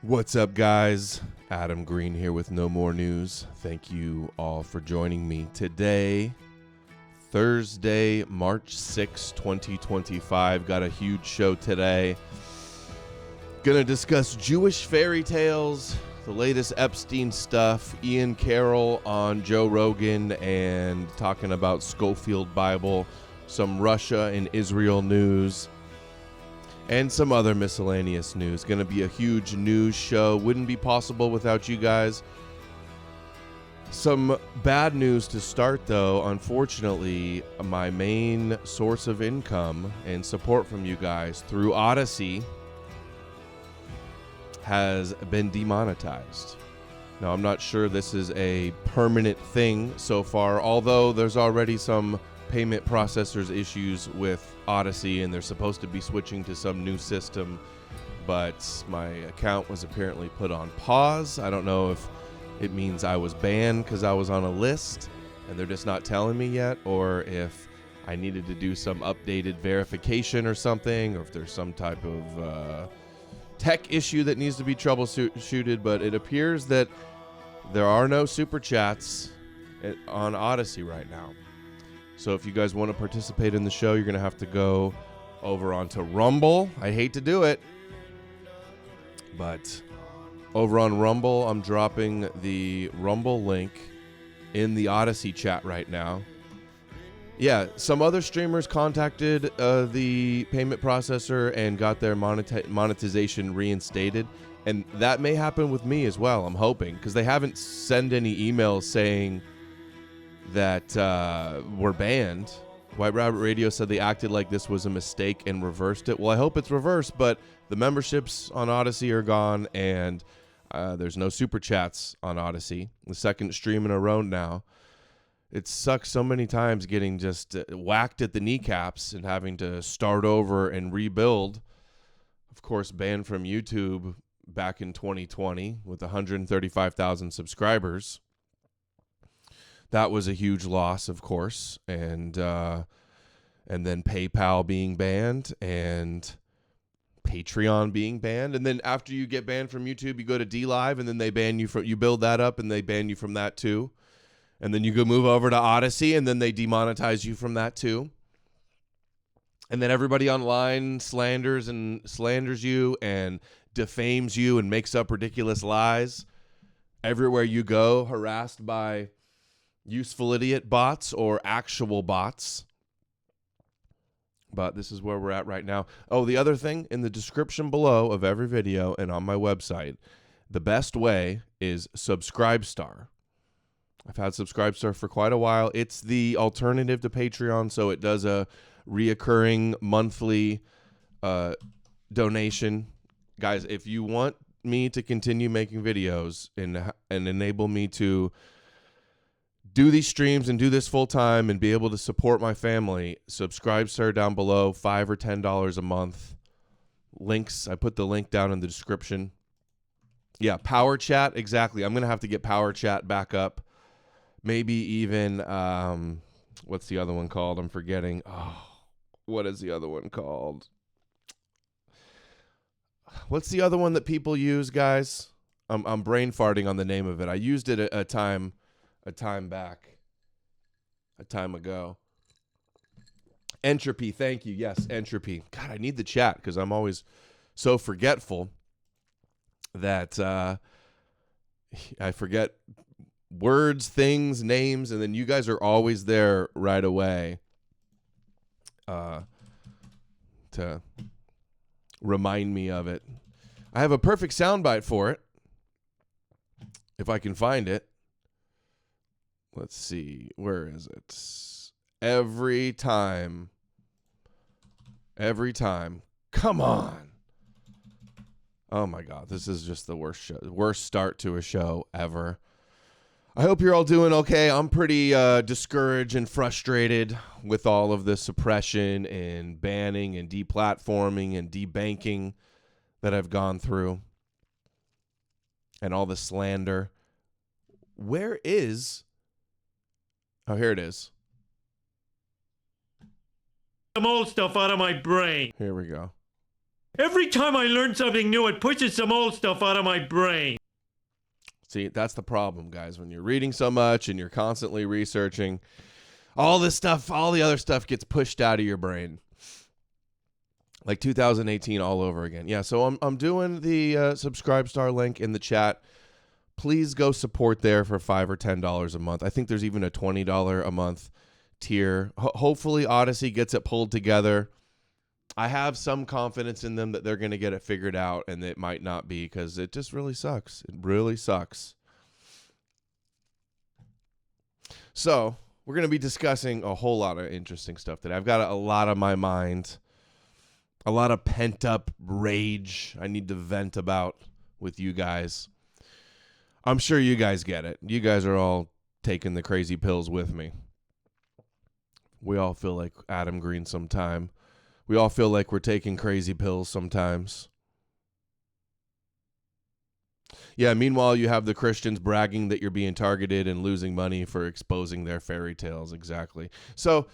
What's up, guys? Adam Green here with No More News. Thank you all for joining me today, Thursday, March 6, 2025. Got a huge show today. Gonna discuss Jewish fairy tales, the latest Epstein stuff, Ian Carroll on Joe Rogan, and talking about Scofield Bible, some Russia and Israel news, and some other miscellaneous news. Going to be a huge news show. Wouldn't be possible without you guys. Some bad news to start, though. Unfortunately, my main source of income and support from you guys through Odysee has been demonetized. Now, I'm not sure this is a permanent thing so far, although there's already some payment processors issues with Odysee, and they're supposed to be switching to some new system, but my account was apparently put on pause. I don't know if it means I was banned because I was on a list and they're just not telling me yet, or if I needed to do some updated verification or something, or if there's some type of tech issue that needs to be troubleshooted. But it appears that there are no super chats on Odysee right now. So if you guys want to participate in the show, you're going to have to go over onto Rumble. I hate to do it, but over on Rumble, I'm dropping the Rumble link in the Odysee chat right now. Yeah, some other streamers contacted the payment processor and got their monetization reinstated, and that may happen with me as well, I'm hoping, because they haven't sent any emails saying that were banned. White Rabbit Radio said they acted like this was a mistake and reversed it. Well, I hope it's reversed, but the memberships on Odysee are gone, and there's no super chats on Odysee. The second stream in a row now. It sucks so many times getting just whacked at the kneecaps and having to start over and rebuild. Of course, banned from YouTube back in 2020 with 135,000 subscribers. That was a huge loss, of course, and then PayPal being banned and Patreon being banned, and then after you get banned from YouTube, you go to DLive, and then they ban you from. You build that up, and they ban you from that too, and then you go move over to Odysee, and then they demonetize you from that too, and then everybody online slanders you and defames you and makes up ridiculous lies everywhere you go, harassed by useful idiot bots or actual bots. But this is where we're at right now. Oh, the other thing, in the description below of every video and on my website, the best way is Subscribestar. I've had Subscribestar for quite a while. It's the alternative to Patreon, so it does a reoccurring monthly donation. Guys, if you want me to continue making videos and enable me to do these streams and do this full time and be able to support my family, Subscribestar down below, $5 or $10 a month. Links, I put the link down in the description. Yeah, Power Chat, exactly. I'm going to have to get Power Chat back up. Maybe even, what's the other one called? I'm forgetting. Oh, what is the other one called? What's the other one that people use, guys? I'm brain farting on the name of it. I used it a time ago. Entropy, thank you. Yes, Entropy. God, I need the chat because I'm always so forgetful that I forget words, things, names, and then you guys are always there right away to remind me of it. I have a perfect soundbite for it, if I can find it. Let's see, where is it? Every time. Come on. Oh my God, this is just the worst start to a show ever. I hope you're all doing okay. I'm pretty discouraged and frustrated with all of the suppression and banning and deplatforming and debanking that I've gone through, and all the slander. Where is... Oh, here it is. The old stuff out of my brain. Here we go. Every time I learn something new, it pushes some old stuff out of my brain. See, that's the problem, guys. When you're reading so much and you're constantly researching, all this stuff, all the other stuff gets pushed out of your brain. Like 2018 all over again. Yeah, so I'm doing the Subscribe Star link in the chat. Please go support there for $5 or $10 a month. I think there's even a $20 a month tier. Hopefully Odysee gets it pulled together. I have some confidence in them that they're going to get it figured out, and it might not be because it just really sucks. It really sucks. So we're going to be discussing a whole lot of interesting stuff today. I've got a lot on my mind, a lot of pent-up rage I need to vent about with you guys. I'm sure you guys get it. You guys are all taking the crazy pills with me. We all feel like Adam Green sometime. We all feel like we're taking crazy pills sometimes. Yeah, meanwhile, you have the Christians bragging that you're being targeted and losing money for exposing their fairy tales. Exactly. So,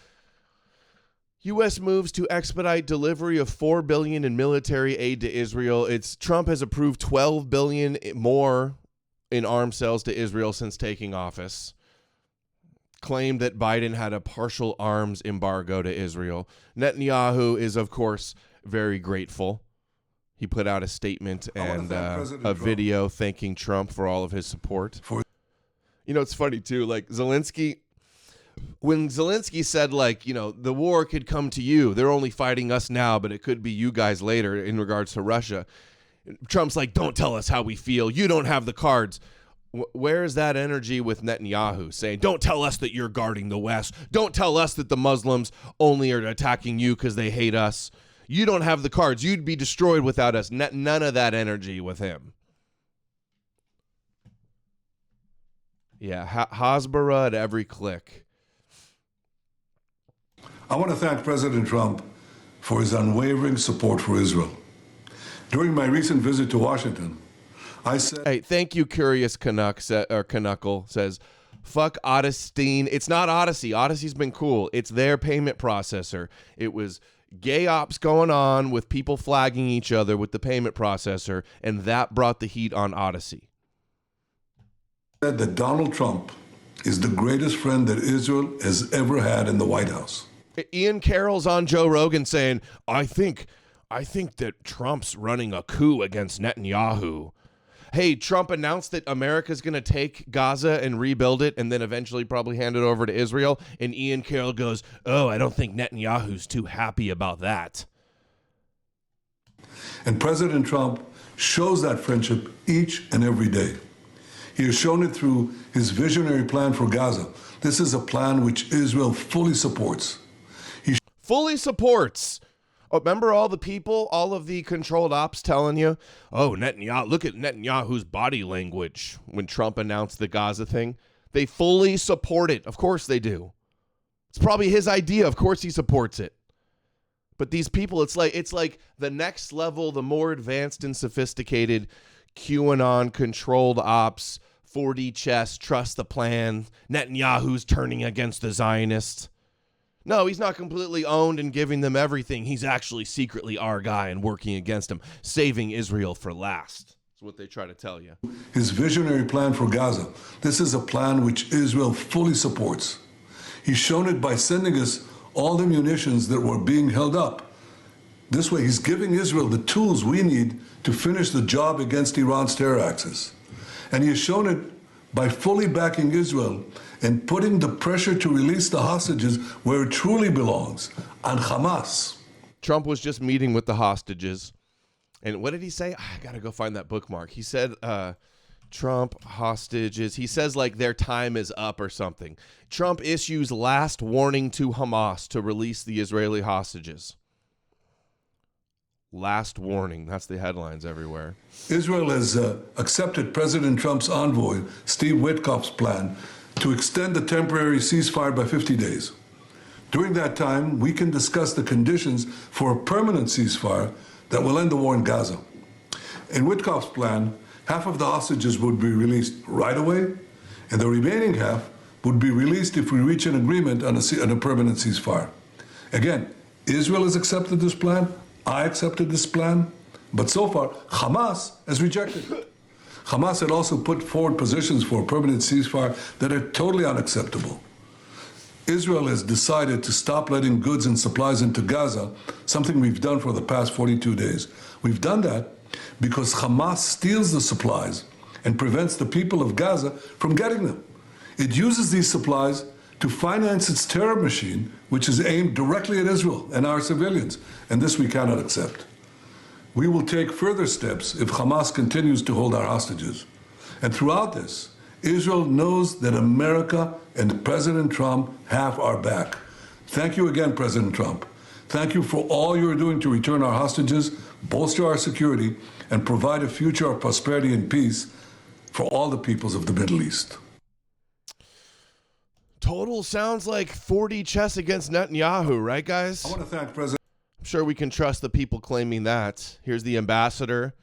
U.S. moves to expedite delivery of $4 billion in military aid to Israel. Trump has approved $12 billion more in arms sales to Israel since taking office. Claimed that Biden had a partial arms embargo to Israel. Netanyahu is, of course, very grateful. He put out a statement and a video thanking Trump for all of his support. You know, it's funny, too. Like, Zelensky, when Zelensky said, like, you know, the war could come to you. They're only fighting us now, but it could be you guys later in regards to Russia. Trump's like, don't tell us how we feel. You don't have the cards. Where's that energy with Netanyahu saying, don't tell us that you're guarding the West. Don't tell us that the Muslims only are attacking you because they hate us. You don't have the cards. You'd be destroyed without us. None of that energy with him. Yeah, Hasbara at every click. I want to thank President Trump for his unwavering support for Israel. During my recent visit to Washington, I said, hey, thank you, Curious Canuckle says, fuck Odysee. It's not Odysee. Odyssee's been cool. It's their payment processor. It was gay ops going on with people flagging each other with the payment processor, and that brought the heat on Odysee. Said that Donald Trump is the greatest friend that Israel has ever had in the White House. Ian Carroll's on Joe Rogan saying, I think that Trump's running a coup against Netanyahu. Hey, Trump announced that America's going to take Gaza and rebuild it and then eventually probably hand it over to Israel. And Ian Carroll goes, oh, I don't think Netanyahu's too happy about that. And President Trump shows that friendship each and every day. He has shown it through his visionary plan for Gaza. This is a plan which Israel fully supports. Fully supports. Oh, remember all the people, all of the controlled ops telling you, oh, Netanyahu, look at Netanyahu's body language when Trump announced the Gaza thing. They fully support it. Of course they do. It's probably his idea. Of course he supports it. But these people, it's like the next level, the more advanced and sophisticated QAnon controlled ops, 4D chess, trust the plan, Netanyahu's turning against the Zionists. No, he's not completely owned and giving them everything. He's actually secretly our guy and working against him, saving Israel for last. That's what they try to tell you. His visionary plan for Gaza. This is a plan which Israel fully supports. He's shown it by sending us all the munitions that were being held up. This way, he's giving Israel the tools we need to finish the job against Iran's terror axis. And he has shown it by fully backing Israel and putting the pressure to release the hostages where it truly belongs, on Hamas. Trump was just meeting with the hostages. And what did he say? I got to go find that bookmark. He said, Trump hostages. He says like their time is up or something. Trump issues last warning to Hamas to release the Israeli hostages. Last warning. That's the headlines everywhere. Israel has accepted President Trump's envoy, Steve Witkoff's plan to extend the temporary ceasefire by 50 days. During that time, we can discuss the conditions for a permanent ceasefire that will end the war in Gaza. In Witkoff's plan, half of the hostages would be released right away, and the remaining half would be released if we reach an agreement on a permanent ceasefire. Again, Israel has accepted this plan. I accepted this plan, but so far, Hamas has rejected it. Hamas had also put forward positions for a permanent ceasefire that are totally unacceptable. Israel has decided to stop letting goods and supplies into Gaza, something we've done for the past 42 days. We've done that because Hamas steals the supplies and prevents the people of Gaza from getting them. It uses these supplies to finance its terror machine, which is aimed directly at Israel and our civilians, and this we cannot accept. We will take further steps if Hamas continues to hold our hostages. And throughout this, Israel knows that America and President Trump have our back. Thank you again, President Trump. Thank you for all you're doing to return our hostages, bolster our security, and provide a future of prosperity and peace for all the peoples of the Middle East. Total sounds like 4D chess against Netanyahu, right, guys? I want to thank President. I'm sure we can trust the people claiming that. Here's the ambassador,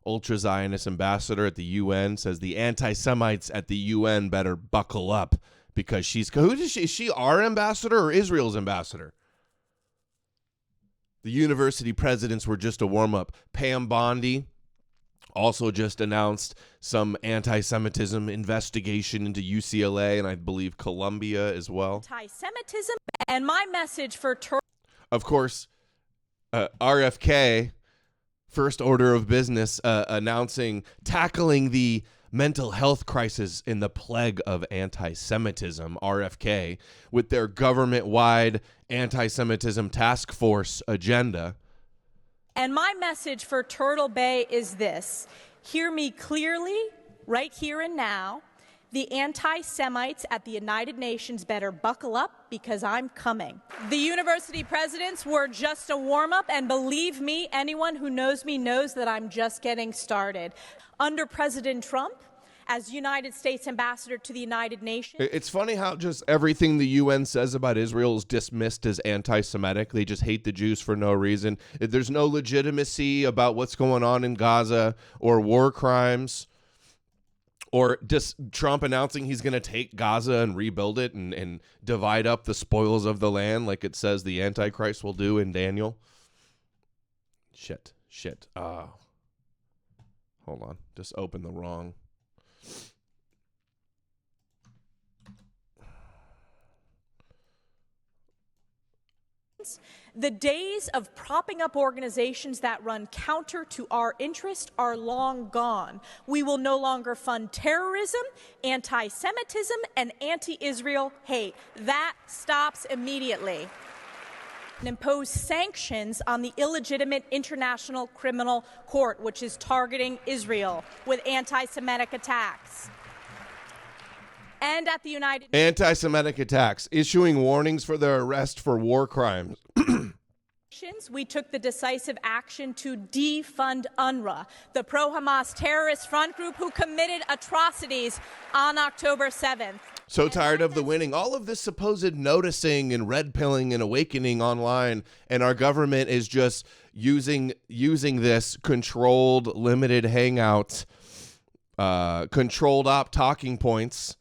ultra-Zionist ambassador at the UN, says the anti-Semites at the UN better buckle up because who is she? Is she our ambassador or Israel's ambassador? The university presidents were just a warm-up. Pam Bondi also just announced some anti-Semitism investigation into UCLA and I believe Columbia as well. Anti-Semitism and my message for of course, RFK, first order of business, announcing tackling the mental health crisis in the plague of anti-Semitism, RFK, with their government-wide anti-Semitism task force agenda. And my message for Turtle Bay is this. Hear me clearly, right here and now. The anti-Semites at the United Nations better buckle up because I'm coming. The university presidents were just a warm-up, and believe me, anyone who knows me knows that I'm just getting started. Under President Trump, as United States ambassador to the United Nations. It's funny how just everything the UN says about Israel is dismissed as anti-Semitic. They just hate the Jews for no reason. There's no legitimacy about what's going on in Gaza or war crimes. Or just Trump announcing he's going to take Gaza and rebuild it and divide up the spoils of the land like it says the Antichrist will do in Daniel. Shit. Oh. Hold on. Just open the wrong. The days of propping up organizations that run counter to our interest are long gone. We will no longer fund terrorism, anti-Semitism, and anti-Israel hate. That stops immediately. And impose sanctions on the illegitimate International Criminal Court, which is targeting Israel with anti-Semitic attacks. And at the United Anti-Semitic attacks, issuing warnings for their arrest for war crimes. Nations, we took the decisive action to defund UNRWA, the pro-Hamas terrorist front group who committed atrocities on October 7th. So tired of the winning. All of this supposed noticing and red pilling and awakening online, and our government is just using this controlled, limited hangout, controlled op talking points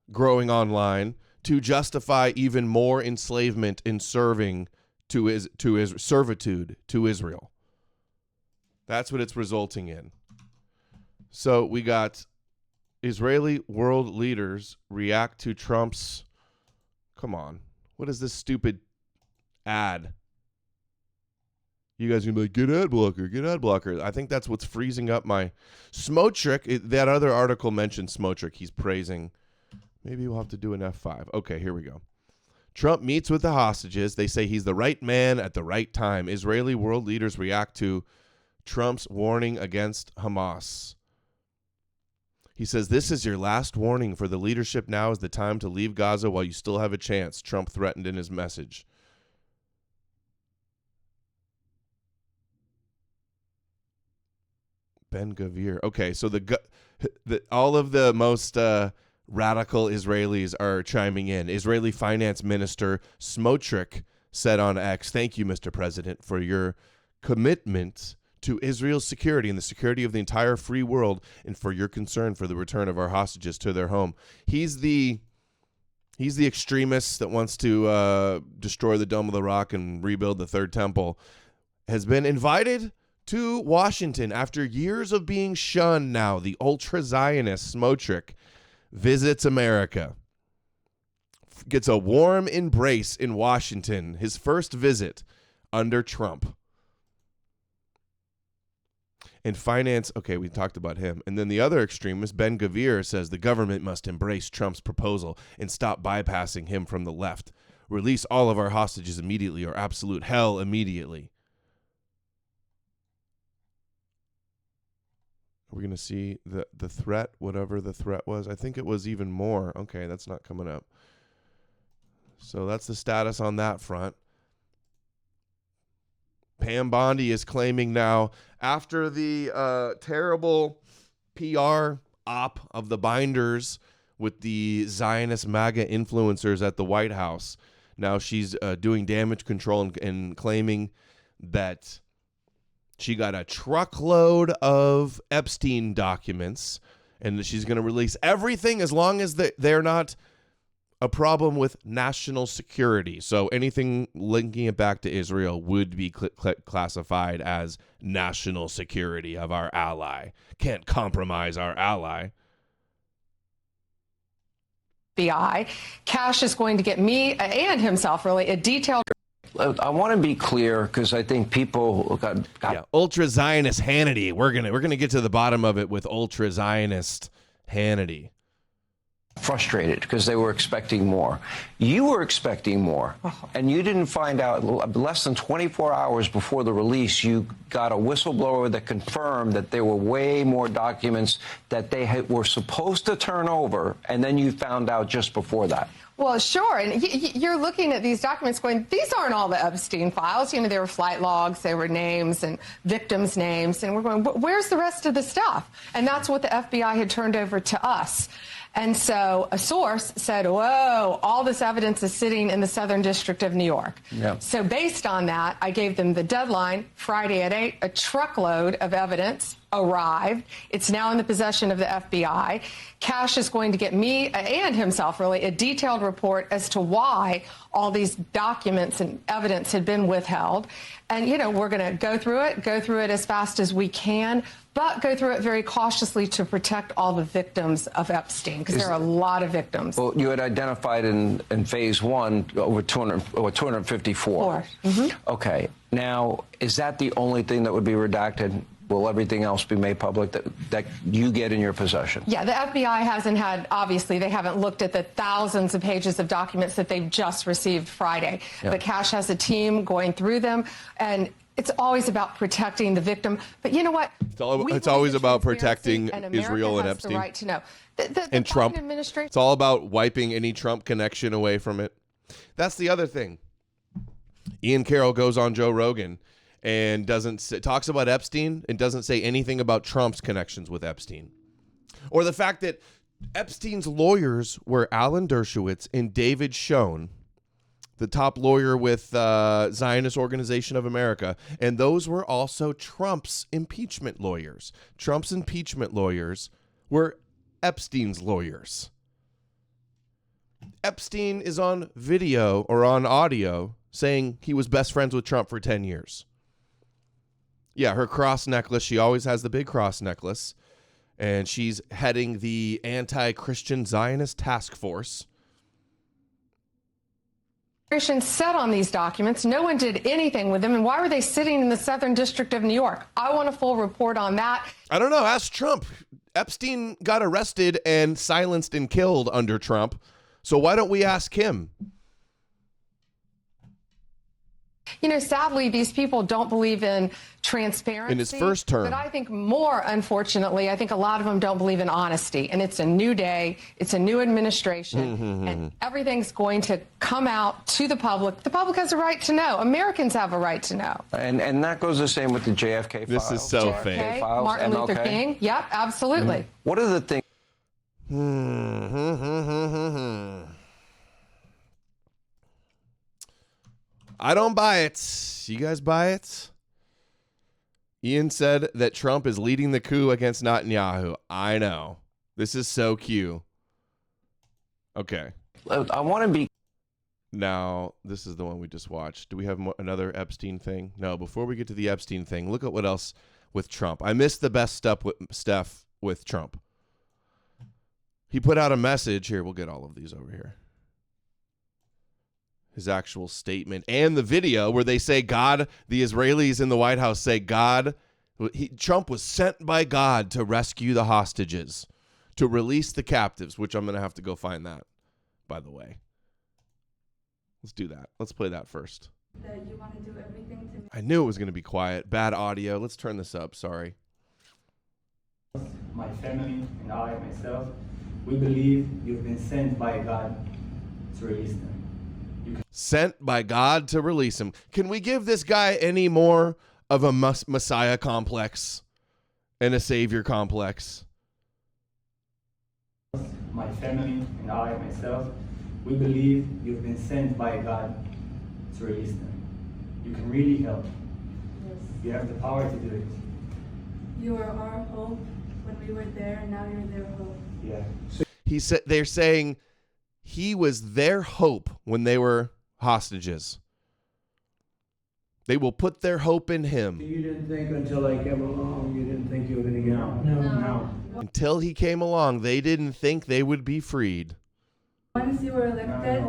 growing online to justify even more enslavement and servitude to Israel. That's what it's resulting in. So we got Israeli world leaders react to Trump's. Come on, what is this stupid ad? You guys are gonna be like, get ad blocker. I think that's what's freezing up my Smotrick. That other article mentioned Smotrick. He's praising. Maybe we'll have to do an F5. Okay, here we go. Trump meets with the hostages. They say he's the right man at the right time. Israeli world leaders react to Trump's warning against Hamas. He says, this is your last warning for the leadership. Now is the time to leave Gaza while you still have a chance, Trump threatened in his message. Ben Gavir. Okay, so all of the most radical Israelis are chiming in. Israeli Finance Minister Smotrich said on X, thank you, Mr. President, for your commitment to Israel's security and the security of the entire free world, and for your concern for the return of our hostages to their home. He's the extremist that wants to destroy the Dome of the Rock and rebuild the Third Temple. has been invited to Washington after years of being shunned. Now the ultra-Zionist Smotrich visits America, gets a warm embrace in Washington, his first visit under Trump. And finance, okay, we talked about him. And then the other extremist, Ben Gvir, says the government must embrace Trump's proposal and stop bypassing him from the left. Release all of our hostages immediately or absolute hell immediately. We're going to see the threat, whatever the threat was. I think it was even more. Okay, that's not coming up. So that's the status on that front. Pam Bondi is claiming now, after the terrible PR op of the binders with the Zionist MAGA influencers at the White House, now she's doing damage control and claiming that she got a truckload of Epstein documents and that she's going to release everything as long as they're not a problem with national security. So anything linking it back to Israel would be classified as national security of our ally. Can't compromise our ally. FBI. Cash is going to get me and himself really a detailed. I want to be clear because I think people got ultra Zionist Hannity. We're gonna get to the bottom of it with ultra Zionist Hannity. Frustrated because they were expecting more. You were expecting more, and you didn't find out less than 24 hours before the release. You got a whistleblower that confirmed that there were way more documents that they were supposed to turn over, and then you found out just before that. Well, sure. And you're looking at these documents going, these aren't all the Epstein files. You know, there were flight logs, there were names and victims' names. And we're going, where's the rest of the stuff? And that's what the FBI had turned over to us. And so a source said, whoa, all this evidence is sitting in the Southern District of New York. Yeah. So based on that, I gave them the deadline, Friday at 8, a truckload of evidence arrived. It's now in the possession of the FBI. Cash is going to get me and himself really a detailed report as to why all these documents and evidence had been withheld. And, you know, we're going to go through it as fast as we can, but go through it very cautiously to protect all the victims of Epstein, because there are a lot of victims. Well, you had identified in phase one over 254. Mm-hmm. Okay. Now, is that the only thing that would be redacted? Will everything else be made public that you get in your possession? Yeah, the FBI hasn't had, obviously, they haven't looked at the thousands of pages of documents that they've just received Friday. Yeah. But Cash has a team going through them, and it's always about protecting the victim. But you know what? It's always about protecting Israel and Epstein. The right to know. And Trump. Administration. It's all about wiping any Trump connection away from it. That's the other thing. Ian Carroll goes on Joe Rogan and talks about Epstein and doesn't say anything about Trump's connections with Epstein. Or the fact that Epstein's lawyers were Alan Dershowitz and David Schoen, the top lawyer with Zionist Organization of America, and those were also Trump's impeachment lawyers. Trump's impeachment lawyers were Epstein's lawyers. Epstein is on video or on audio saying he was best friends with Trump for 10 years. Yeah, her cross necklace, she always has the big cross necklace, and she's heading the anti-Christian Zionist task force. Sat on these documents. No one did anything with them. And why were they sitting in the Southern District of New York? I want a full report on that. I don't know. Ask Trump. Epstein got arrested and silenced and killed under Trump. So why don't we ask him? You know, sadly, these people don't believe in transparency. In his first term. But I think more, unfortunately, I think a lot of them don't believe in honesty. And it's a new day. It's a new administration. And everything's going to come out to the public. The public has a right to know. Americans have a right to know. And that goes the same with the JFK files. This is so fake. Okay, Files, Martin Luther MLK. King. Yep, absolutely. What are the things? I don't buy it. You guys buy it? Ian said that Trump is leading the coup against Netanyahu. I know. This is so cute. Okay. I want to be Now, this is the one we just watched. Do we have another Epstein thing? No, before we get to the Epstein thing, look at what else with Trump. I missed the best stuff with Trump. He put out a message. Here, we'll get all of these over here. His actual statement and the video where they say God, the Israelis in the White House say God, Trump was sent by God to rescue the hostages, to release the captives, which I'm going to have to go find that, by the way. Let's do that. Let's play that first. That you want to do everything to I knew it was going to be quiet. Bad audio. Let's turn this up. Sorry. My family and I, myself, we believe you've been sent by God to release them. Sent by God to release him. Can we give this guy any more of a Messiah complex and a Savior complex? My family and I, myself, we believe you've been sent by God to release them. You can really help. Yes. You have the power to do it. You are our hope when we were there, and now you're their hope. Yeah. He said they're saying he was their hope when they were hostages. They will put their hope in him. You didn't think until I came along, you didn't think you were going to get out? No. Until he came along, they didn't think they would be freed. Once you were elected,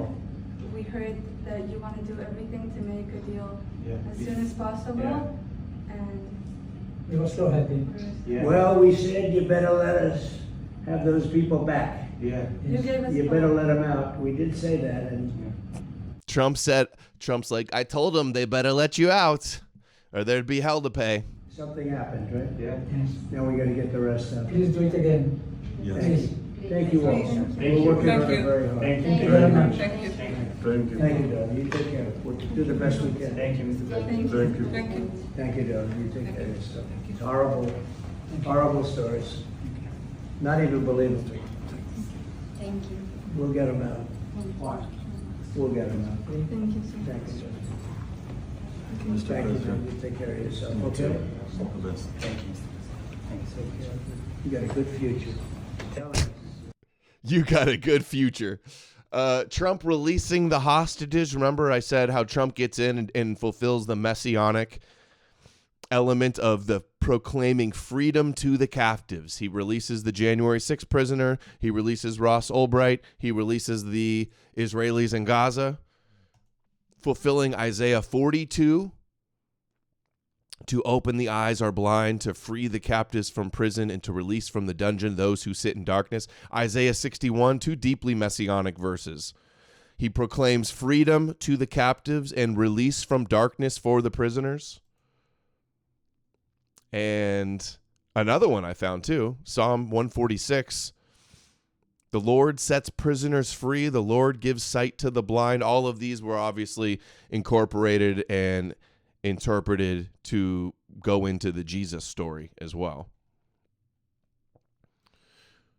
we heard that you want to do everything to make a deal as soon as possible. And we were so happy. Yeah. Well, we said you better let us have those people back. Yeah. you gave us You hope. better let them out. We did say that, and Trump's like, I told them they better let you out or there'd be hell to pay. something happened, right? Yeah. Yes. Now we got to get the rest out. Please do it again. Thank you. Thank you all. Thank We're you. working on Thank it you. very hard. Thank Thank you very much. Thank you. Thank you. Thank you, Doug. You take care. We'll do the best we can. Thank you, Mr. President. Thank you. Thank you. Thank you. Thank you, Doug. You take care of yourself. It's horrible, horrible stories. Not even believable. Thank you. We'll get them out. We'll get them out. Thank you so much. Thank you, Doug. Thank you, Doug. You take care of yourself, okay? All the best. Thank you. Take care. You got a good future. Tell him. You got a good future. Trump releasing the hostages. Remember I said how Trump gets in and fulfills the messianic element of the proclaiming freedom to the captives. He releases the January 6th prisoner. He releases Ross Ulbright. He releases the Israelis in Gaza, fulfilling Isaiah 42. To open the eyes are blind, to free the captives from prison, and to release from the dungeon those who sit in darkness. Isaiah 61, two deeply messianic verses. He proclaims freedom to the captives and release from darkness for the prisoners. And another one I found too, Psalm 146. The Lord sets prisoners free. The Lord gives sight to the blind. All of these were obviously incorporated and interpreted to go into the Jesus story as well.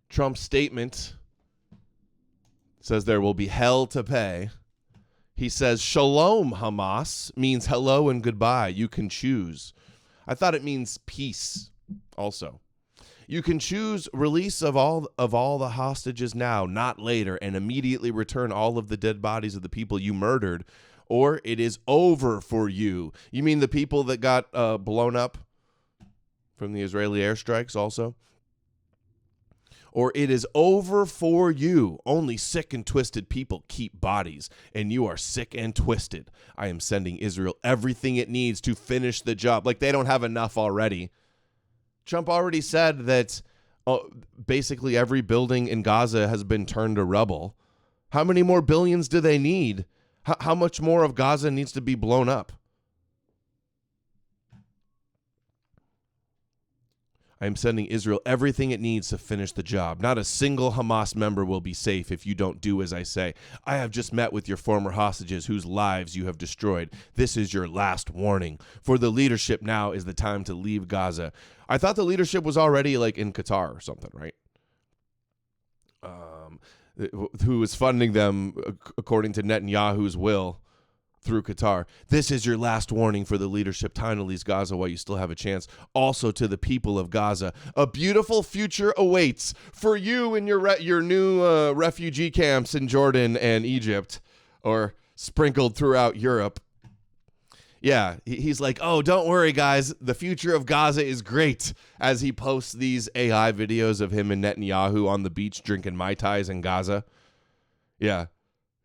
Trump's statement says there will be hell to pay. He says shalom Hamas means hello and goodbye. You can choose. I thought it means peace also. You can choose release of all the hostages now, not later, and immediately return all of the dead bodies of the people you murdered, or it is over for you. You mean the people that got blown up from the Israeli airstrikes also? Or it is over for you. Only sick and twisted people keep bodies, and you are sick and twisted. I am sending Israel everything it needs to finish the job. Like they don't have enough already. Trump already said that basically every building in Gaza has been turned to rubble. How many more billions do they need? How much more of Gaza needs to be blown up? I am sending Israel everything it needs to finish the job. Not a single Hamas member will be safe if you don't do as I say. I have just met with your former hostages whose lives you have destroyed. This is your last warning. For the leadership, now is the time to leave Gaza. I thought the leadership was already like in Qatar or something, right? Who is funding them according to Netanyahu's will through Qatar. This is your last warning for the leadership. Time to leave Gaza while you still have a chance. Also to the people of Gaza, a beautiful future awaits for you in your new refugee camps in Jordan and Egypt, or sprinkled throughout Europe. Yeah, he's like, oh, don't worry, guys. The future of Gaza is great, as he posts these AI videos of him and Netanyahu on the beach drinking Mai Tais in Gaza. Yeah,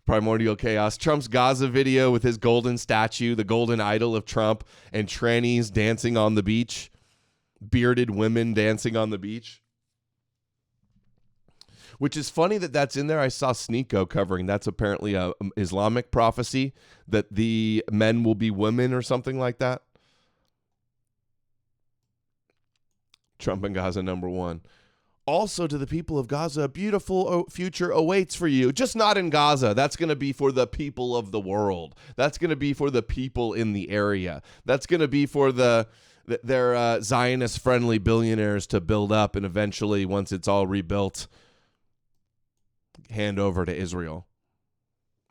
primordial chaos. Trump's Gaza video with his golden statue, the golden idol of Trump, and trannies dancing on the beach, bearded women dancing on the beach. Which is funny that that's in there. I saw Sneeko covering. That's apparently a Islamic prophecy that the men will be women or something like that. Trump and Gaza #1. Also, to the people of Gaza, a beautiful future awaits for you. Just not in Gaza. That's going to be for the people of the world. That's going to be for the people in the area. That's going to be for their Zionist-friendly billionaires to build up, and eventually, once it's all rebuilt, hand over to Israel,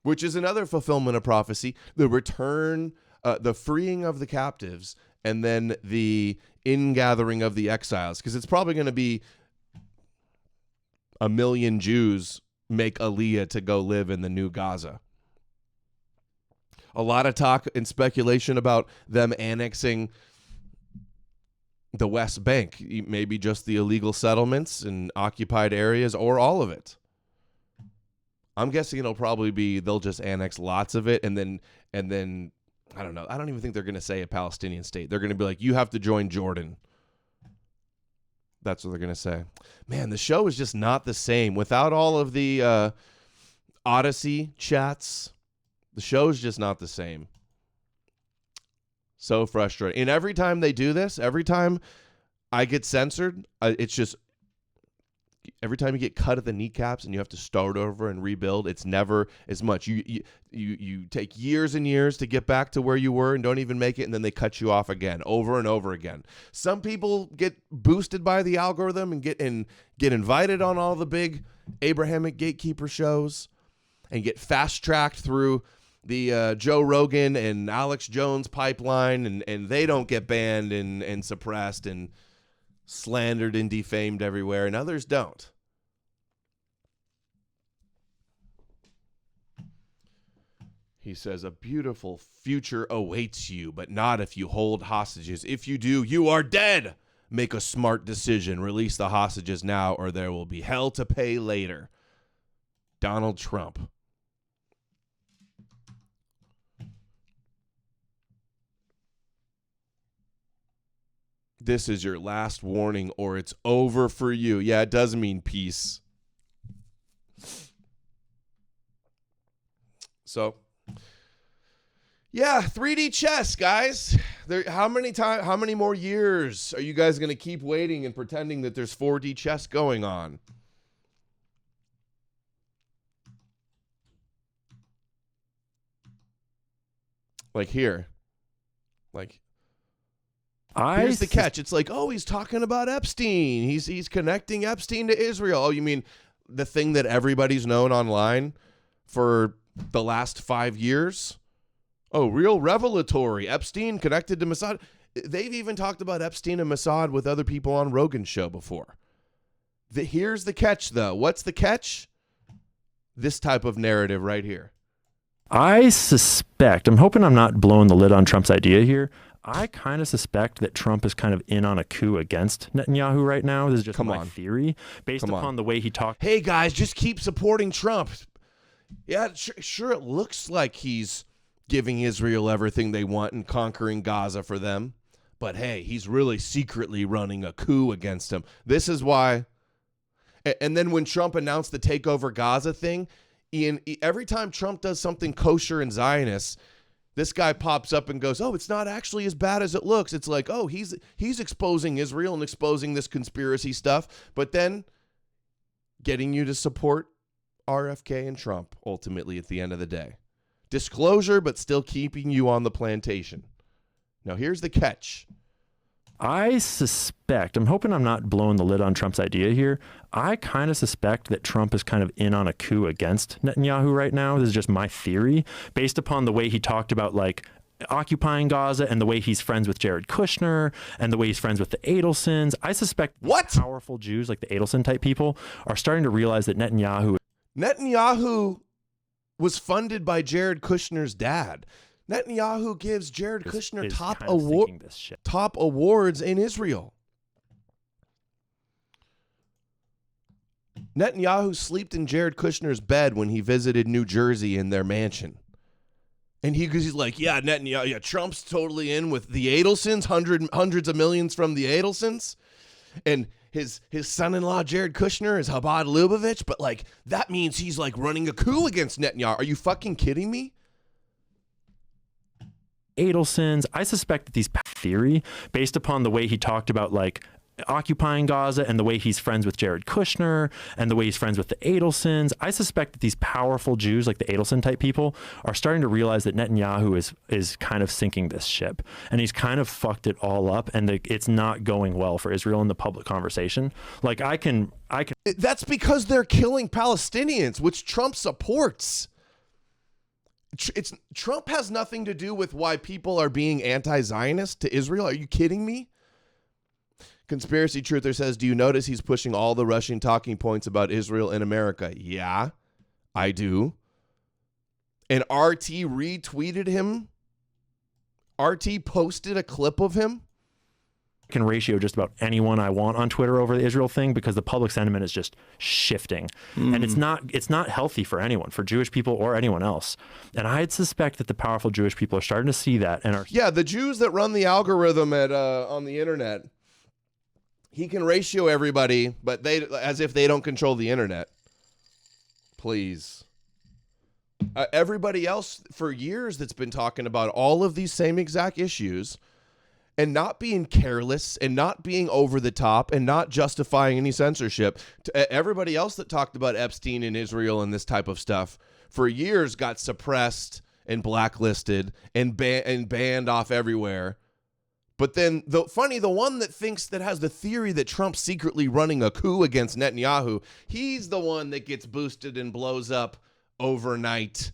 which is another fulfillment of prophecy, the return, the freeing of the captives, and then the ingathering of the exiles, because it's probably going to be 1 million Jews make Aliyah to go live in the new Gaza. A lot of talk and speculation about them annexing the West Bank, maybe just the illegal settlements and occupied areas, or all of it. I'm guessing it'll probably be they'll just annex lots of it, and then I don't know. I don't even think they're going to say a Palestinian state. They're going to be like, you have to join Jordan. That's what they're going to say. Man, the show is just not the same without all of the Odysee chats. The show is just not the same. So frustrating. And every time they do this, every time I get censored, it's just. Every time you get cut at the kneecaps and you have to start over and rebuild, it's never as much. You take years and years to get back to where you were and don't even make it, and then they cut you off again, over and over again. Some people get boosted by the algorithm and get invited on all the big Abrahamic gatekeeper shows and get fast-tracked through the Joe Rogan and Alex Jones pipeline, and they don't get banned and suppressed and slandered and defamed everywhere, and others don't. He says, a beautiful future awaits you, but not if you hold hostages. If you do, you are dead. Make a smart decision. Release the hostages now, or there will be hell to pay later. Donald Trump. This is your last warning, or it's over for you. Yeah, it does mean peace. So, yeah, 3D chess, guys. How many more years are you guys going to keep waiting and pretending that there's 4D chess going on? Like here. Like, here's the catch. It's like, oh, he's talking about Epstein. He's connecting Epstein to Israel. Oh, you mean the thing that everybody's known online for the last 5 years? Oh, real revelatory. Epstein connected to Mossad. They've even talked about Epstein and Mossad with other people on Rogan's show before. Here's the catch, though. What's the catch? This type of narrative right here. I suspect, I'm hoping I'm not blowing the lid on Trump's idea here. I kind of suspect that Trump is kind of in on a coup against Netanyahu right now. This is just my theory based upon the way he talked. Hey, guys, just keep supporting Trump. Yeah, sure, it looks like he's giving Israel everything they want and conquering Gaza for them. But hey, he's really secretly running a coup against him. This is why. And then when Trump announced the takeover Gaza thing, Ian, every time Trump does something kosher and Zionist, this guy pops up and goes, oh, it's not actually as bad as it looks. It's like, oh, he's exposing Israel and exposing this conspiracy stuff, but then getting you to support RFK and Trump ultimately at the end of the day. Disclosure, but still keeping you on the plantation. Now, here's the catch. I suspect, I'm hoping I'm not blowing the lid on Trump's idea here. I kind of suspect that Trump is kind of in on a coup against Netanyahu right now. This is just my theory based upon the way he talked about like occupying Gaza and the way he's friends with Jared Kushner and the way he's friends with the Adelsons. I suspect powerful Jews like the Adelson type people are starting to realize that Netanyahu was funded by Jared Kushner's dad. Netanyahu gives Jared Kushner top awards in Israel. Netanyahu slept in Jared Kushner's bed when he visited New Jersey in their mansion. And he's like, yeah, Netanyahu, yeah, Trump's totally in with the Adelsons, hundreds of millions from the Adelsons. And his son-in-law, Jared Kushner, is Chabad Lubavitch, but like that means he's like running a coup against Netanyahu. Are you fucking kidding me? Adelsons. I suspect that these theory, based upon the way he talked about like occupying Gaza and the way he's friends with Jared Kushner and the way he's friends with the Adelsons, I suspect that these powerful Jews, like the Adelson type people, are starting to realize that Netanyahu is kind of sinking this ship, and he's kind of fucked it all up, and it's not going well for Israel in the public conversation. Like I can. That's because they're killing Palestinians, which Trump supports. Trump has nothing to do with why people are being anti-Zionist to Israel. Are you kidding me? Conspiracy Truther says, do you notice he's pushing all the Russian talking points about Israel and America? Yeah, I do. And RT retweeted him. RT posted a clip of him. I can ratio just about anyone I want on Twitter over the Israel thing because the public sentiment is just shifting. And it's not healthy for anyone, for Jewish people or anyone else. And I'd suspect that the powerful Jewish people are starting to see that and are... Yeah, the Jews that run the algorithm on the internet. He can ratio everybody, but they as if they don't control the internet. Please. Everybody else for years that's been talking about all of these same exact issues and not being careless and not being over the top and not justifying any censorship. Everybody else that talked about Epstein in Israel and this type of stuff for years got suppressed and blacklisted and banned off everywhere. But then the one that has the theory that Trump's secretly running a coup against Netanyahu, he's the one that gets boosted and blows up overnight.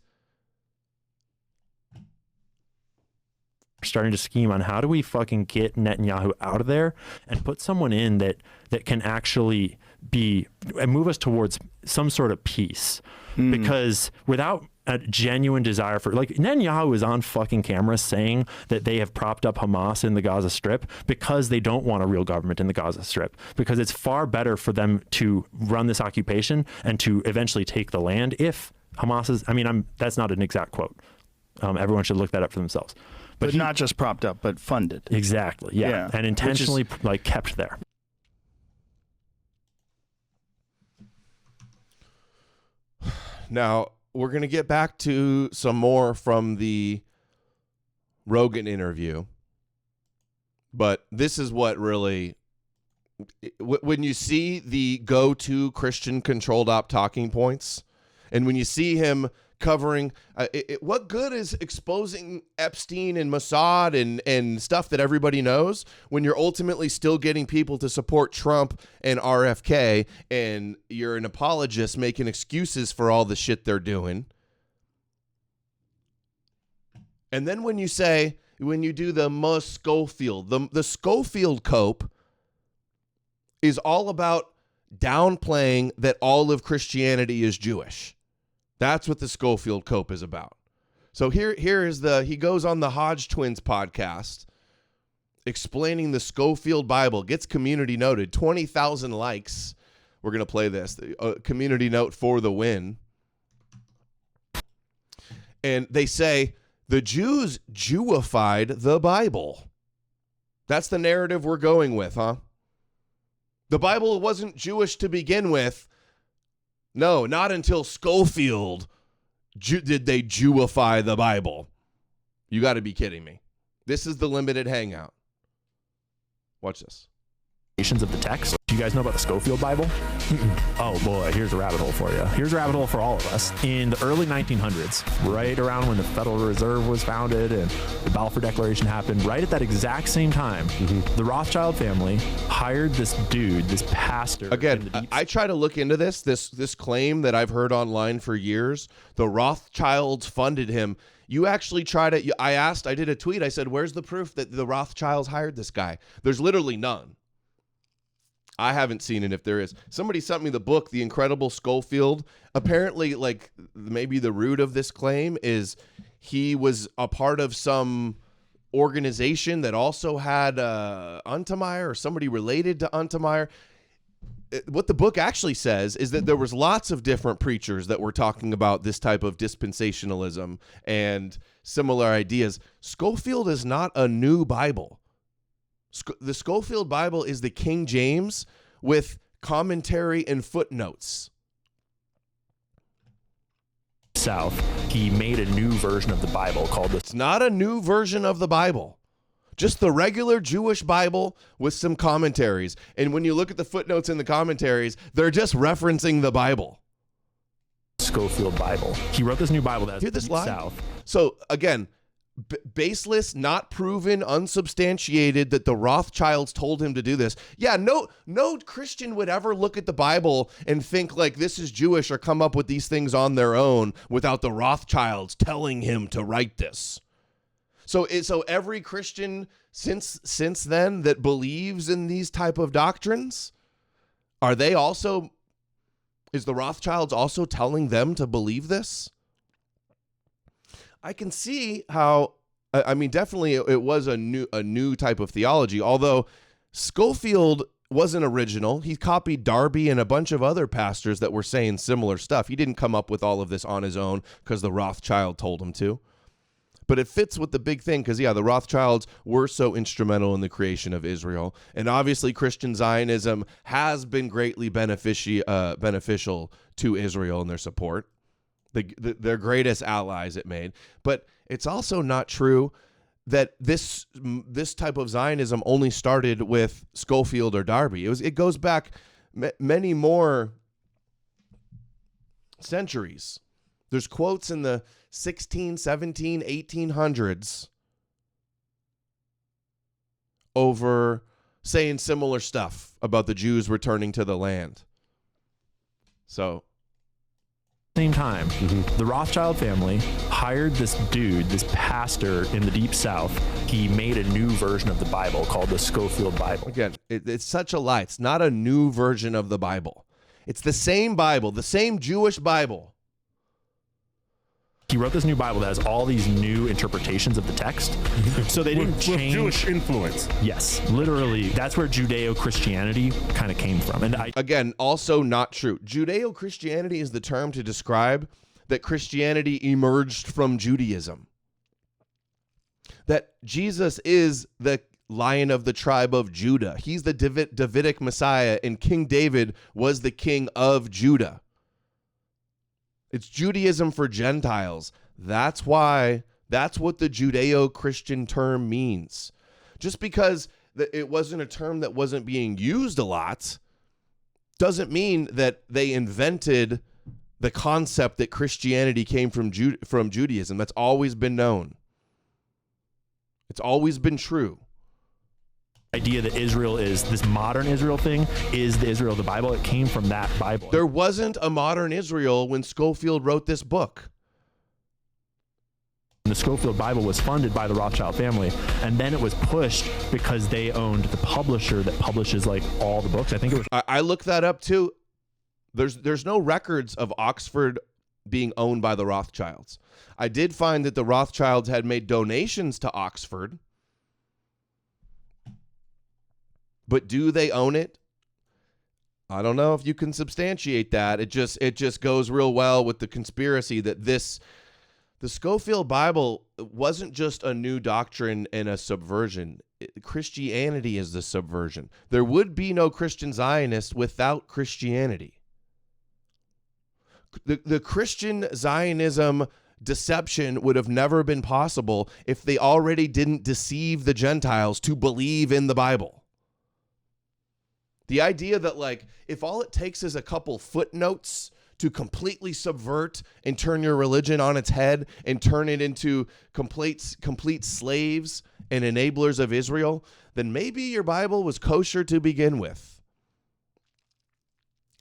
Starting to scheme on how do we fucking get Netanyahu out of there and put someone in that can actually move us towards some sort of peace. Because without a genuine desire for, like, Netanyahu is on fucking camera saying that they have propped up Hamas in the Gaza Strip because they don't want a real government in the Gaza Strip, because it's far better for them to run this occupation and to eventually take the land if Hamas is, that's not an exact quote. Everyone should look that up for themselves. But not just propped up, but funded. Exactly, yeah. And intentionally kept there. Now, we're going to get back to some more from the Rogan interview. But this is what really, when you see the go-to Christian-controlled op talking points, and when you see him covering, what good is exposing Epstein and Mossad and stuff that everybody knows when you're ultimately still getting people to support Trump and RFK, and you're an apologist making excuses for all the shit they're doing. And then when you do the Scofield, the Scofield cope is all about downplaying that all of Christianity is Jewish. That's what the Scofield cope is about. So here is he goes on the Hodge Twins podcast explaining the Scofield Bible, gets community noted, 20,000 likes. We're going to play this. Community note for the win. And they say the Jews Jewified the Bible. That's the narrative we're going with, huh? The Bible wasn't Jewish to begin with. No, not until Scofield did they Jewify the Bible. You got to be kidding me. This is the limited hangout. Watch this. Of the text. Do you guys know about the Scofield Bible? Oh boy, here's a rabbit hole for you. Here's a rabbit hole for all of us. In the early 1900s, right around when the Federal Reserve was founded and the Balfour Declaration happened, right at that exact same time, the Rothschild family hired this dude, this pastor. Again, I try to look into this claim that I've heard online for years. The Rothschilds funded him. You actually tried it. I did a tweet. I said, where's the proof that the Rothschilds hired this guy? There's literally none. I haven't seen it if there is. Somebody sent me the book, The Incredible Scofield. Apparently, like, maybe the root of this claim is he was a part of some organization that also had Untermeyer or somebody related to Untermeyer. What the book actually says is that there was lots of different preachers that were talking about this type of dispensationalism and similar ideas. Scofield is not a new Bible. The Scofield Bible is the King James with commentary and footnotes. South, he made a new version of the Bible called It's not a new version of the Bible. Just the regular Jewish Bible with some commentaries. And when you look at the footnotes in the commentaries, they're just referencing the Bible. Scofield Bible. He wrote this new Bible that's Hear this deep line? South. So again, baseless, not proven, unsubstantiated that the Rothschilds told him to do this. Yeah, no Christian would ever look at the Bible and think like this is Jewish or come up with these things on their own without the Rothschilds telling him to write this. So every Christian since then that believes in these type of doctrines, is the Rothschilds also telling them to believe this? I can see how, I mean, definitely it was a new type of theology, although Scofield wasn't original. He copied Darby and a bunch of other pastors that were saying similar stuff. He didn't come up with all of this on his own because the Rothschild told him to. But it fits with the big thing because, the Rothschilds were so instrumental in the creation of Israel. And obviously Christian Zionism has been greatly beneficial to Israel in their support. Their greatest allies it made. But it's also not true that this type of Zionism only started with Scofield or Darby. It goes back many more centuries. There's quotes in the 16, 17, 1800s over saying similar stuff about the Jews returning to the land. So, Same time, the Rothschild family hired this dude, this pastor in the Deep South. He made a new version of the Bible called the Scofield Bible. Again, it's such a lie. It's not a new version of the Bible. It's the same Bible, the same Jewish Bible. He wrote this new Bible that has all these new interpretations of the text. So they didn't change. With Jewish influence. Yes, literally. That's where Judeo-Christianity kind of came from. And again, also not true. Judeo-Christianity is the term to describe that Christianity emerged from Judaism. That Jesus is the Lion of the tribe of Judah. He's the Davidic Messiah, and King David was the king of Judah. It's Judaism for Gentiles. That's what the Judeo-Christian term means. Just because it wasn't a term that wasn't being used a lot doesn't mean that they invented the concept that Christianity came from Judaism. That's always been known. It's always been true. Idea that Israel is this modern Israel thing is the Israel of the Bible. It came from that Bible. There wasn't a modern Israel when Scofield wrote this book. The Scofield Bible was funded by the Rothschild family, and then it was pushed because they owned the publisher that publishes like all the books. I think it was. I looked that up too. There's no records of Oxford being owned by the Rothschilds. I did find that the Rothschilds had made donations to Oxford. But do they own it? I don't know if you can substantiate that. It just goes real well with the conspiracy that the Scofield Bible wasn't just a new doctrine and a subversion. Christianity is the subversion. There would be no Christian Zionists without Christianity. The Christian Zionism deception would have never been possible if they already didn't deceive the Gentiles to believe in the Bible. The idea that, like, if all it takes is a couple footnotes to completely subvert and turn your religion on its head and turn it into complete slaves and enablers of Israel, then maybe your Bible was kosher to begin with.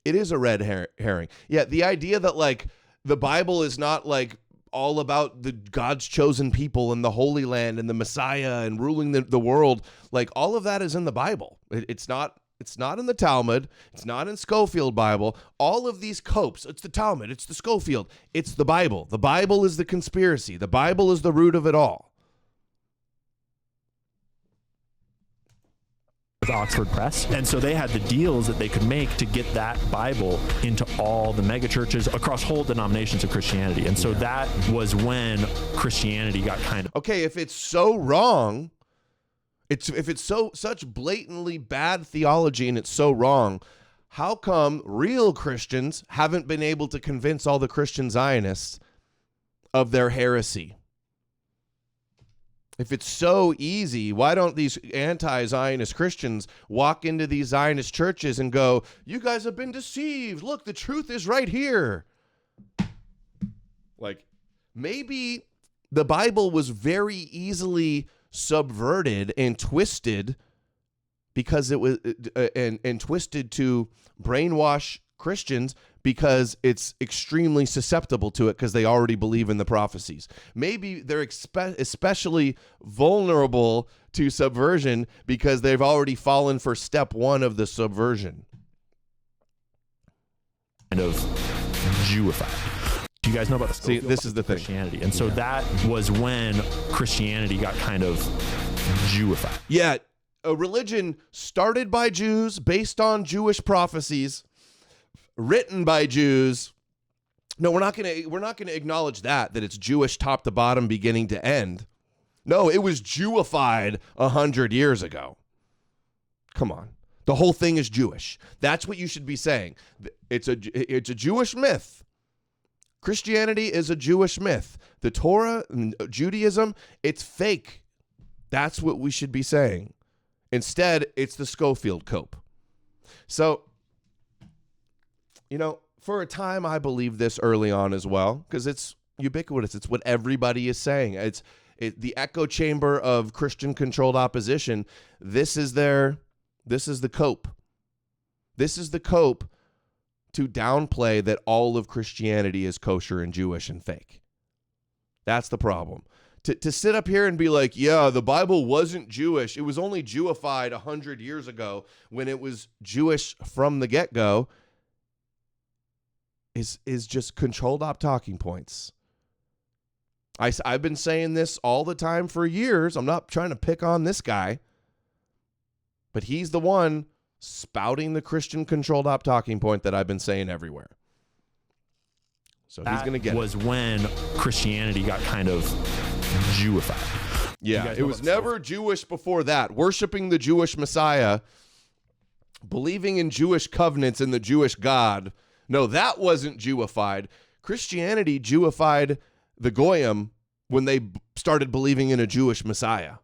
It is a red herring. Yeah, the idea that, like, the Bible is not, like, all about the God's chosen people and the Holy Land and the Messiah and ruling the world, like, all of that is in the Bible. It's not It's not in the Talmud. It's not in Scofield Bible. All of these copes, it's the Talmud, it's the Scofield, it's the Bible. The Bible is the conspiracy. The Bible is the root of it all. With Oxford Press. And so they had the deals that they could make to get that Bible into all the mega churches across whole denominations of Christianity. And so that was when Christianity got kind of... Okay, if it's so wrong, if it's such blatantly bad theology and it's so wrong, how come real Christians haven't been able to convince all the Christian Zionists of their heresy? If it's so easy, why don't these anti-Zionist Christians walk into these Zionist churches and go, you guys have been deceived. Look, the truth is right here. Like, maybe the Bible was very easily subverted and twisted because it was and twisted to brainwash Christians because it's extremely susceptible to it because they already believe in the prophecies. Maybe they're especially vulnerable to subversion because they've already fallen for step one of the subversion. Kind of Jewified. Do you guys know about the See, this is the thing. Christianity? And so that was when Christianity got kind of Jewified. Yeah, a religion started by Jews based on Jewish prophecies, written by Jews. No, we're not gonna acknowledge that it's Jewish top to bottom, beginning to end. No, it was Jewified 100 years ago. Come on, the whole thing is Jewish. That's what you should be saying. It's a Jewish myth. Christianity is a Jewish myth. The Torah, Judaism, it's fake. That's what we should be saying. Instead, it's the Scofield cope. So, for a time, I believed this early on as well because it's ubiquitous. It's what everybody is saying. It's the echo chamber of Christian-controlled opposition. This is the cope. This is the cope to downplay that all of Christianity is kosher and Jewish and fake. That's the problem. To sit up here and be like, yeah, the Bible wasn't Jewish. It was only Jewified 100 years ago when it was Jewish from the get-go is just controlled op talking points. I've been saying this all the time for years. I'm not trying to pick on this guy, but he's the one spouting the Christian controlled op talking point that I've been saying everywhere. So he's going to get it. Was when Christianity got kind of Jewified. Yeah, it was never Jewish before that. Worshipping the Jewish Messiah, believing in Jewish covenants and the Jewish God. No, that wasn't Jewified. Christianity Jewified the Goyim when they started believing in a Jewish Messiah.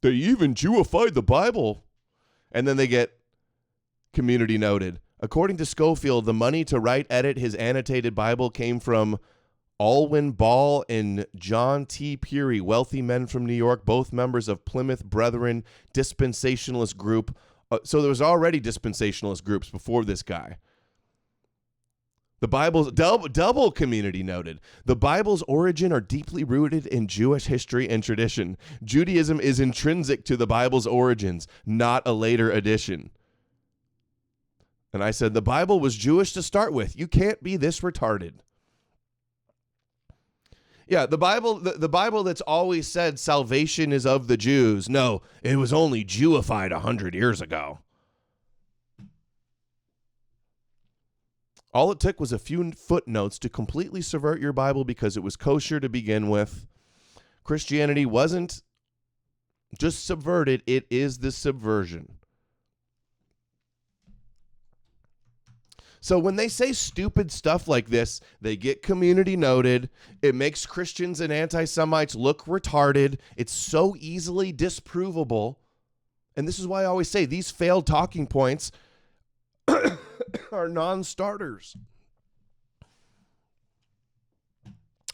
They even Jewified the Bible. And then they get community noted. According to Scofield, the money to edit his annotated Bible came from Alwyn Ball and John T. Peary, wealthy men from New York, both members of Plymouth Brethren dispensationalist group. So there was already dispensationalist groups before this guy. The Bible's double community noted. The Bible's origin are deeply rooted in Jewish history and tradition. Judaism is intrinsic to the Bible's origins, not a later addition. And I said, the Bible was Jewish to start with. You can't be this retarded. Yeah, the Bible that's always said salvation is of the Jews. No, it was only Jewified 100 years ago. All it took was a few footnotes to completely subvert your Bible because it was kosher to begin with. Christianity wasn't just subverted, it is the subversion. So when they say stupid stuff like this, they get community noted. It makes Christians and anti-Semites look retarded. It's so easily disprovable. And this is why I always say these failed talking points are non-starters.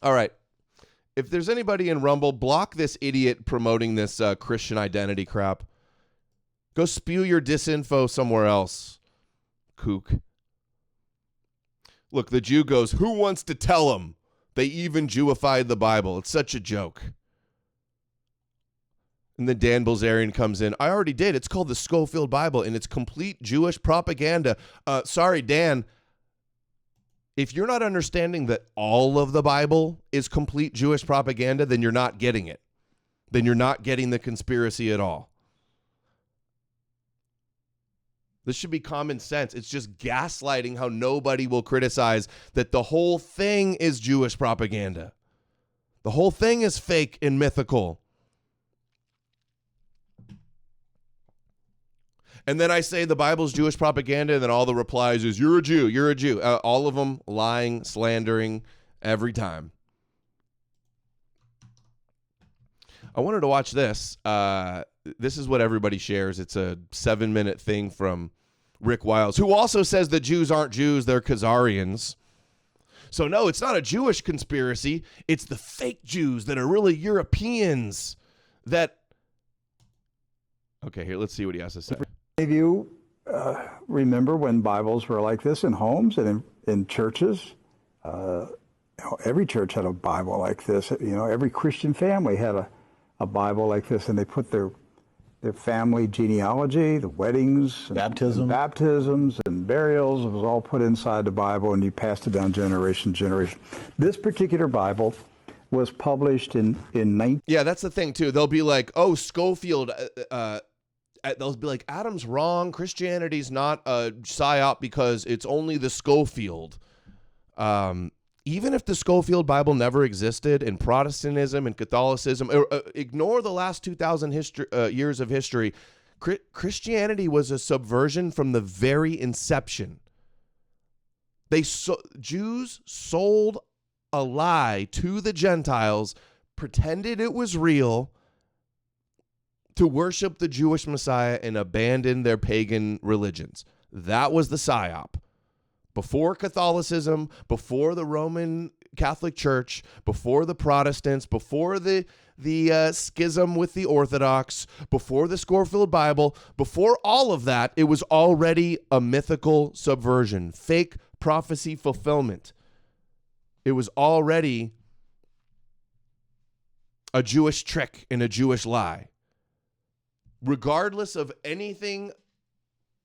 All right. If there's anybody in Rumble, block this idiot promoting this Christian identity crap. Go spew your disinfo somewhere else, kook. Look, the Jew goes, who wants to tell them? They even Jewified the Bible. It's such a joke. And then Dan Bilzerian comes in. I already did. It's called the Scofield Bible, and it's complete Jewish propaganda. Sorry, Dan. If you're not understanding that all of the Bible is complete Jewish propaganda, then you're not getting it. Then you're not getting the conspiracy at all. This should be common sense. It's just gaslighting how nobody will criticize that the whole thing is Jewish propaganda. The whole thing is fake and mythical. And then I say the Bible's Jewish propaganda, and then all the replies is, you're a Jew, you're a Jew. All of them lying, slandering every time. I wanted to watch this. This is what everybody shares. It's a 7-minute thing from Rick Wiles, who also says that Jews aren't Jews, they're Khazarians. So no, it's not a Jewish conspiracy. It's the fake Jews that are really Europeans that... Okay, here, let's see what he has to say. If you remember when Bibles were like this in homes and in churches, every church had a Bible like this. Every Christian family had a Bible like this, and they put their family genealogy, the weddings, baptisms and burials. It was all put inside the Bible, and you passed it down generation to generation. This particular Bible was published in 19... Yeah, that's the thing, too. They'll be like, oh, Scofield... they'll be like, Adam's wrong. Christianity's not a psyop because it's only the Scofield. Even if the Scofield Bible never existed, and Protestantism and Catholicism, ignore the last 2,000 years of history, Christianity was a subversion from the very inception. Jews sold a lie to the Gentiles, pretended it was real, to worship the Jewish Messiah and abandon their pagan religions. That was the psyop. Before Catholicism, before the Roman Catholic Church, before the Protestants, before the schism with the Orthodox, before the Scofield Bible, before all of that, it was already a mythical subversion, fake prophecy fulfillment. It was already a Jewish trick and a Jewish lie. Regardless of anything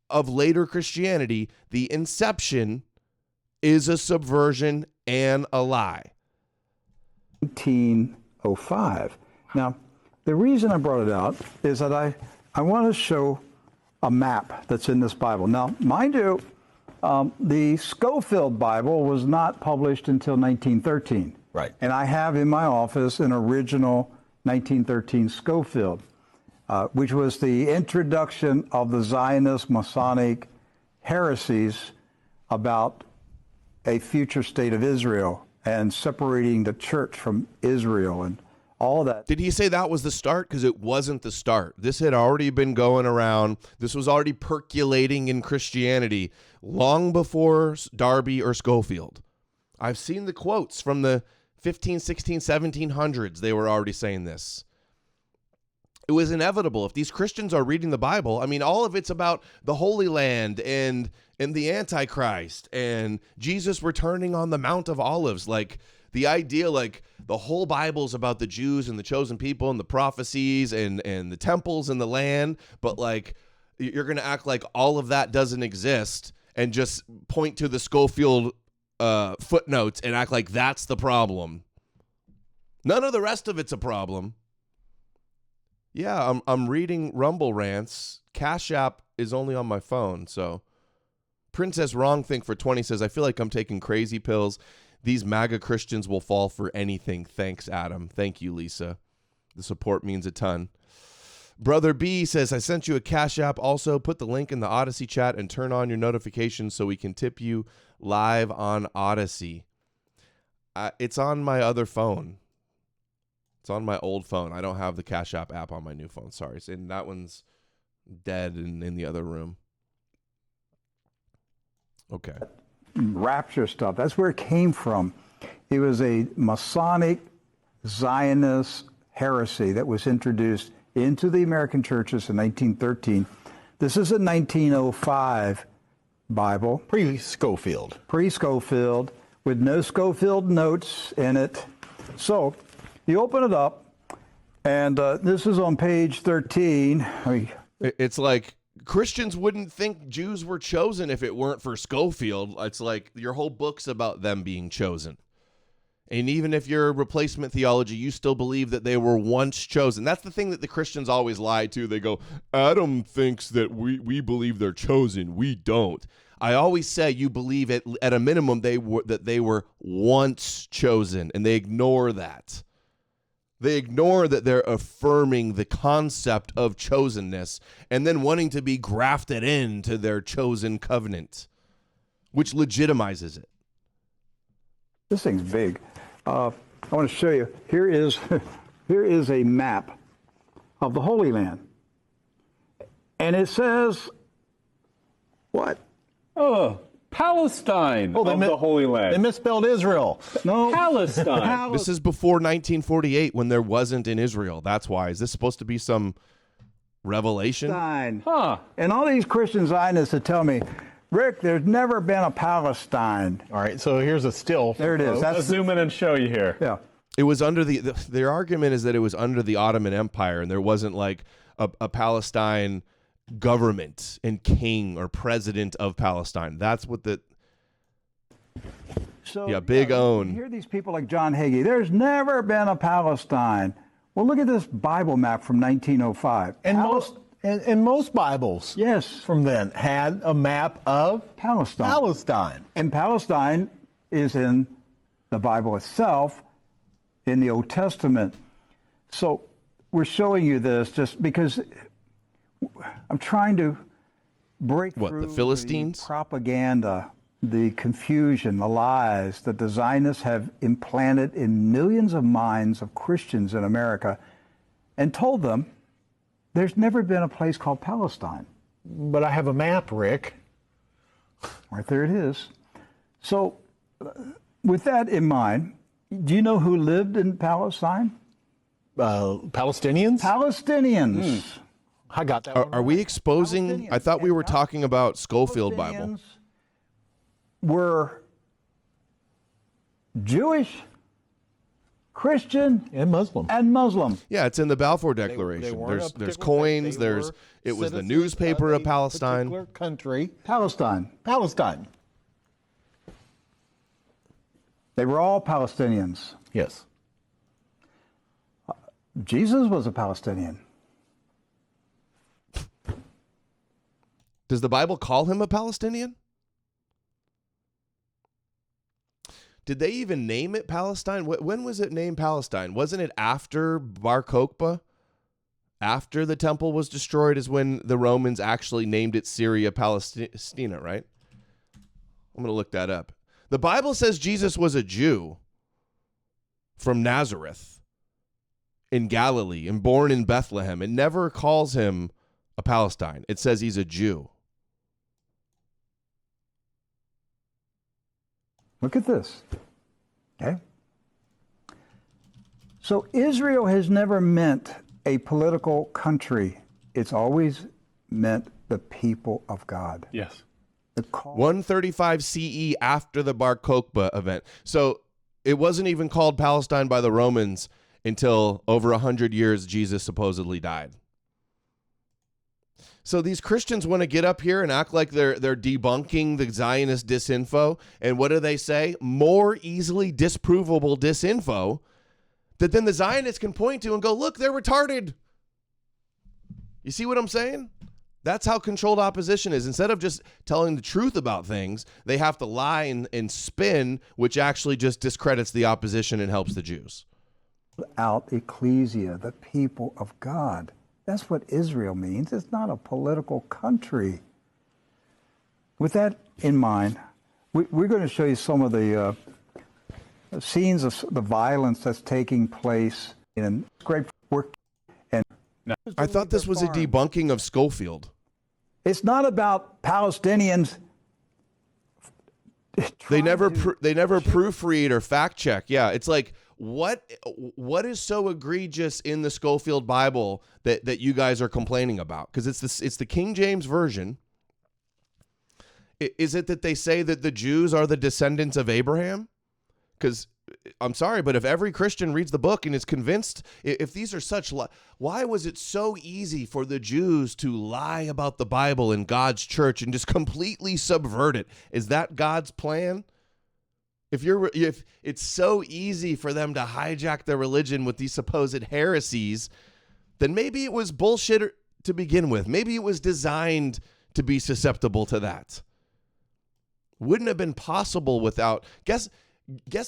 of later Christianity, the inception is a subversion and a lie. 1905. Now, the reason I brought it out is that I want to show a map that's in this Bible. Now, mind you, the Scofield Bible was not published until 1913. Right. And I have in my office an original 1913 Scofield. Which was the introduction of the Zionist Masonic heresies about a future state of Israel and separating the church from Israel and all of that. Did he say that was the start? Because it wasn't the start. This had already been going around. This was already percolating in Christianity long before Darby or Scofield. I've seen the quotes from the 15, 16, 1700s. They were already saying this. It was inevitable. If these Christians are reading the Bible, I mean, all of it's about the Holy Land and the Antichrist and Jesus returning on the Mount of Olives. Like the idea, like the whole Bible's about the Jews and the chosen people and the prophecies and the temples and the land. But like, you're going to act like all of that doesn't exist and just point to the Scofield footnotes and act like that's the problem. None of the rest of it's a problem. Yeah, I'm reading Rumble rants. Cash App is only on my phone, so Princess Wrong Think for 20 says, I feel like I'm taking crazy pills. These MAGA Christians will fall for anything. Thanks, Adam. Thank you, Lisa. The support means a ton. Brother B says, I sent you a Cash App. Also, put the link in the Odysee chat and turn on your notifications so we can tip you live on Odysee. It's on my other phone. It's on my old phone. I don't have the Cash App app on my new phone. Sorry. And that one's dead in the other room. Okay. Rapture stuff. That's where it came from. It was a Masonic Zionist heresy that was introduced into the American churches in 1913. This is a 1905 Bible. Pre-Scofield. Pre-Scofield, with no Scofield notes in it. So you open it up, And this is on page 13. It's like Christians wouldn't think Jews were chosen if it weren't for Scofield. It's like your whole book's about them being chosen. And even if you're replacement theology, you still believe that they were once chosen. That's the thing that the Christians always lie to. They go, Adam thinks that we believe they're chosen. We don't. I always say you believe at a minimum that they were once chosen, and they ignore that. They ignore that they're affirming the concept of chosenness and then wanting to be grafted into their chosen covenant, which legitimizes it. This thing's big. I want to show you. Here is a map of the Holy Land. And it says, what? Oh, Palestine of the Holy Land. They misspelled Israel. No. Palestine. This is before 1948 when there wasn't in Israel. That's why. Is this supposed to be some revelation? Huh. And all these Christian Zionists that tell me, Rick, there's never been a Palestine. All right, so here's a still. There it is. Let's zoom in and show you here. Yeah. It was under their argument is that it was under the Ottoman Empire, and there wasn't like a Palestine government and king or president of Palestine. That's what big own. You hear these people like John Hagee, there's never been a Palestine. Well, look at this Bible map from 1905. And most Bibles, yes, from then had a map of Palestine. And Palestine is in the Bible itself, in the Old Testament. So we're showing you this just because I'm trying to break through the Philistines? The propaganda, the confusion, the lies that the Zionists have implanted in millions of minds of Christians in America, and told them there's never been a place called Palestine. But I have a map, Rick. Right there it is. So with that in mind, do you know who lived in Palestine? Palestinians? Palestinians. I got that. Are we exposing? I thought we were talking about Scofield Bible. Were Jewish, Christian, and Muslim. Yeah, it's in the Balfour Declaration. There's coins. It was the newspaper of Palestine. Particular country. Palestine. They were all Palestinians. Yes. Jesus was a Palestinian. Does the Bible call him a Palestinian? Did they even name it Palestine? When was it named Palestine? Wasn't it after Bar Kokhba? After the temple was destroyed is when the Romans actually named it Syria Palestina, right? I'm going to look that up. The Bible says Jesus was a Jew from Nazareth in Galilee and born in Bethlehem. It never calls him a Palestine. It says he's a Jew. Look at this. Okay? So Israel has never meant a political country. It's always meant the people of God. Yes. 135 CE after the Bar Kokhba event. So it wasn't even called Palestine by the Romans until over 100 years Jesus supposedly died. So these Christians want to get up here and act like they're debunking the Zionist disinfo. And what do they say? More easily disprovable disinfo that then the Zionists can point to and go, look, they're retarded. You see what I'm saying? That's how controlled opposition is. Instead of just telling the truth about things, they have to lie and spin, which actually just discredits the opposition and helps the Jews. Out ecclesia, the people of God. That's what Israel means. It's not a political country. With that in mind, we're going to show you some of the scenes of the violence that's taking place in great work. And I thought this was a debunking of Scofield. It's not about Palestinians. They never proofread or fact check. Yeah, it's like, what is so egregious in the Scofield Bible that you guys are complaining about? Because it's the King James Version. Is it that they say that the Jews are the descendants of Abraham? Because I'm sorry, but if every Christian reads the book and is convinced, if these are such, why was it so easy for the Jews to lie about the Bible in God's church and just completely subvert it? Is that God's plan? If it's so easy for them to hijack their religion with these supposed heresies, then maybe it was bullshit to begin with. Maybe it was designed to be susceptible to that. Wouldn't have been possible without. Guess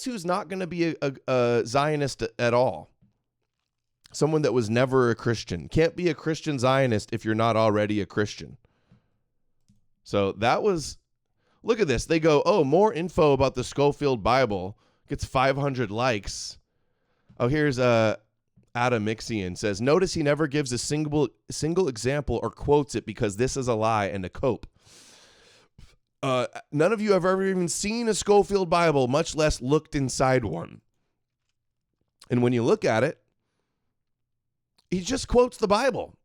who's not going to be a Zionist at all? Someone that was never a Christian. Can't be a Christian Zionist if you're not already a Christian. So that was, look at this. They go, oh, more info about the Scofield Bible. Gets 500 likes. Oh, here's AdamGreenKMN says, notice he never gives a single example or quotes it because this is a lie and a cope. None of you have ever even seen a Scofield Bible, much less looked inside one. And when you look at it, he just quotes the Bible.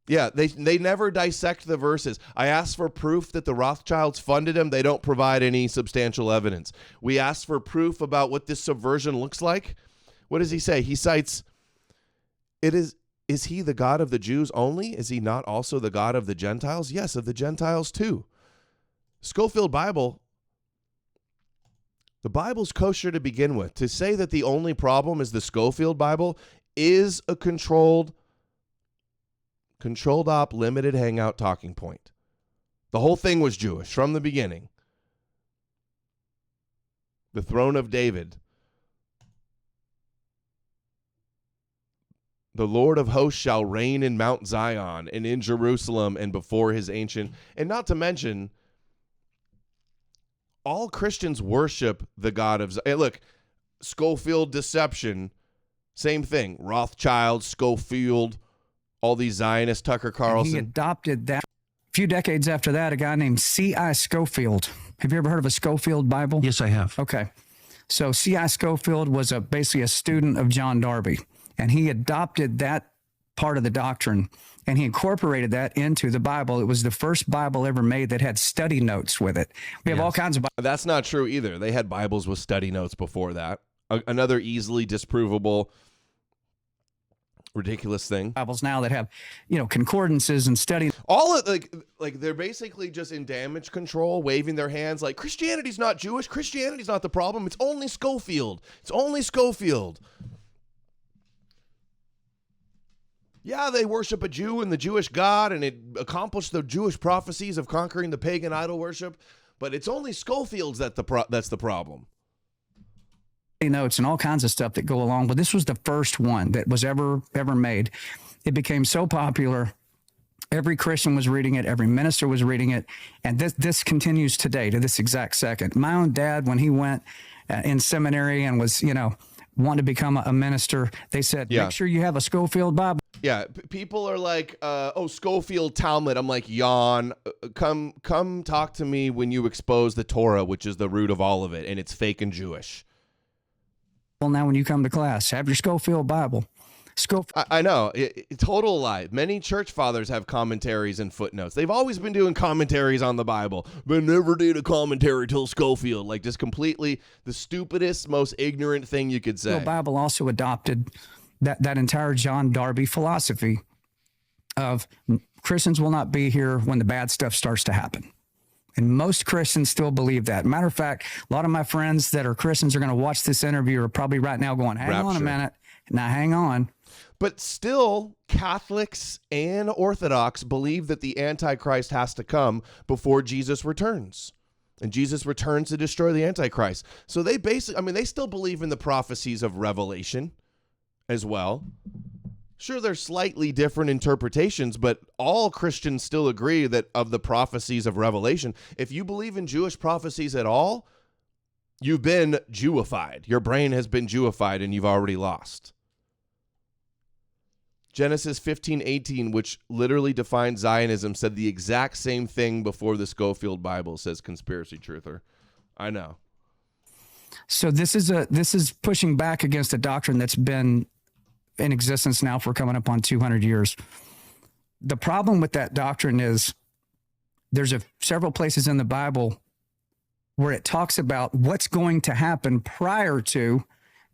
Yeah, they never dissect the verses. I asked for proof that the Rothschilds funded him. They don't provide any substantial evidence. We asked for proof about what this subversion looks like. What does he say? He cites, is he the God of the Jews only? Is he not also the God of the Gentiles? Yes, of the Gentiles too. Scofield Bible, the Bible's kosher to begin with. To say that the only problem is the Scofield Bible is a controlled op, limited hangout talking point. The whole thing was Jewish from the beginning. The throne of David. The Lord of hosts shall reign in Mount Zion and in Jerusalem and before his ancient. And not to mention, all Christians worship the God of Zion. Hey, look, Scofield deception, same thing. Rothschild, Scofield, all these Zionists, Tucker Carlson. He adopted that. A few decades after that, a guy named C.I. Scofield. Have you ever heard of a Scofield Bible? Yes, I have. Okay. So C.I. Scofield was basically a student of John Darby. And he adopted that part of the doctrine and he incorporated that into the Bible. It was the first Bible ever made that had study notes with it. We have all kinds of Bibles. That's not true either. They had Bibles with study notes before that. Another easily disprovable, ridiculous thing. Bibles now that have, concordances and study. All of like they're basically just in damage control, waving their hands like Christianity's not Jewish. Christianity's not the problem. It's only Scofield. It's only Scofield. Yeah, they worship a Jew and the Jewish God, and it accomplished the Jewish prophecies of conquering the pagan idol worship, but it's only Scofield's that's the problem. Notes and all kinds of stuff that go along, but this was the first one that was ever made. It became so popular. Every Christian was reading it. Every minister was reading it. And this continues today to this exact second. My own dad, when he went in seminary and was, wanted to become a minister, they said, make sure you have a Scofield Bible. Yeah, people are like, Scofield Talmud. I'm like, yawn. Come talk to me when you expose the Torah, which is the root of all of it, and it's fake and Jewish. Well, now when you come to class, have your Scofield Bible. I know. Total lie. Many church fathers have commentaries and footnotes. They've always been doing commentaries on the Bible, but never did a commentary till Scofield. Like, just completely the stupidest, most ignorant thing you could say. The Bible also adopted that entire John Darby philosophy of Christians will not be here when the bad stuff starts to happen. And most Christians still believe that. Matter of fact, a lot of my friends that are Christians are going to watch this interview are probably right now going, hang on a minute. Now, hang on. But still, Catholics and Orthodox believe that the Antichrist has to come before Jesus returns. And Jesus returns to destroy the Antichrist. So they basically, they still believe in the prophecies of Revelation as well. Sure, there's slightly different interpretations, but all Christians still agree that of the prophecies of Revelation, if you believe in Jewish prophecies at all, you've been Jewified. Your brain has been Jewified and you've already lost. Genesis 15:18, which literally defines Zionism, said the exact same thing before the Scofield Bible, says conspiracy truther. I know. So this is pushing back against a doctrine that's been in existence now for coming up on 200 years. The problem with that doctrine is there's several places in the Bible where it talks about what's going to happen prior to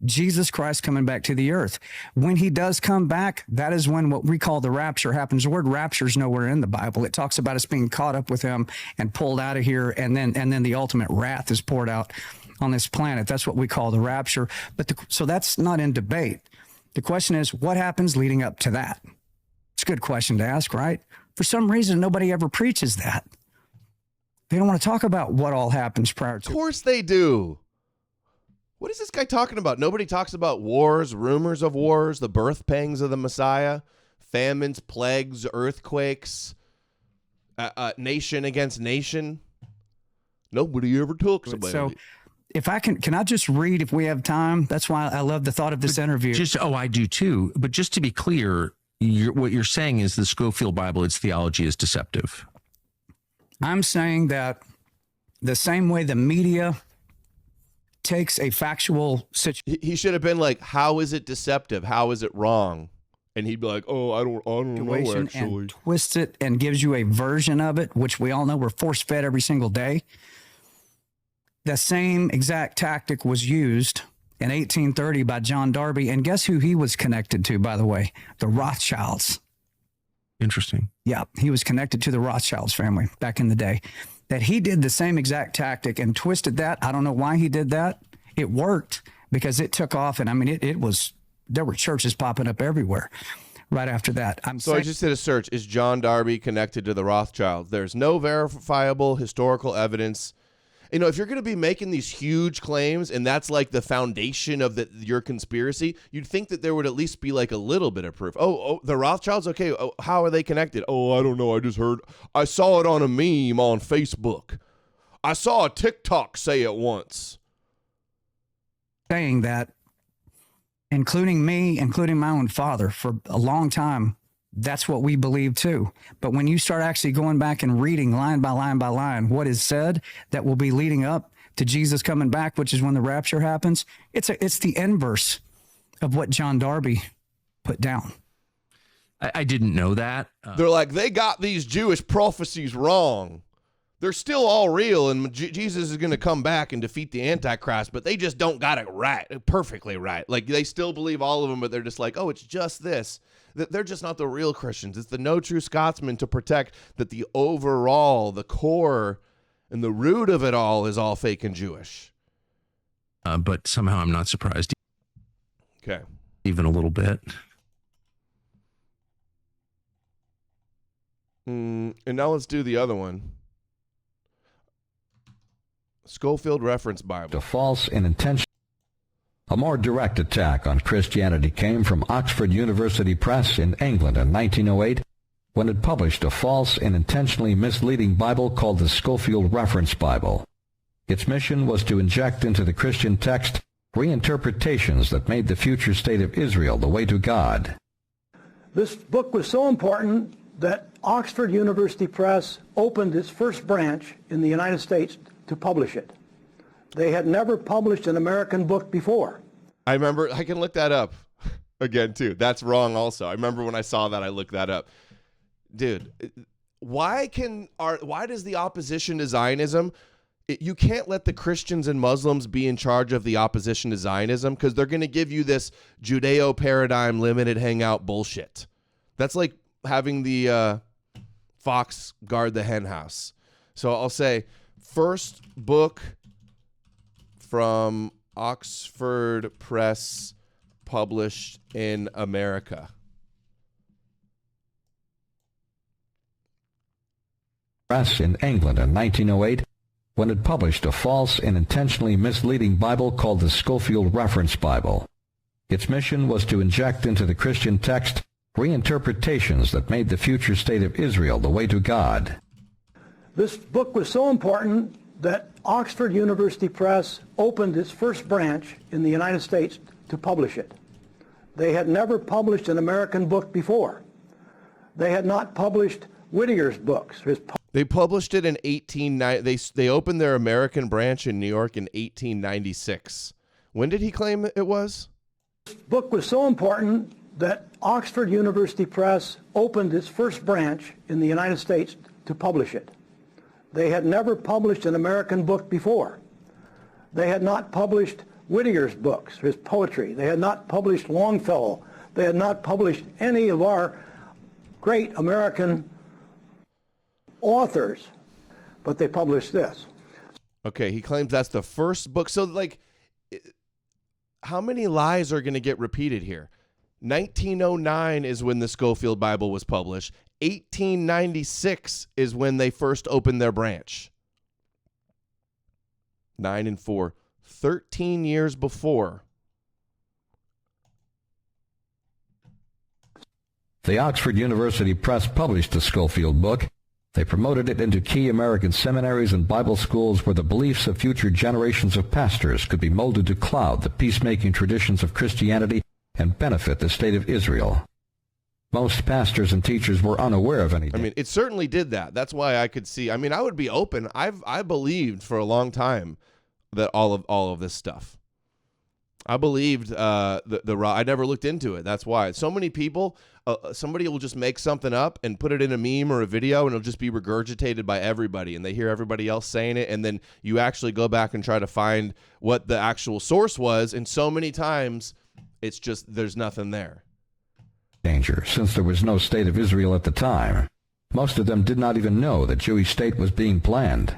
Jesus Christ coming back to the earth. When he does come back, that is when what we call the rapture happens. The word rapture is nowhere in the Bible. It talks about us being caught up with him and pulled out of here, and then the ultimate wrath is poured out on this planet. That's what we call the rapture. So that's not in debate. The question is, what happens leading up to that? It's a good question to ask, right? For some reason, nobody ever preaches that. They don't want to talk about what all happens prior to. Of course they do. What is this guy talking about? Nobody talks about wars, rumors of wars, the birth pangs of the Messiah, famines, plagues, earthquakes, nation against nation. Nobody ever talks about So it. if I can I just read if we have time? That's why I love the thought of this interview. I do too. But just to be clear, what you're saying is the Scofield Bible, its theology is deceptive. I'm saying that the same way the media takes a factual situation. He should have been like, how is it deceptive? How is it wrong? And he'd be like, oh, I don't know, actually. And twists it and gives you a version of it, which we all know we're force-fed every single day. The same exact tactic was used in 1830 by John Darby. And guess who he was connected to, by the way? The Rothschilds. Interesting. Yeah, he was connected to the Rothschilds family back in the day. That he did the same exact tactic and twisted that. I don't know why he did that. It worked because it took off. And I mean, there were churches popping up everywhere right after that. I just did a search. Is John Darby connected to the Rothschilds? There's no verifiable historical evidence. You know, if you're going to be making these huge claims and that's like the foundation of your conspiracy, you'd think that there would at least be like a little bit of proof. Oh, the Rothschilds? Okay, how are they connected? Oh, I don't know. I saw it on a meme on Facebook. I saw a TikTok say it once. Saying that, including me, including my own father, for a long time, that's what we believe too. But when you start actually going back and reading line by line by line what is said that will be leading up to Jesus coming back, which is when the rapture happens, it's the inverse of what John Darby put down. I didn't know that. They're like, they got these Jewish prophecies wrong. They're still all real, and Jesus is going to come back and defeat the Antichrist, but they just don't got it right, perfectly right. Like, they still believe all of them, but they're just like, oh, it's just this. They're just not the real Christians. It's the no true Scotsman to protect that the overall, the core, and the root of it all is all fake and Jewish. But somehow I'm not surprised. Okay. Even a little bit. And now let's do the other one. Scofield Reference Bible. To false and intentional. A more direct attack on Christianity came from Oxford University Press in England in 1908 when it published a false and intentionally misleading Bible called the Scofield Reference Bible. Its mission was to inject into the Christian text reinterpretations that made the future state of Israel the way to God. This book was so important that Oxford University Press opened its first branch in the United States to publish it. They had never published an American book before. I remember, I can look that up again too. That's wrong also. I remember when I saw that, I looked that up. Dude, why does the opposition to Zionism, you can't let the Christians and Muslims be in charge of the opposition to Zionism because they're going to give you this Judeo paradigm limited hangout bullshit. That's like having the fox guard the hen house. So I'll say first book from Oxford Press published in America. Press in England in 1908 when it published a false and intentionally misleading Bible called the Scofield Reference Bible. Its mission was to inject into the Christian text reinterpretations that made the future state of Israel the way to God. This book was so important that Oxford University Press opened its first branch in the United States to publish it. They had never published an American book before. They had not published Whittier's books. They published it in 1890. They opened their American branch in New York in 1896. When did he claim it was? This book was so important that Oxford University Press opened its first branch in the United States to publish it. They had never published an American book before. They had not published Whittier's books, his poetry. They had not published Longfellow. They had not published any of our great American authors, but they published this. Okay, he claims that's the first book. So, like, how many lies are going to get repeated here? 1909 is when the Scofield Bible was published. 1896 is when they first opened their branch. 9 and 4. 13 years before. The Oxford University Press published the Scofield book. They promoted it into key American seminaries and Bible schools where the beliefs of future generations of pastors could be molded to cloud the peacemaking traditions of Christianity and benefit the state of Israel. Most pastors and teachers were unaware of any. I mean, it certainly did that. That's why I could see. I mean, I would be open. I believed for a long time that all of this stuff. I believed I never looked into it. That's why so many people. Somebody will just make something up and put it in a meme or a video, and it'll just be regurgitated by everybody, and they hear everybody else saying it, and then you actually go back and try to find what the actual source was, and so many times it's just there's nothing there. Danger, since there was no state of Israel at the time. Most of them did not even know the Jewish state was being planned.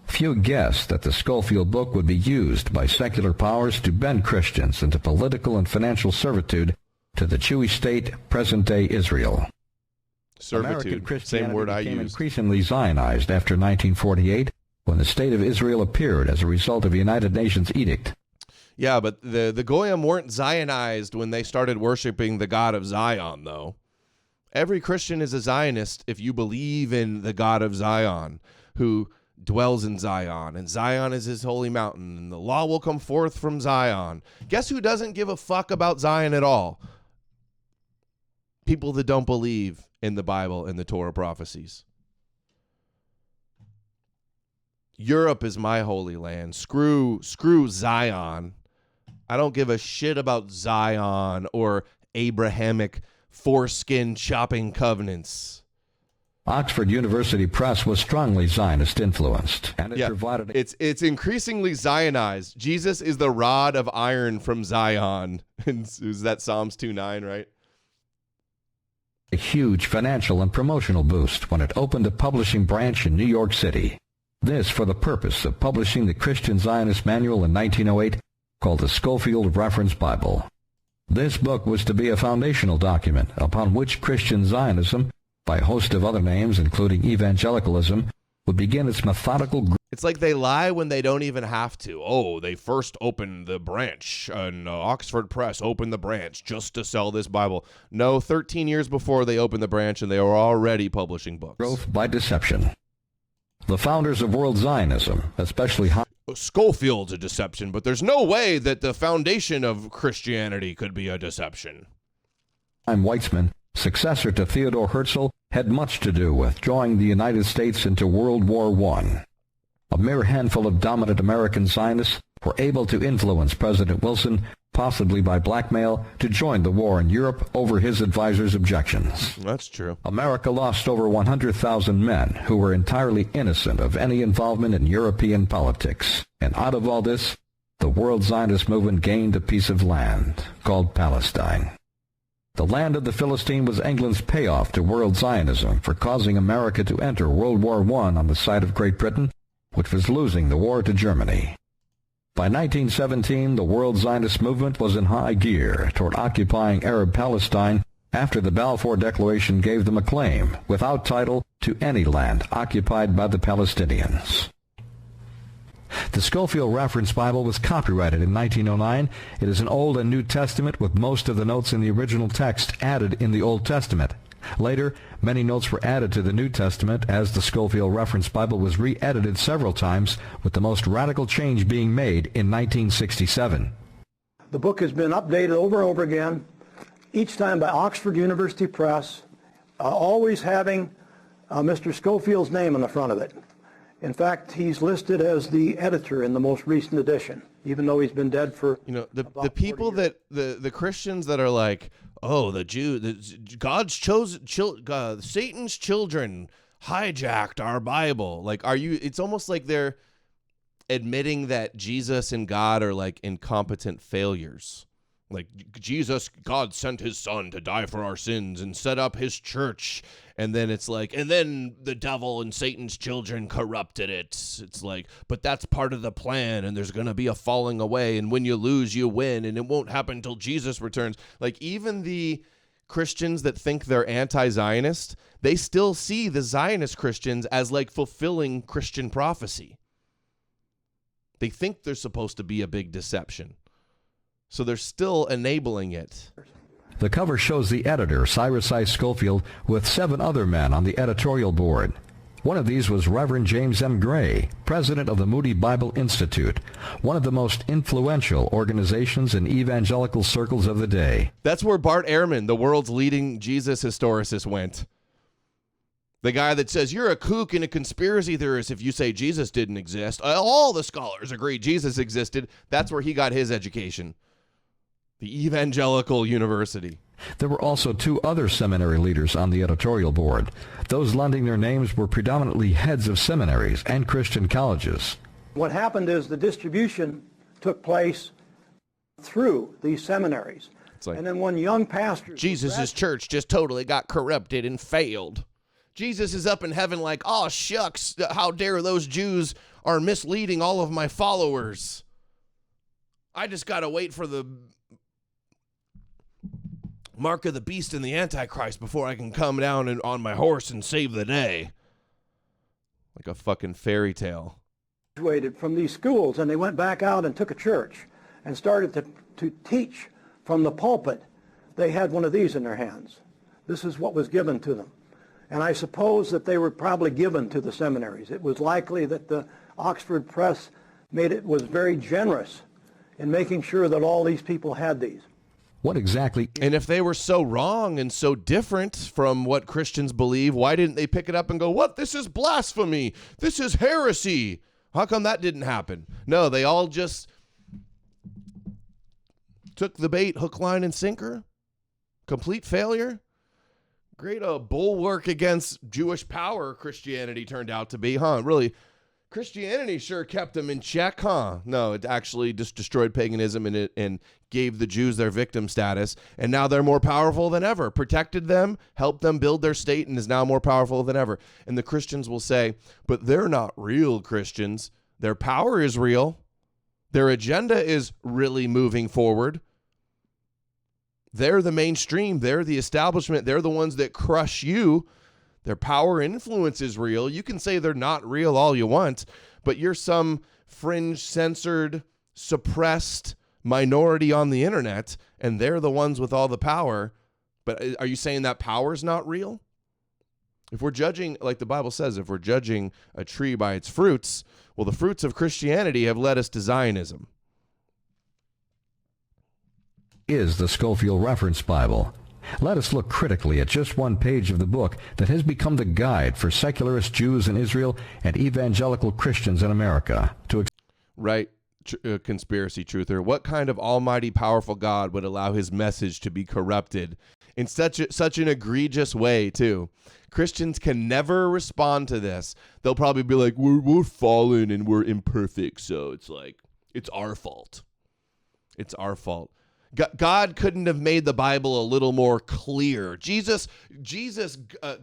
Few guessed that the Scofield book would be used by secular powers to bend Christians into political and financial servitude to the Jewish state, present-day Israel. Servitude, same word I became use. Increasingly Zionized after 1948, when the state of Israel appeared as a result of a United Nations edict. Yeah, but the Goyim weren't Zionized when they started worshiping the God of Zion, though. Every Christian is a Zionist if you believe in the God of Zion, who dwells in Zion, and Zion is his holy mountain, and the law will come forth from Zion. Guess who doesn't give a fuck about Zion at all? People that don't believe in the Bible and the Torah prophecies. Europe is my holy land. Screw Zion. I don't give a shit about Zion or Abrahamic foreskin chopping covenants. Oxford University Press was strongly Zionist influenced, and it provided it's increasingly Zionized. Jesus is the rod of iron from Zion. Is that Psalms 2:9, right? a huge financial and promotional boost when it opened a publishing branch in New York City. This for the purpose of publishing the Christian Zionist Manual in 1908 called the Scofield Reference Bible. This book was to be a foundational document upon which Christian Zionism, by a host of other names including evangelicalism, would begin its methodical growth. It's like they lie when they don't even have to. Oh, they first opened the branch, and Oxford Press opened the branch just to sell this Bible. No, 13 years before they opened the branch, and they were already publishing books. Growth by deception. The founders of World Zionism, especially Scofield's a deception, but there's no way that the foundation of Christianity could be a deception. Chaim Weizmann, successor to Theodore Herzl, had much to do with drawing the United States into World War I. A mere handful of dominant American Zionists were able to influence President Wilson, possibly by blackmail, to join the war in Europe over his advisors' objections. That's true. America lost over 100,000 men who were entirely innocent of any involvement in European politics. And out of all this, the World Zionist movement gained a piece of land called Palestine. The land of the Philistine was England's payoff to World Zionism for causing America to enter World War I on the side of Great Britain, which was losing the war to Germany. By 1917, the World Zionist movement was in high gear toward occupying Arab Palestine after the Balfour Declaration gave them a claim, without title, to any land occupied by the Palestinians. The Scofield Reference Bible was copyrighted in 1909. It is an Old and New Testament with most of the notes in the original text added in the Old Testament. Later, many notes were added to the New Testament as the Scofield Reference Bible was re-edited several times, with the most radical change being made in 1967. The book has been updated over and over again, each time by Oxford University Press, always having Mr. Scofield's name on the front of it. In fact, he's listed as the editor in the most recent edition, even though he's been dead for the people that the Christians that are like, oh, God's chosen Satan's children hijacked our Bible. Like, it's almost like they're admitting that Jesus and God are like incompetent failures. Like, God sent his son to die for our sins and set up his church. And then it's like, and then the devil and Satan's children corrupted it. It's like, but that's part of the plan, and there's going to be a falling away. And when you lose, you win, and it won't happen until Jesus returns. Like, even the Christians that think they're anti-Zionist, they still see the Zionist Christians as like fulfilling Christian prophecy. They think they're supposed to be a big deception. So they're still enabling it. The cover shows the editor, Cyrus I. Scofield, with 7 other men on the editorial board. One of these was Reverend James M. Gray, president of the Moody Bible Institute, one of the most influential organizations in evangelical circles of the day. That's where Bart Ehrman, the world's leading Jesus historicist, went. The guy that says, you're a kook and a conspiracy theorist if you say Jesus didn't exist. All the scholars agree Jesus existed. That's where he got his education. The Evangelical University. There were also 2 other seminary leaders on the editorial board. Those lending their names were predominantly heads of seminaries and Christian colleges. What happened is the distribution took place through these seminaries. Like, and then when young pastors... Jesus' church just totally got corrupted and failed. Jesus is up in heaven like, oh, shucks, how dare those Jews are misleading all of my followers. I just got to wait for the mark of the beast and the Antichrist before I can come down on my horse and save the day. Like a fucking fairy tale. Graduated from these schools, and they went back out and took a church and started to teach from the pulpit. They had one of these in their hands. This is what was given to them. And I suppose that they were probably given to the seminaries. It was likely that the Oxford Press was very generous in making sure that all these people had these. What exactly? And if they were so wrong and so different from what Christians believe, why didn't they pick it up and go, what? This is blasphemy. This is heresy. How come that didn't happen? No, they all just took the bait, hook, line, and sinker. Complete failure. Great bulwark against Jewish power Christianity turned out to be, huh? Really, Christianity sure kept them in check, huh? No, it actually just destroyed paganism and gave the Jews their victim status, and now they're more powerful than ever. Protected them, helped them build their state, and is now more powerful than ever. And the Christians will say, but they're not real Christians. Their power is real. Their agenda is really moving forward. They're the mainstream. They're the establishment. They're the ones that crush you. Their power and influence is real. You can say they're not real all you want, but you're some fringe, censored, suppressed minority on the internet, and they're the ones with all the power. But are you saying that power is not real? If we're judging, like the Bible says, if we're judging a tree by its fruits, well, the fruits of Christianity have led us to Zionism. Is the Scofield Reference Bible. Let us look critically at just one page of the book that has become the guide for secularist Jews in Israel and evangelical Christians in America. Right, conspiracy truther. What kind of almighty powerful God would allow his message to be corrupted in such an egregious way, too? Christians can never respond to this. They'll probably be like, we're fallen and we're imperfect, so it's like, it's our fault. It's our fault. God couldn't have made the Bible a little more clear. Jesus,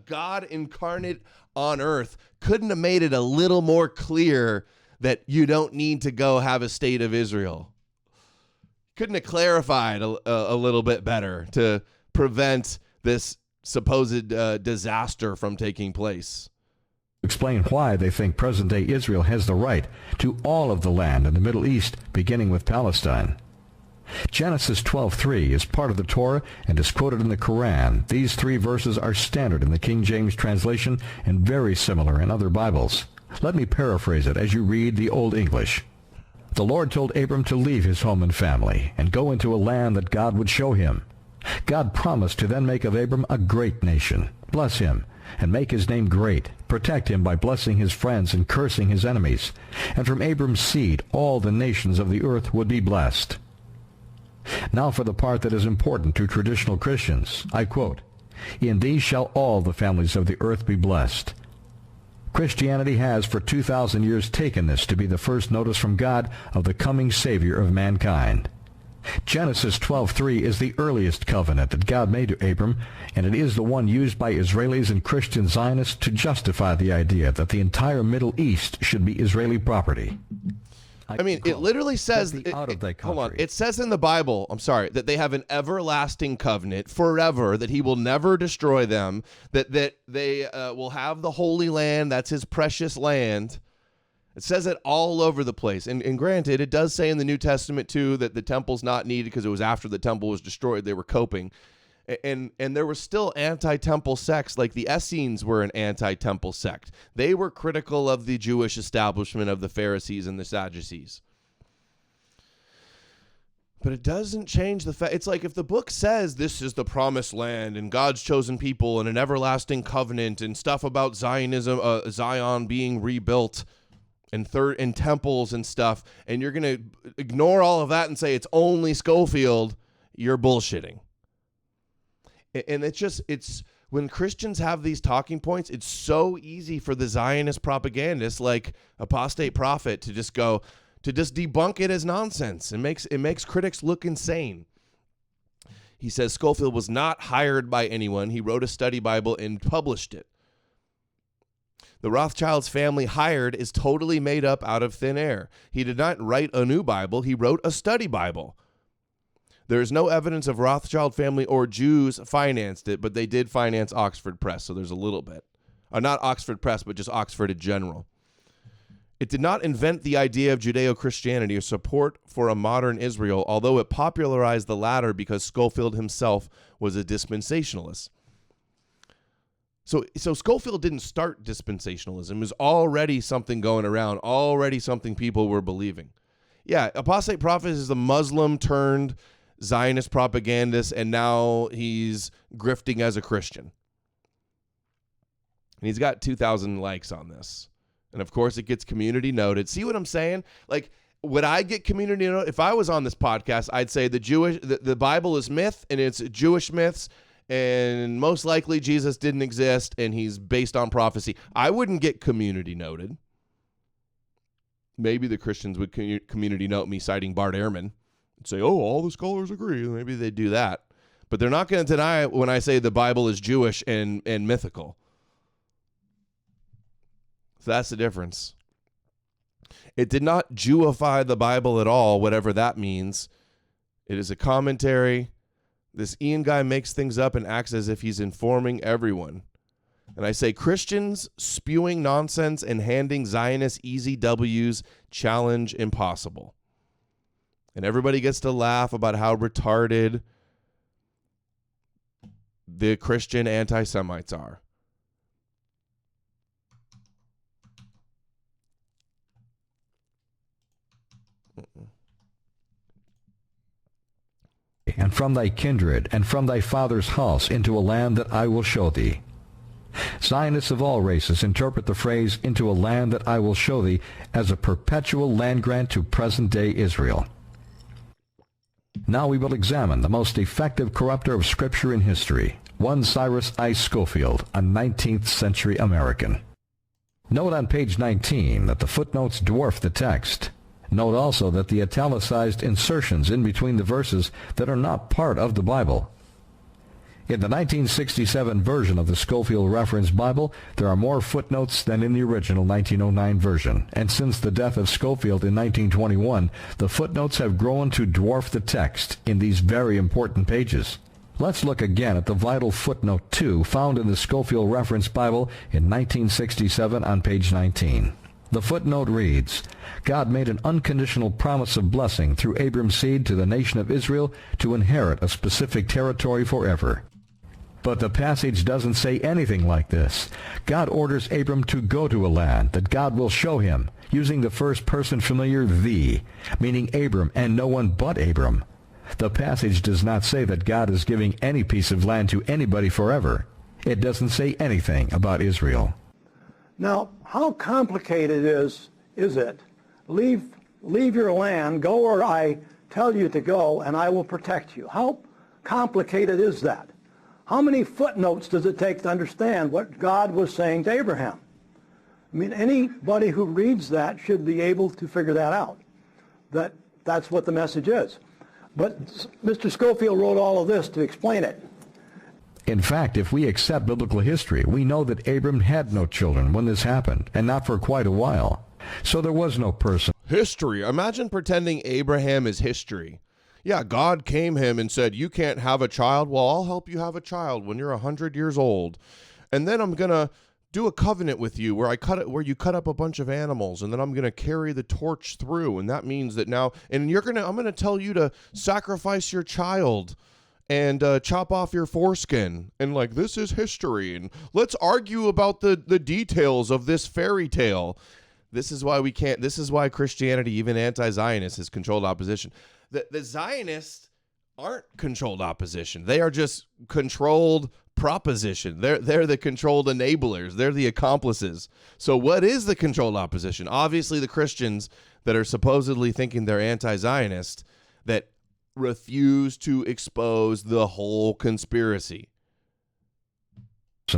God incarnate on earth, couldn't have made it a little more clear that you don't need to go have a state of Israel. Couldn't have clarified a little bit better to prevent this supposed disaster from taking place. Explain why they think present-day Israel has the right to all of the land in the Middle East, beginning with Palestine. Genesis 12:3 is part of the Torah and is quoted in the Quran. These 3 verses are standard in the King James translation and very similar in other Bibles. Let me paraphrase it as you read the Old English. The Lord told Abram to leave his home and family and go into a land that God would show him. God promised to then make of Abram a great nation, bless him, and make his name great, protect him by blessing his friends and cursing his enemies. And from Abram's seed all the nations of the earth would be blessed. Now for the part that is important to traditional Christians. I quote, "In these shall all the families of the earth be blessed." Christianity has for 2,000 years taken this to be the first notice from God of the coming Savior of mankind. Genesis 12:3 is the earliest covenant that God made to Abram, and it is the one used by Israelis and Christian Zionists to justify the idea that the entire Middle East should be Israeli property. I mean, it literally says, hold on, it says in the Bible, I'm sorry, that they have an everlasting covenant forever, that he will never destroy them, that they will have the Holy Land, that's his precious land. It says it all over the place. And granted, it does say in the New Testament, too, that the temple's not needed because it was after the temple was destroyed. They were coping. And there was still anti-temple sects, like the Essenes were an anti-temple sect. They were critical of the Jewish establishment of the Pharisees and the Sadducees. But it doesn't change the fact. It's like if the book says this is the promised land and God's chosen people and an everlasting covenant and stuff about Zionism, Zion being rebuilt, and temples and stuff, and you're going to ignore all of that and say it's only Scofield, you're bullshitting. And it's when Christians have these talking points, it's so easy for the Zionist propagandists like Apostate Prophet to just debunk it as nonsense. It makes critics look insane. He says Scofield was not hired by anyone. He wrote a study Bible and published it. The Rothschild's family hired is totally made up out of thin air. He did not write a new Bible. He wrote a study Bible. There is no evidence of Rothschild family or Jews financed it, but they did finance Oxford Press, so there's a little bit. Not Oxford Press, but just Oxford in general. It did not invent the idea of Judeo-Christianity or support for a modern Israel, although it popularized the latter because Scofield himself was a dispensationalist. So Scofield didn't start dispensationalism. It was already something going around, already something people were believing. Yeah, Apostate Prophet is the Muslim turned Zionist propagandist, and now he's grifting as a Christian. And he's got 2,000 likes on this. And of course, it gets community noted. See what I'm saying? Like, would I get community noted? If I was on this podcast, I'd say the Bible is myth, and it's Jewish myths, and most likely Jesus didn't exist, and he's based on prophecy. I wouldn't get community noted. Maybe the Christians would community note me citing Bart Ehrman and say, oh, all the scholars agree. Maybe they'd do that. But they're not going to deny it when I say the Bible is Jewish and mythical. So that's the difference. It did not Jewify the Bible at all, whatever that means. It is a commentary. This Ian guy makes things up and acts as if he's informing everyone. And I say Christians spewing nonsense and handing Zionists easy W's challenge impossible. And everybody gets to laugh about how retarded the Christian anti-Semites are. And from thy kindred, and from thy father's house, into a land that I will show thee. Zionists of all races interpret the phrase, into a land that I will show thee, as a perpetual land grant to present-day Israel. Now we will examine the most effective corrupter of Scripture in history, one Cyrus I. Scofield, a 19th century American. Note on page 19 that the footnotes dwarf the text. Note also that the italicized insertions in between the verses that are not part of the Bible. In the 1967 version of the Scofield Reference Bible, there are more footnotes than in the original 1909 version, and since the death of Scofield in 1921, the footnotes have grown to dwarf the text in these very important pages. Let's look again at the vital footnote 2 found in the Scofield Reference Bible in 1967 on page 19. The footnote reads, God made an unconditional promise of blessing through Abram's seed to the nation of Israel to inherit a specific territory forever. But the passage doesn't say anything like this. God orders Abram to go to a land that God will show him, using the first person familiar thee, meaning Abram and no one but Abram. The passage does not say that God is giving any piece of land to anybody forever. It doesn't say anything about Israel. Now, how complicated is it? Leave your land, go where I tell you to go, and I will protect you. How complicated is that? How many footnotes does it take to understand what God was saying to Abraham? I mean, anybody who reads that should be able to figure that out, that's what the message is. But Mr. Scofield wrote all of this to explain it. In fact, if we accept biblical history, we know that Abram had no children when this happened, and not for quite a while. So there was no person. History. Imagine pretending Abraham is history. Yeah, God came him and said, you can't have a child. Well, I'll help you have a child when you're 100 years old. And then I'm going to do a covenant with you where you cut up a bunch of animals, and then I'm going to carry the torch through. And that means that now, and I'm going to tell you to sacrifice your child and chop off your foreskin. And like, this is history. And let's argue about the details of this fairy tale. This is why Christianity, even anti-Zionist, is controlled opposition. The Zionists aren't controlled opposition. They are just controlled proposition. They're the controlled enablers. They're the accomplices. So what is the controlled opposition? Obviously the Christians that are supposedly thinking they're anti-Zionist, that refuse to expose the whole conspiracy.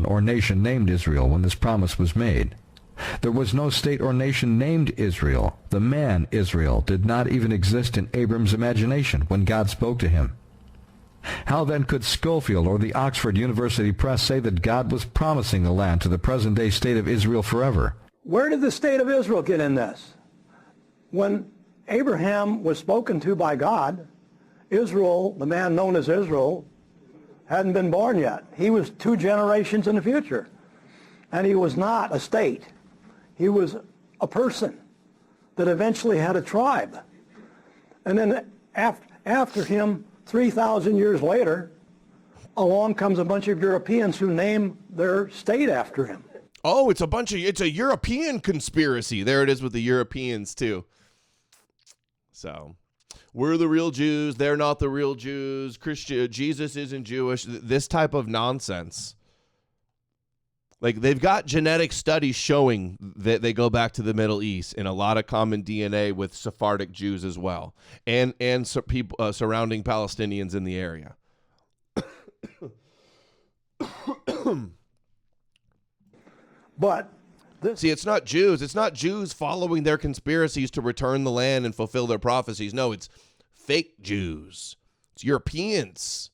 Or nation named Israel when this promise was made. There was no state or nation named Israel. The man Israel did not even exist in Abram's imagination when God spoke to him. How then could Scofield or the Oxford University Press say that God was promising the land to the present-day state of Israel forever? Where did the state of Israel get in this? When Abraham was spoken to by God, Israel, the man known as Israel, hadn't been born yet. He was 2 generations in the future. And he was not a state. He was a person that eventually had a tribe. And then after him, 3,000 years later, along comes a bunch of Europeans who name their state after him. Oh, it's a European conspiracy. There it is with the Europeans too. So, we're the real Jews. They're not the real Jews. Jesus isn't Jewish. This type of nonsense. Like, they've got genetic studies showing that they go back to the Middle East and a lot of common DNA with Sephardic Jews as well, and people surrounding Palestinians in the area. But see, it's not Jews. It's not Jews following their conspiracies to return the land and fulfill their prophecies. No, it's fake Jews. It's Europeans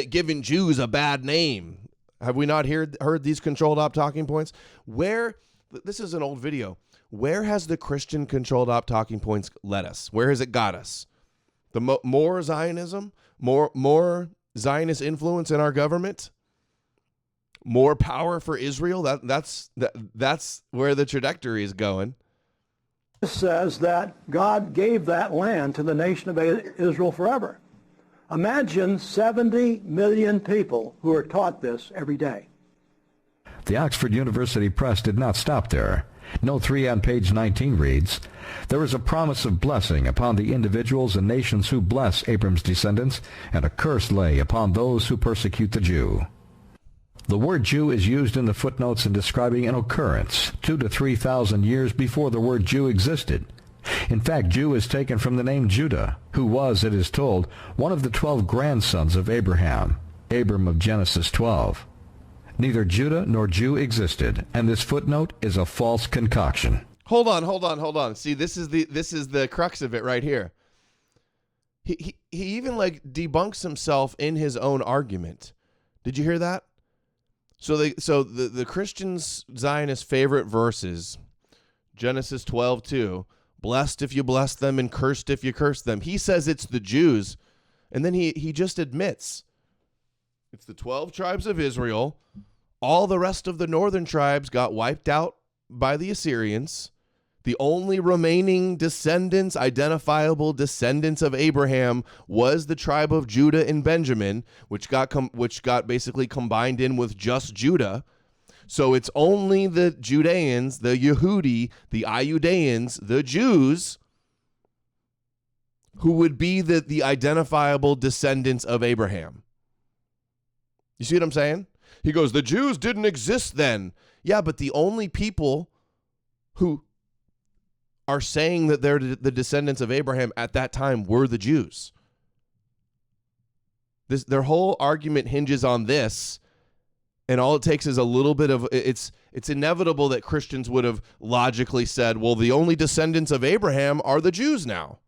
giving Jews a bad name. Have we not heard these controlled op talking points? This is an old video. Where has the Christian controlled op talking points led us? Where has it got us? The more Zionism, more Zionist influence in our government, more power for Israel. That's where the trajectory is going. It says that God gave that land to the nation of Israel forever. Imagine 70 million people who are taught this every day. The Oxford University Press did not stop there. Note 3 on page 19 reads, "There is a promise of blessing upon the individuals and nations who bless Abram's descendants, and a curse lay upon those who persecute the Jew." The word Jew is used in the footnotes in describing an occurrence 2,000 to 3,000 years before the word Jew existed. In fact, Jew is taken from the name Judah, who was, it is told, one of the 12 grandsons of Abraham, Abram of Genesis 12. Neither Judah nor Jew existed, and this footnote is a false concoction. Hold on. See, this is the crux of it right here. He even debunks himself in his own argument. Did you hear that? So the Christians' Zionist favorite verses, Genesis 12:2. Blessed if you bless them and cursed if you curse them. He says it's the Jews, and then he just admits it's the 12 tribes of Israel. All the rest of the northern tribes got wiped out by the Assyrians. The only remaining descendants, identifiable descendants of Abraham, was the tribe of Judah and Benjamin, which got basically combined in with just Judah. So it's only the Judeans, the Yehudi, the Iudeans, the Jews, who would be the identifiable descendants of Abraham. You see what I'm saying? He goes, the Jews didn't exist then. Yeah, but the only people who are saying that they're the descendants of Abraham at that time were the Jews. Their whole argument hinges on this. And all it takes is a little bit of, it's inevitable that Christians would have logically said, well, the only descendants of Abraham are the Jews now.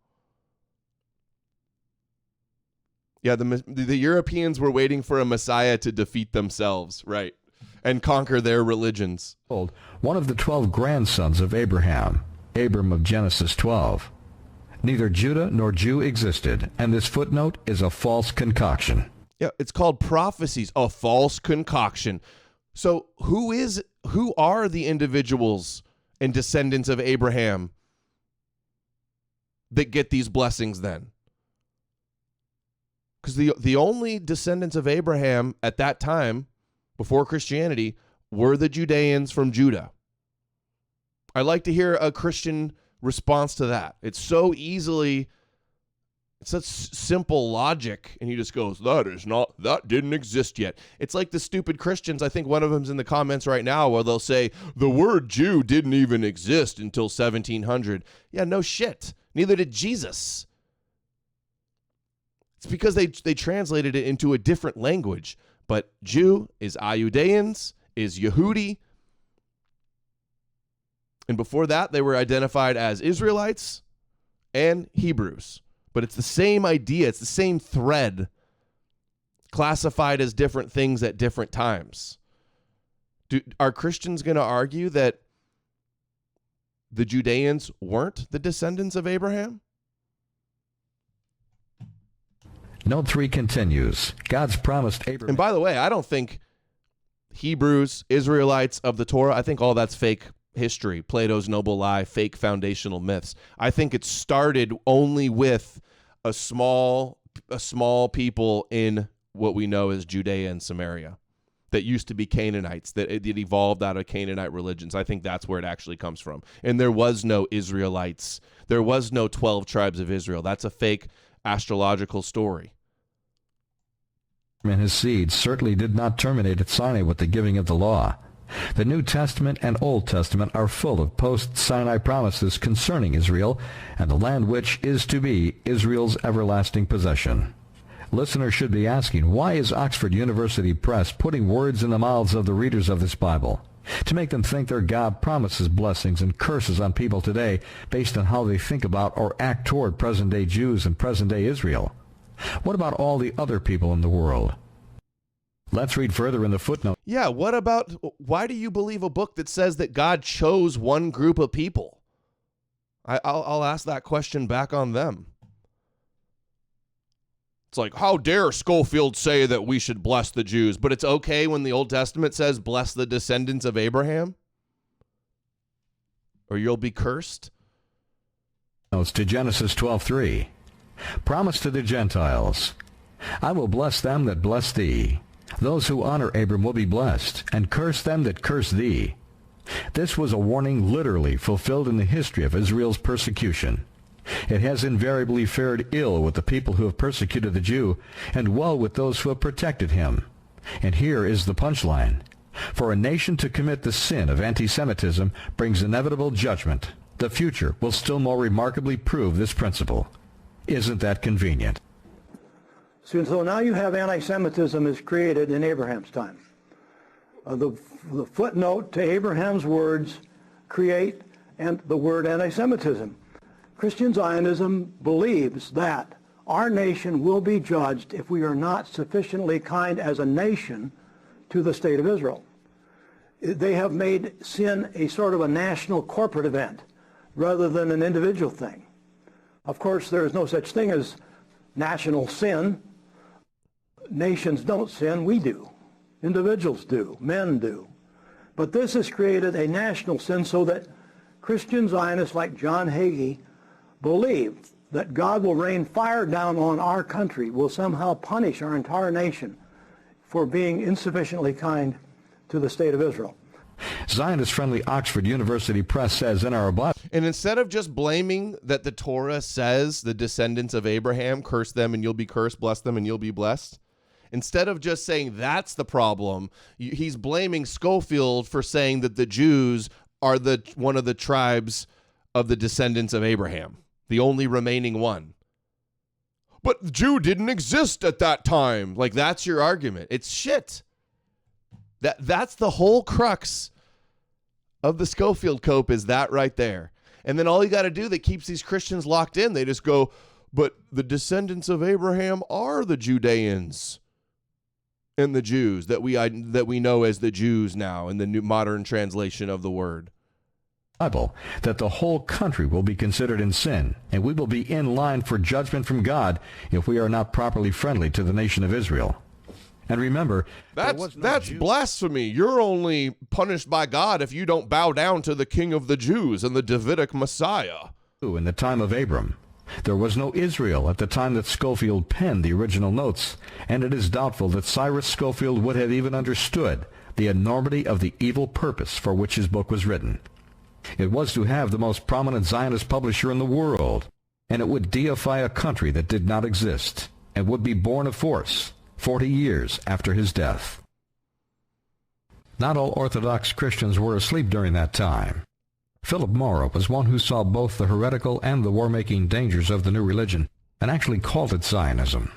Yeah, the Europeans were waiting for a Messiah to defeat themselves, right, and conquer their religions. One of the 12 grandsons of Abraham, Abram of Genesis 12. Neither Judah nor Jew existed, and this footnote is a false concoction. Yeah, it's called prophecies, a false concoction. So who are the individuals and descendants of Abraham that get these blessings then? Because the only descendants of Abraham at that time, before Christianity, were the Judeans from Judah. I'd like to hear a Christian response to that. It's such simple logic, and he just goes, that didn't exist yet. It's like the stupid Christians, I think one of them's in the comments right now, where they'll say, the word Jew didn't even exist until 1700. Yeah, no shit. Neither did Jesus. It's because they translated it into a different language. But Jew is Iudeans, is Yehudi. And before that, they were identified as Israelites and Hebrews. But it's the same idea. It's the same thread classified as different things at different times. Are Christians going to argue that the Judeans weren't the descendants of Abraham? Note 3 continues. God's promised Abraham. And by the way, I don't think Hebrews, Israelites of the Torah, I think all that's fake history, Plato's noble lie, fake foundational myths. I think it started only with a small people in what we know as Judea and Samaria that used to be Canaanites, that it evolved out of Canaanite religions. I think that's where it actually comes from. And there was no Israelites. There was no 12 tribes of Israel. That's a fake astrological story. And his seed certainly did not terminate at Sinai with the giving of the law. The New Testament and Old Testament are full of post-Sinai promises concerning Israel and the land which is to be Israel's everlasting possession. Listeners should be asking, why is Oxford University Press putting words in the mouths of the readers of this Bible to make them think their God promises blessings and curses on people today based on how they think about or act toward present-day Jews and present-day Israel? What about all the other people in the world? Let's read further in the footnote. Yeah, why do you believe a book that says that God chose one group of people? I'll ask that question back on them. It's like, how dare Scofield say that we should bless the Jews, but it's okay when the Old Testament says bless the descendants of Abraham? Or you'll be cursed? Notes to Genesis 12:3. Promise to the Gentiles, I will bless them that bless thee. Those who honor Abram will be blessed, and curse them that curse thee. This was a warning literally fulfilled in the history of Israel's persecution. It has invariably fared ill with the people who have persecuted the Jew, and well with those who have protected him. And here is the punchline. For a nation to commit the sin of anti-Semitism brings inevitable judgment. The future will still more remarkably prove this principle. Isn't that convenient? So now you have anti-Semitism is created in Abraham's time. The footnote to Abraham's words create and the word anti-Semitism. Christian Zionism believes that our nation will be judged if we are not sufficiently kind as a nation to the state of Israel. They have made sin a sort of a national corporate event rather than an individual thing. Of course, there is no such thing as national sin. Nations don't sin, we do. Individuals do, men do. But this has created a national sin so that Christian Zionists like John Hagee believe that God will rain fire down on our country, will somehow punish our entire nation for being insufficiently kind to the state of Israel. Zionist-friendly Oxford University Press says in our Bible. And instead of just blaming that the Torah says the descendants of Abraham, curse them and you'll be cursed, bless them and you'll be blessed, instead of just saying that's the problem, he's blaming Scofield for saying that the Jews are one of the tribes of the descendants of Abraham, the only remaining one. But the Jew didn't exist at that time. Like, that's your argument. It's shit. That's the whole crux of the Scofield Cope, is that right there. And then all you got to do that keeps these Christians locked in, they just go, but the descendants of Abraham are the Judeans and the Jews that we know as the Jews now in the new modern translation of the word. Bible, that the whole country will be considered in sin, and we will be in line for judgment from God if we are not properly friendly to the nation of Israel. And remember, that's blasphemy. You're only punished by God if you don't bow down to the King of the Jews and the Davidic Messiah. In the time of Abram, there was no Israel at the time that Scofield penned the original notes, and it is doubtful that Cyrus Scofield would have even understood the enormity of the evil purpose for which his book was written. It was to have the most prominent Zionist publisher in the world, and it would deify a country that did not exist and would be born of force 40 years after his death. Not all Orthodox Christians were asleep during that time. Philip Morrow was one who saw both the heretical and the war-making dangers of the new religion and actually called it Zionism.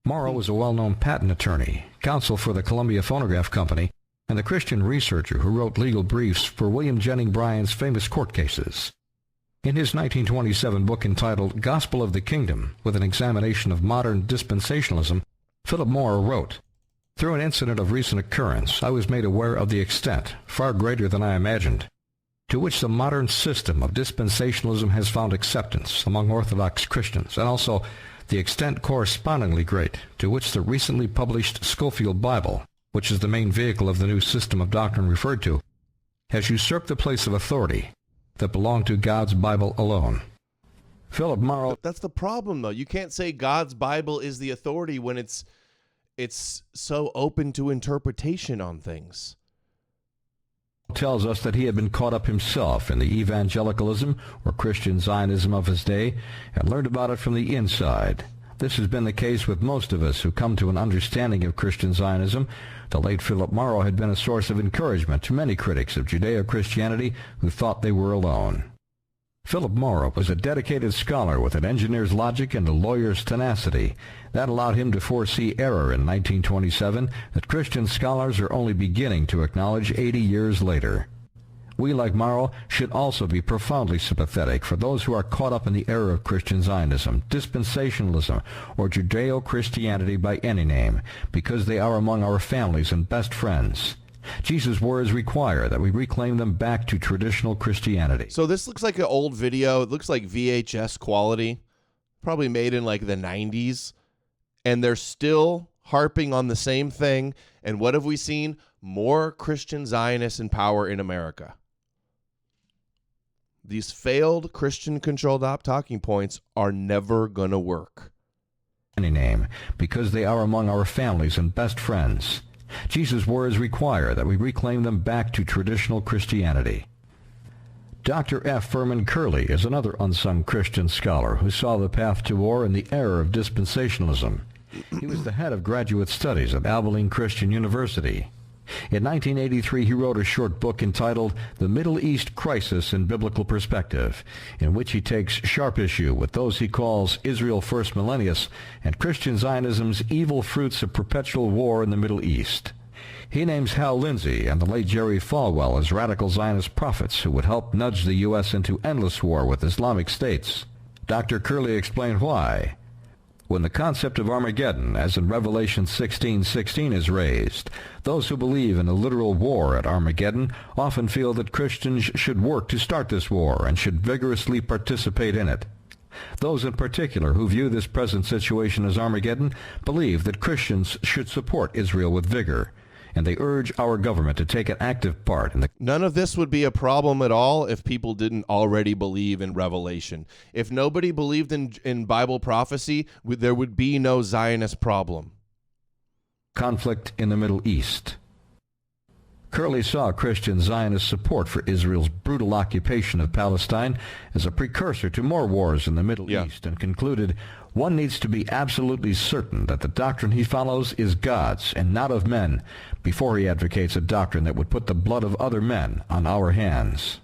Morrow was a well-known patent attorney, counsel for the Columbia Phonograph Company, and the Christian researcher who wrote legal briefs for William Jennings Bryan's famous court cases. In his 1927 book entitled Gospel of the Kingdom, with an examination of modern dispensationalism, Philip Morrow wrote, "Through an incident of recent occurrence, I was made aware of the extent, far greater than I imagined, to which the modern system of dispensationalism has found acceptance among Orthodox Christians, and also the extent correspondingly great to which the recently published Scofield Bible, which is the main vehicle of the new system of doctrine referred to, has usurped the place of authority that belonged to God's Bible alone." Philip Morrow... That's the problem, though. You can't say God's Bible is the authority when it's so open to interpretation on things. Tells us that he had been caught up himself in the evangelicalism or Christian Zionism of his day and learned about it from the inside. This has been the case with most of us who come to an understanding of Christian Zionism. The late Philip Morrow had been a source of encouragement to many critics of Judeo-Christianity who thought they were alone. Philip Morrow was a dedicated scholar with an engineer's logic and a lawyer's tenacity. That allowed him to foresee error in 1927 that Christian scholars are only beginning to acknowledge 80 years later. We, like Morrow, should also be profoundly sympathetic for those who are caught up in the error of Christian Zionism, dispensationalism, or Judeo-Christianity by any name, because they are among our families and best friends. Jesus' words require that we reclaim them back to traditional Christianity. So this looks like an old video. It looks like VHS quality, probably made in like the 90s. And they're still harping on the same thing. And what have we seen? More Christian Zionists in power in America. These failed Christian-controlled talking points are never going to work. Any name, because they are among our families and best friends. Jesus' words require that we reclaim them back to traditional Christianity. Dr. F. Furman Curley is another unsung Christian scholar who saw the path to war and the error of dispensationalism. He was the head of graduate studies at Abilene Christian University. In 1983, he wrote a short book entitled The Middle East Crisis in Biblical Perspective, in which he takes sharp issue with those he calls Israel First Millennius and Christian Zionism's evil fruits of perpetual war in the Middle East. He names Hal Lindsey and the late Jerry Falwell as radical Zionist prophets who would help nudge the U.S. into endless war with Islamic states. Dr. Curley explained why. When the concept of Armageddon, as in Revelation 16:16, is raised, those who believe in a literal war at Armageddon often feel that Christians should work to start this war and should vigorously participate in it. Those in particular who view this present situation as Armageddon believe that Christians should support Israel with vigor, and they urge our government to take an active part in the... None of this would be a problem at all if people didn't already believe in Revelation. If nobody believed in Bible prophecy, there would be no Zionist problem. Conflict in the Middle East. Curley saw Christian Zionist support for Israel's brutal occupation of Palestine as a precursor to more wars in the Middle East and concluded, one needs to be absolutely certain that the doctrine he follows is God's and not of men before he advocates a doctrine that would put the blood of other men on our hands.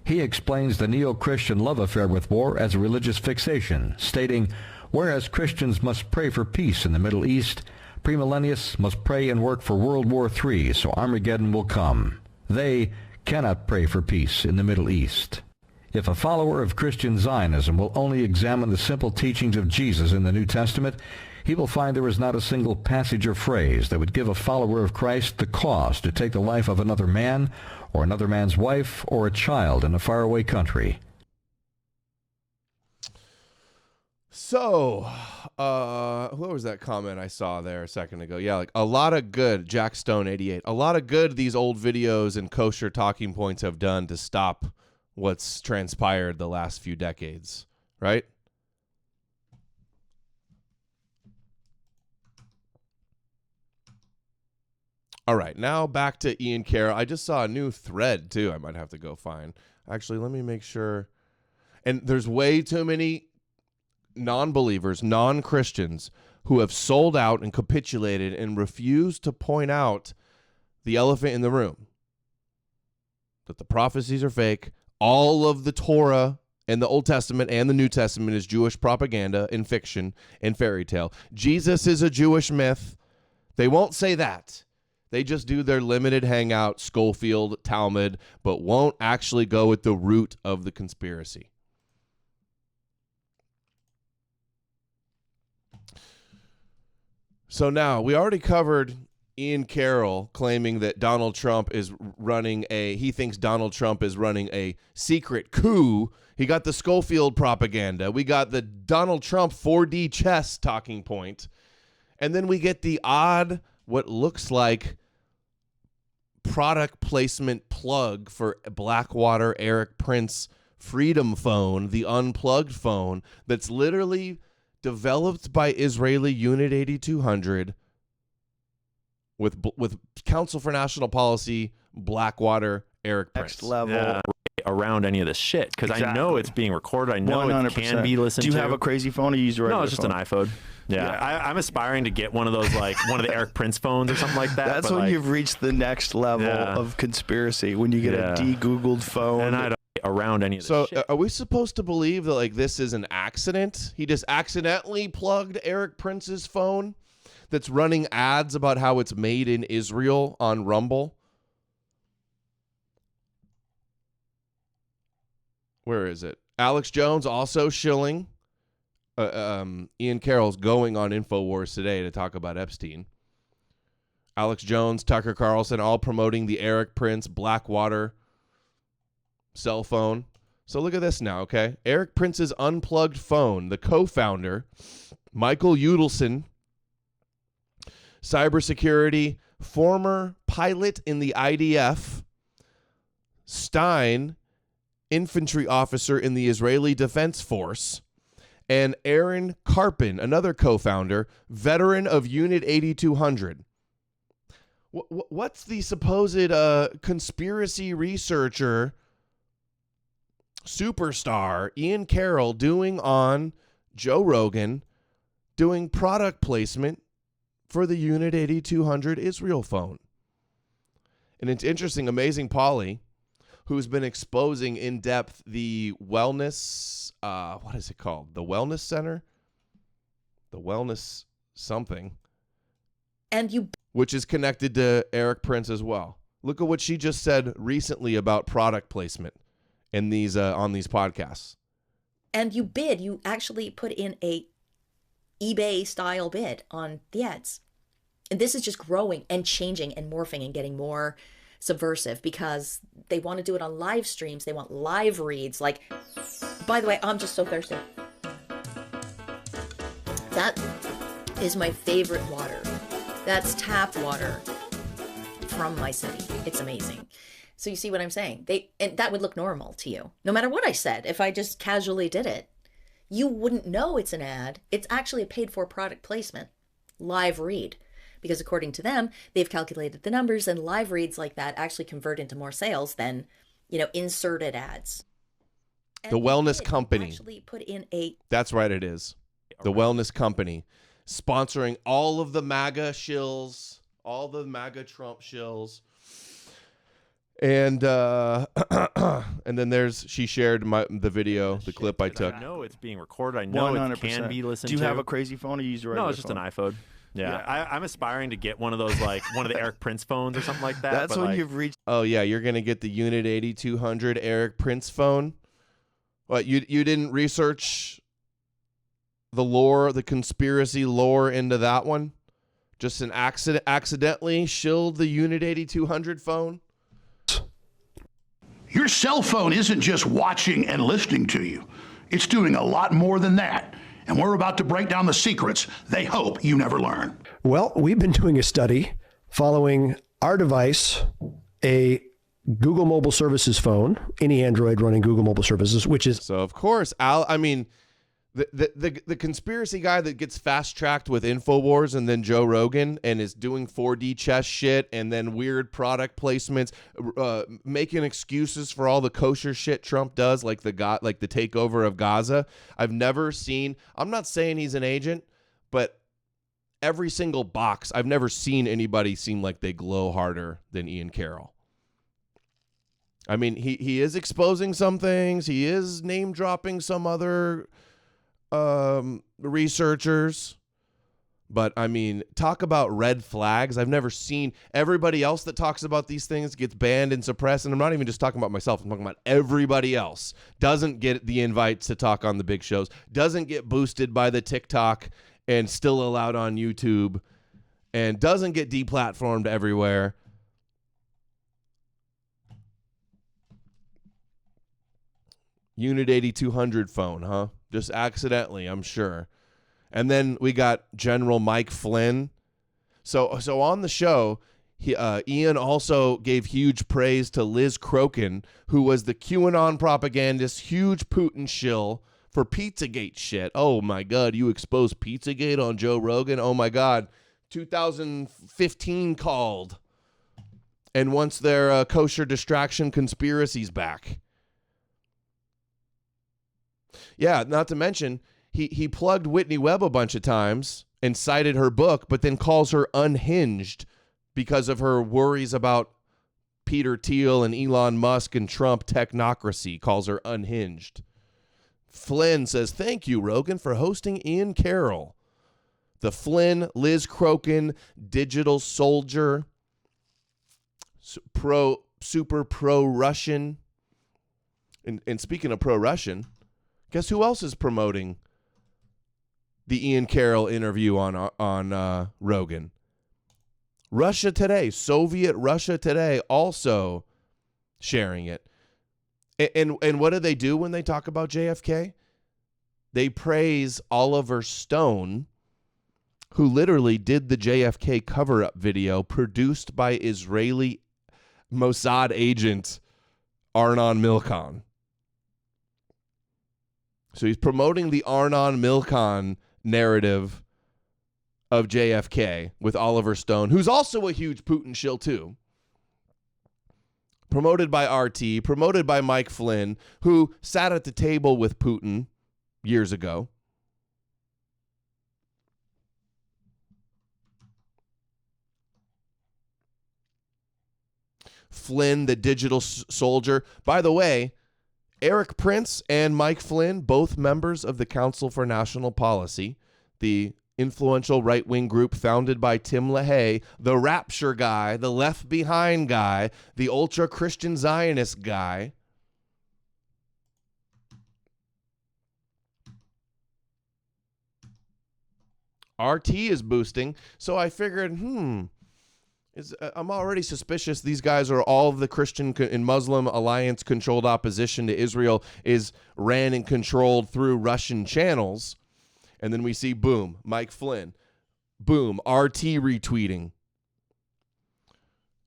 He explains the neo-Christian love affair with war as a religious fixation, stating, whereas Christians must pray for peace in the Middle East, Premillennialists must pray and work for World War III so Armageddon will come. They cannot pray for peace in the Middle East. If a follower of Christian Zionism will only examine the simple teachings of Jesus in the New Testament, he will find there is not a single passage or phrase that would give a follower of Christ the cause to take the life of another man or another man's wife or a child in a faraway country. So, what was that comment I saw there a second ago? Yeah, like a lot of good, Jack Stone 88, a lot of good these old videos and kosher talking points have done to stop what's transpired the last few decades, right? All right, now back to Ian Carroll. I just saw a new thread, too. I might have to go find. Actually, let me make sure. And there's way too many non-believers, non-Christians who have sold out and capitulated and refused to point out the elephant in the room, that the prophecies are fake. All of the Torah and the Old Testament and the New Testament is Jewish propaganda and fiction and fairy tale. Jesus is a Jewish myth. They won't say that. They just do their limited hangout, Scofield, Talmud, but won't actually go with the root of the conspiracy. So now, we already covered Ian Carroll claiming that Donald Trump is he thinks Donald Trump is running a secret coup. He got the Scofield propaganda. We got the Donald Trump 4D chess talking point. And then we get the odd, what looks like product placement plug for Blackwater Eric Prince Freedom Phone, the unplugged phone that's literally developed by Israeli Unit 8200 with Council for National Policy, Blackwater Eric Prince. Next level. Around any of this shit, because I know it's being recorded. I know 100%. It can be listened to. Do you have a crazy phone or you use a regular No, it's just phone? an iPhone. Yeah. I'm aspiring to get one of those, like one of the Eric Prince phones or something like that. That's when you've reached the next level of conspiracy, when you get a de-Googled phone. And I don't around any of this shit. So are we supposed to believe that like this is an accident? He just accidentally plugged Eric Prince's phone that's running ads about how it's made in Israel on Rumble? Where is it? Alex Jones also shilling. Ian Carroll's going on InfoWars today to talk about Epstein. Alex Jones, Tucker Carlson, all promoting the Eric Prince Blackwater cell phone. So look at this now, okay? Eric Prince's unplugged phone, the co-founder, Michael Udelson, cybersecurity, former pilot in the IDF, Stein, infantry officer in the Israeli Defense Force, and Aaron Karpin, another co-founder, veteran of Unit 8200. What's the supposed conspiracy researcher superstar Ian Carroll doing on Joe Rogan, doing product placement for the Unit 8200 Israel phone? And it's interesting, Amazing Polly, who's been exposing in depth the wellness, what is it called? The Wellness Center? The Wellness something. Which is connected to Eric Prince as well. Look at what she just said recently about product placement in these on these podcasts. And you actually put in a eBay style bid on the ads. And this is just growing and changing and morphing and getting more subversive because they want to do it on live streams. They want live reads. Like, by the way, I'm just so thirsty. That is my favorite water. That's tap water from my city. It's amazing. So you see what I'm saying? And that would look normal to you. No matter what I said, if I just casually did it, you wouldn't know it's an ad. It's actually a paid for product placement. Live read. Because according to them, they've calculated the numbers, and live reads like that actually convert into more sales than, inserted ads. And the Wellness Company. Actually put in a... That's right, it is. The Wellness Company. Sponsoring all of the MAGA shills, all the MAGA Trump shills. And and then she shared the video, the clip I took. I know it's being recorded. I know 100%. It can be listened to. Do you have a crazy phone or you use a regular phone? No, it's just an iPhone. Yeah, I'm aspiring to get one of those, like one of the Eric Prince phones or something like that. That's but when like, you've reached. Oh yeah, you're gonna get the Unit 8200 Eric Prince phone. What, you didn't research the lore, the conspiracy lore into that one? Just an accidentally shilled the Unit 8200 phone? Your cell phone isn't just watching and listening to you. It's doing a lot more than that. And we're about to break down the secrets they hope you never learn. Well, we've been doing a study following our device, a Google Mobile Services phone, any Android running Google Mobile Services, which is... So, of course, the conspiracy guy that gets fast-tracked with InfoWars and then Joe Rogan and is doing 4D chess shit and then weird product placements, making excuses for all the kosher shit Trump does, like the takeover of Gaza. I've never seen... I'm not saying he's an agent, but every single box, I've never seen anybody seem like they glow harder than Ian Carroll. I mean, he is exposing some things. He is name-dropping some other... researchers, but I mean, talk about red flags. I've never seen everybody else that talks about these things gets banned and suppressed, and I'm not even just talking about myself. I'm talking about everybody else doesn't get the invites to talk on the big shows, doesn't get boosted by the TikTok and still allowed on YouTube, and doesn't get deplatformed everywhere. Unit 8200 phone, huh? Just accidentally, I'm sure. And then we got General Mike Flynn. So on the show, Ian also gave huge praise to Liz Crokin, who was the QAnon propagandist, huge Putin shill for Pizzagate shit. Oh my God, you exposed Pizzagate on Joe Rogan? Oh my God, 2015 called. And once their kosher distraction conspiracy's back. Yeah, not to mention, he plugged Whitney Webb a bunch of times and cited her book, but then calls her unhinged because of her worries about Peter Thiel and Elon Musk and Trump technocracy, calls her unhinged. Flynn says, thank you, Rogan, for hosting Ian Carroll. The Flynn, Liz Crokin, digital soldier, super pro-Russian. And speaking of pro-Russian, guess who else is promoting the Ian Carroll interview on Rogan? Russia Today, Soviet Russia Today, also sharing it. And what do they do when they talk about JFK? They praise Oliver Stone, who literally did the JFK cover-up video produced by Israeli Mossad agent Arnon Milchan. So he's promoting the Arnon Milchan narrative of JFK with Oliver Stone, who's also a huge Putin shill too. Promoted by RT, promoted by Mike Flynn, who sat at the table with Putin years ago. Flynn, the digital soldier. By the way, Eric Prince and Mike Flynn, both members of the Council for National Policy, the influential right-wing group founded by Tim LaHaye, the rapture guy, the left behind guy, the ultra-Christian Zionist guy. RT is boosting, so I figured, I'm already suspicious these guys are all of the Christian and Muslim alliance-controlled opposition to Israel is ran and controlled through Russian channels. And then we see, boom, Mike Flynn. Boom, RT retweeting.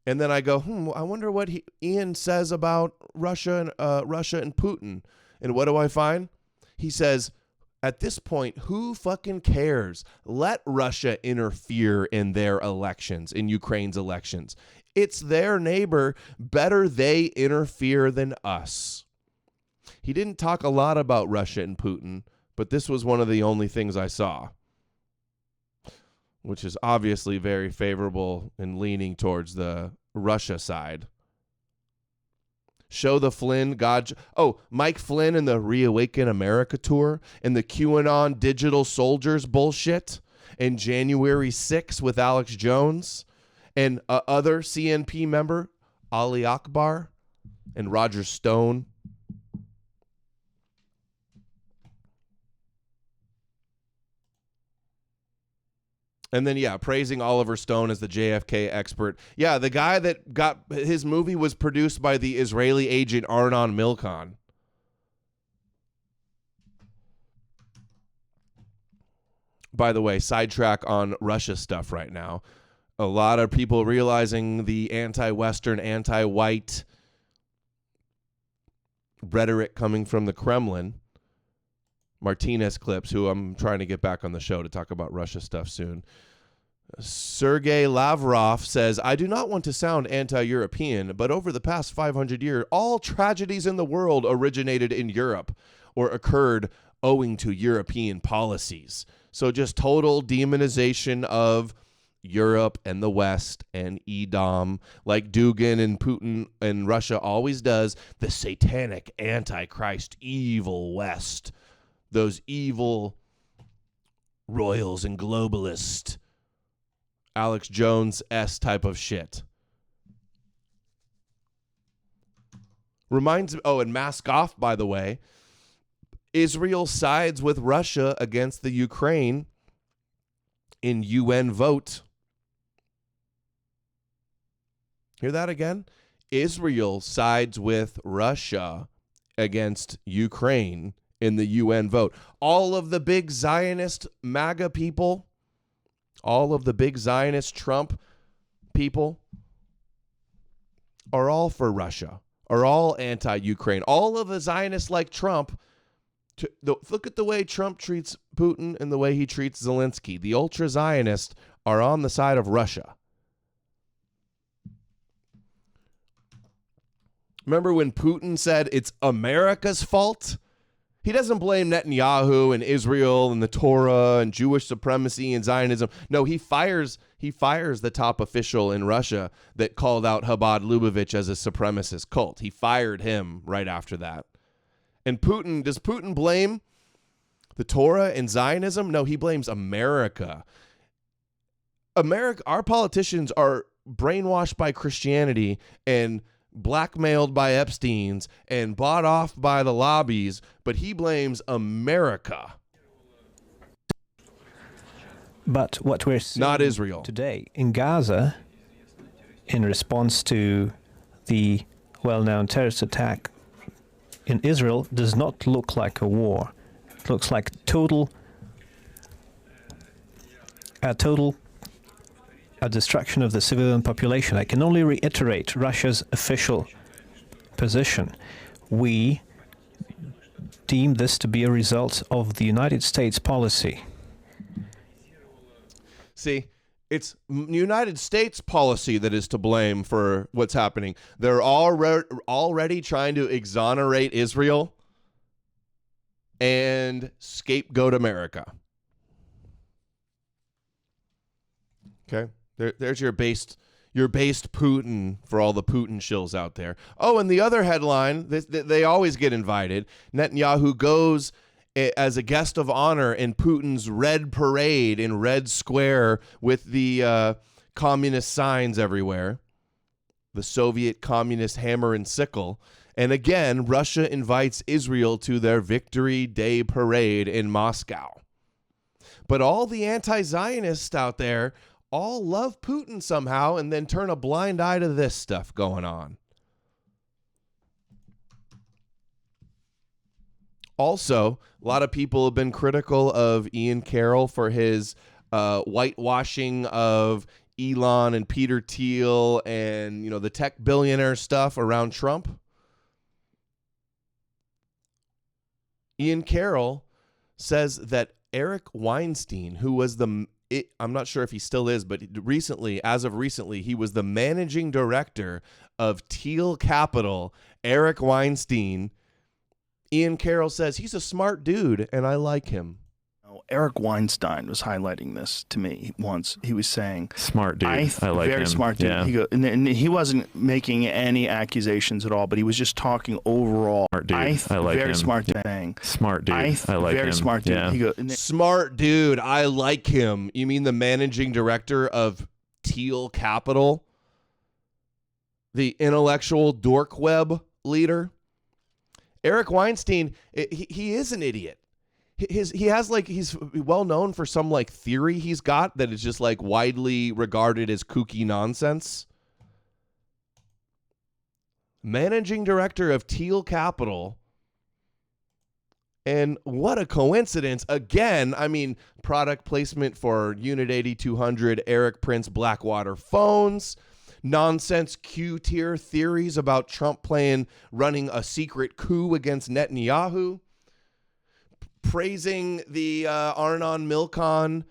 And then I go, I wonder what Ian says about Russia and Putin. And what do I find? He says, at this point, who fucking cares? Let Russia interfere in their elections, in Ukraine's elections. It's their neighbor. Better they interfere than us. He didn't talk a lot about Russia and Putin, but this was one of the only things I saw, which is obviously very favorable and leaning towards the Russia side. Show the Flynn, Mike Flynn and the Reawaken America tour and the QAnon digital soldiers bullshit and January 6 with Alex Jones and other CNP member Ali Akbar and Roger Stone. And then, yeah, praising Oliver Stone as the JFK expert. Yeah, the guy that got his movie was produced by the Israeli agent Arnon Milchan. By the way, sidetrack on Russia stuff right now. A lot of people realizing the anti-Western, anti-white rhetoric coming from the Kremlin. Martinez clips, who I'm trying to get back on the show to talk about Russia stuff soon. Sergei Lavrov says, I do not want to sound anti-European, but over the past 500 years, all tragedies in the world originated in Europe or occurred owing to European policies. So just total demonization of Europe and the West and Edom, like Dugin and Putin and Russia always does, the satanic antichrist evil West. Those evil royals and globalists, Alex Jones-esque type of shit. Reminds me, and mask off, by the way, Israel sides with Russia against the Ukraine in UN vote. Hear that again? Israel sides with Russia against Ukraine in the UN vote. All of the big Zionist MAGA people, all of the big Zionist Trump people are all for Russia, are all anti-Ukraine. All of the Zionists like Trump, look at the way Trump treats Putin and the way he treats Zelensky. The ultra-Zionists are on the side of Russia. Remember when Putin said it's America's fault? He doesn't blame Netanyahu and Israel and the Torah and Jewish supremacy and Zionism. No, he fires the top official in Russia that called out Chabad Lubavitch as a supremacist cult. He fired him right after that. And does Putin blame the Torah and Zionism? No, he blames America. Our politicians are brainwashed by Christianity and blackmailed by Epstein's and bought off by the lobbies, but he blames America. But what we're seeing not Israel today in Gaza, in response to the well-known terrorist attack in Israel, does not look like a war. It looks like a destruction of the civilian population. I can only reiterate Russia's official position. We deem this to be a result of the United States policy. See, it's United States policy that is to blame for what's happening. They're already trying to exonerate Israel and scapegoat America. Okay? There's your based Putin for all the Putin shills out there. Oh, and the other headline, they always get invited. Netanyahu goes as a guest of honor in Putin's red parade in Red Square with the communist signs everywhere. The Soviet communist hammer and sickle. And again, Russia invites Israel to their Victory Day parade in Moscow. But all the anti-Zionists out there all love Putin somehow and then turn a blind eye to this stuff going on. Also, a lot of people have been critical of Ian Carroll for his whitewashing of Elon and Peter Thiel and, the tech billionaire stuff around Trump. Ian Carroll says that Eric Weinstein, who was I'm not sure if he still is, but as of recently, he was the managing director of Thiel Capital, Eric Weinstein. Ian Carroll says he's a smart dude, and I like him. Eric Weinstein was highlighting this to me once. He was saying, "Smart dude, I like very him." smart dude. Yeah. And he wasn't making any accusations at all, but he was just talking overall. Smart dude, I like very him. smart thing. Smart dude, I like very him. smart dude. Yeah. Smart dude, I like him. You mean the managing director of Teal Capital, the intellectual dork web leader? Eric Weinstein, he is an idiot. He's well known for some like theory he's got that is just like widely regarded as kooky nonsense. Managing director of Teal Capital. And what a coincidence. Again, I mean, product placement for Unit 8200 Eric Prince Blackwater phones. Nonsense Q-tier theories about Trump running a secret coup against Netanyahu. Praising the Arnon Milchan,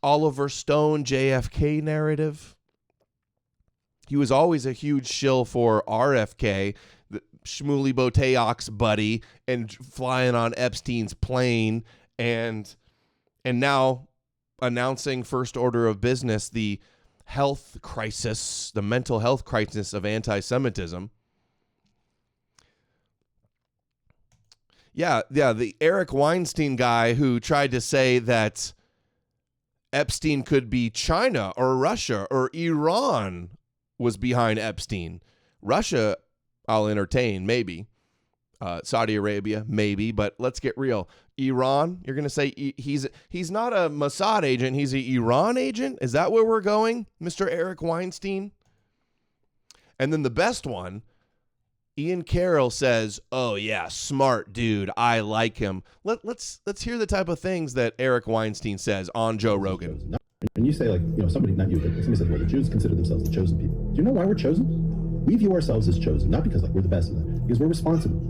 Oliver Stone, JFK narrative. He was always a huge shill for RFK, the Shmuley Boteok's buddy, and flying on Epstein's plane, and now announcing first order of business, the health crisis, the mental health crisis of anti-Semitism. Yeah, the Eric Weinstein guy who tried to say that Epstein could be China or Russia or Iran was behind Epstein. Russia, I'll entertain, maybe. Saudi Arabia, maybe, but let's get real. Iran, you're going to say he's not a Mossad agent, he's an Iran agent? Is that where we're going, Mr. Eric Weinstein? And then the best one, Ian Carroll says, "Oh yeah, smart dude, I like him." Let's hear the type of things that Eric Weinstein says on Joe Rogan. When you say, like, somebody, not you, but somebody says, well, the Jews consider themselves the chosen people. Do you know why we're chosen? We view ourselves as chosen, not because we're the best of them, because we're responsible.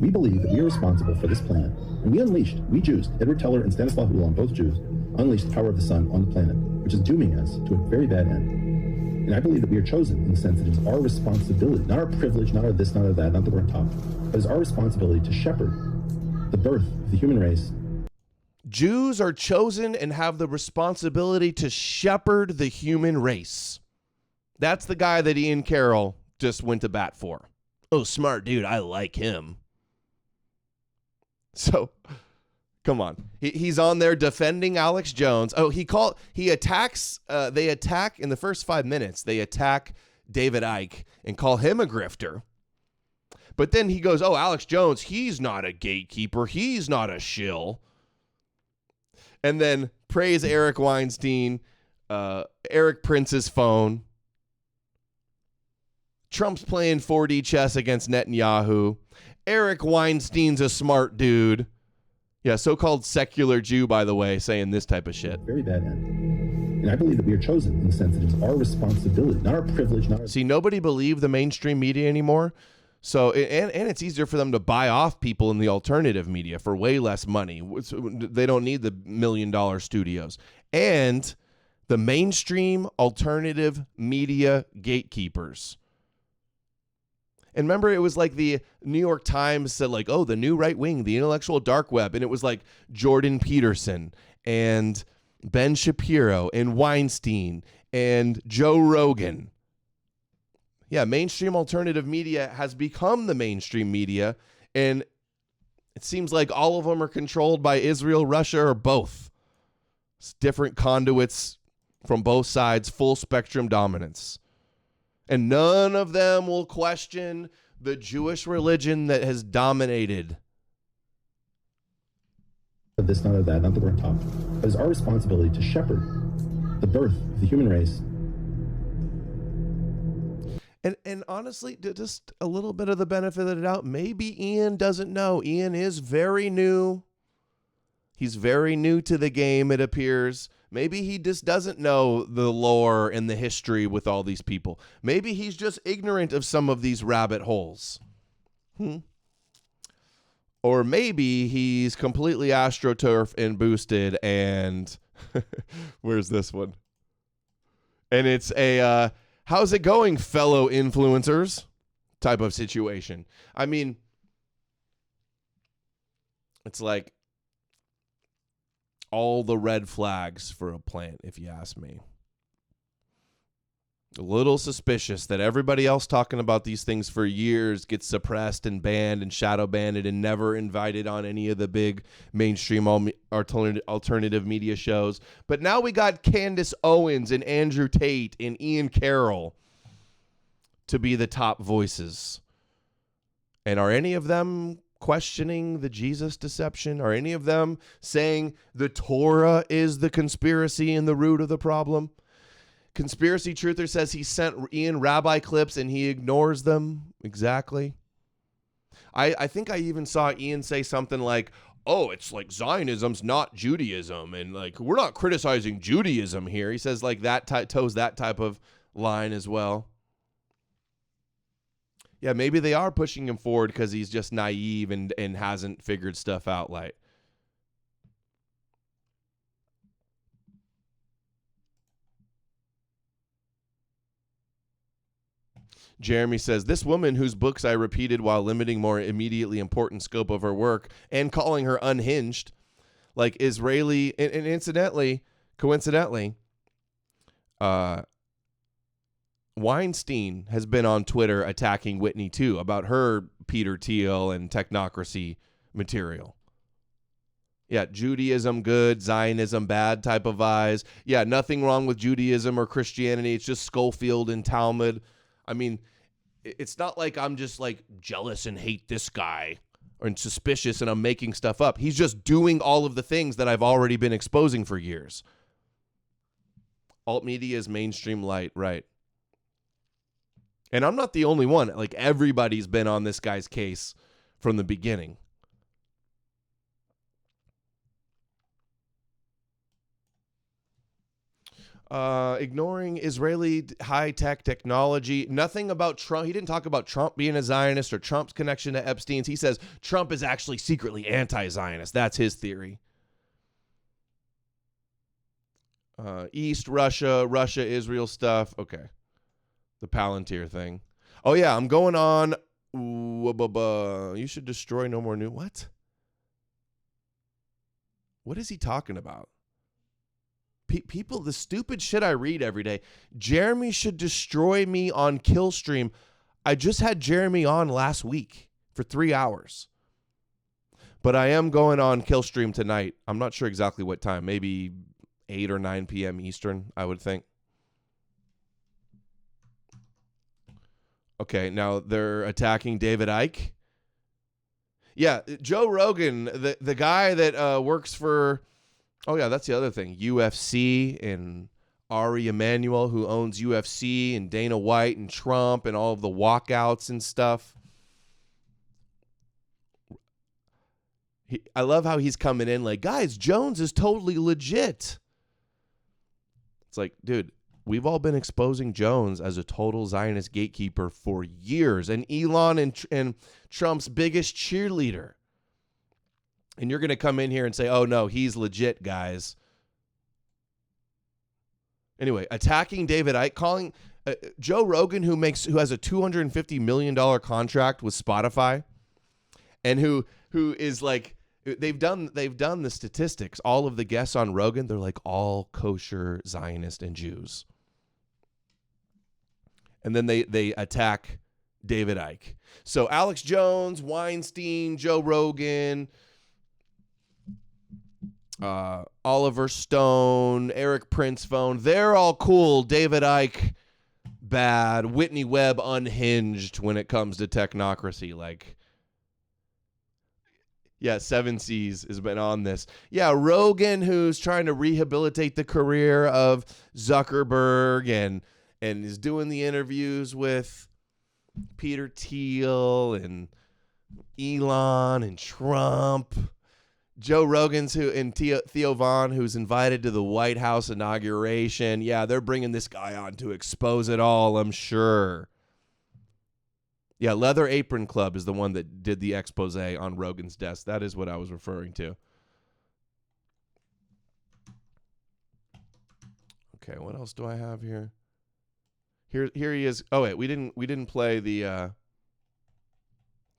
We believe that we are responsible for this planet, and we Jews, Edward Teller and Stanislav Ulon, both Jews, unleashed the power of the sun on the planet, which is dooming us to a very bad end. And I believe that we are chosen in the sense that it is our responsibility, not our privilege, not our this, not our that, not that we're on top, but it's our responsibility to shepherd the birth of the human race. Jews are chosen and have the responsibility to shepherd the human race. That's the guy that Ian Carroll just went to bat for. Oh, smart dude, I like him. So, come on. He's on there defending Alex Jones. Oh, they attack in the first 5 minutes. They attack David Icke and call him a grifter. But then he goes, oh, Alex Jones, he's not a gatekeeper. He's not a shill. And then praise Eric Weinstein, Eric Prince's phone. Trump's playing 4D chess against Netanyahu. Eric Weinstein's a smart dude. Yeah, so-called secular Jew, by the way, saying this type of shit. Very bad end. And I believe that we are chosen in the sense that it is our responsibility, not our privilege, not our... See, nobody believed the mainstream media anymore. So, and it's easier for them to buy off people in the alternative media for way less money. They don't need the $1 million studios. And the mainstream alternative media gatekeepers. And remember, it was like the New York Times said, like, oh, the new right wing, the intellectual dark web. And it was like Jordan Peterson and Ben Shapiro and Weinstein and Joe Rogan. Yeah, mainstream alternative media has become the mainstream media. And it seems like all of them are controlled by Israel, Russia, or both. It's different conduits from both sides, full spectrum dominance. And none of them will question the Jewish religion that has dominated. This, not of that, not that we're on top. But it's our responsibility to shepherd the birth of the human race. And honestly, just a little bit of the benefit of the doubt. Maybe Ian doesn't know. Ian is very new. He's very new to the game, it appears. Maybe he just doesn't know the lore and the history with all these people. Maybe he's just ignorant of some of these rabbit holes. Or maybe he's completely astroturf and boosted and where's this one? And it's a how's it going, fellow influencers type of situation. I mean, it's like all the red flags for a plant, if you ask me. A little suspicious that everybody else talking about these things for years gets suppressed and banned and shadow banned and never invited on any of the big mainstream alternative media shows. But now we got Candace Owens and Andrew Tate and Ian Carroll to be the top voices. And are any of them questioning the Jesus deception? Are any of them saying the Torah is the conspiracy and the root of the problem? Conspiracy Truther says he sent Ian rabbi clips and he ignores them. Exactly. I think I even saw Ian say something like, oh, it's like Zionism's not Judaism. And like, we're not criticizing Judaism here. He says like that toes that type of line as well. Yeah, maybe they are pushing him forward because he's just naive and hasn't figured stuff out like. Jeremy says, this woman whose books I repeated while limiting more immediately important scope of her work and calling her unhinged, like Israeli, and coincidentally, Weinstein has been on Twitter attacking Whitney too about her Peter Thiel and technocracy material. Yeah, Judaism good, Zionism bad type of vibes. Yeah, nothing wrong with Judaism or Christianity. It's just Scofield and Talmud. I mean, it's not like I'm just like jealous and hate this guy or suspicious and I'm making stuff up. He's just doing all of the things that I've already been exposing for years. Alt media is mainstream light, right? And I'm not the only one. Like everybody's been on this guy's case from the beginning. Ignoring Israeli high-tech technology. Nothing about Trump. He didn't talk about Trump being a Zionist or Trump's connection to Epstein's. He says Trump is actually secretly anti-Zionist. That's his theory. East, Russia, Israel stuff. Okay. The Palantir thing. Oh, yeah, I'm going on. You should destroy no more new. What? What is he talking about? People, the stupid shit I read every day. Jeremy should destroy me on Killstream. I just had Jeremy on last week for 3 hours. But I am going on Killstream tonight. I'm not sure exactly what time. Maybe 8 or 9 p.m. Eastern, I would think. Okay, now they're attacking David Icke. Yeah, Joe Rogan, the guy that works for... Oh, yeah, that's the other thing. UFC and Ari Emanuel, who owns UFC, and Dana White and Trump and all of the walkouts and stuff. I love how he's coming in like, guys, Jones is totally legit. It's like, dude, we've all been exposing Jones as a total Zionist gatekeeper for years. And Elon and Trump's biggest cheerleader. And you're going to come in here and say, oh, no, he's legit, guys. Anyway, attacking David Icke, calling Joe Rogan, who has a $250 million contract with Spotify, and who is like, they've done the statistics. All of the guests on Rogan, they're like all kosher Zionist and Jews. And then they attack David Icke. So Alex Jones, Weinstein, Joe Rogan, Oliver Stone, Eric Princephone, they're all cool. David Icke, bad. Whitney Webb, unhinged when it comes to technocracy. Like, yeah, 7Cs has been on this. Yeah, Rogan, who's trying to rehabilitate the career of Zuckerberg and is doing the interviews with Peter Thiel and Elon and Trump. Joe Rogan's and Theo Vaughn, who's invited to the White House inauguration. Yeah, they're bringing this guy on to expose it all, I'm sure. Yeah, Leather Apron Club is the one that did the expose on Rogan's desk. That is what I was referring to. Okay, what else do I have here? Here he is. Oh wait, we didn't play the I'm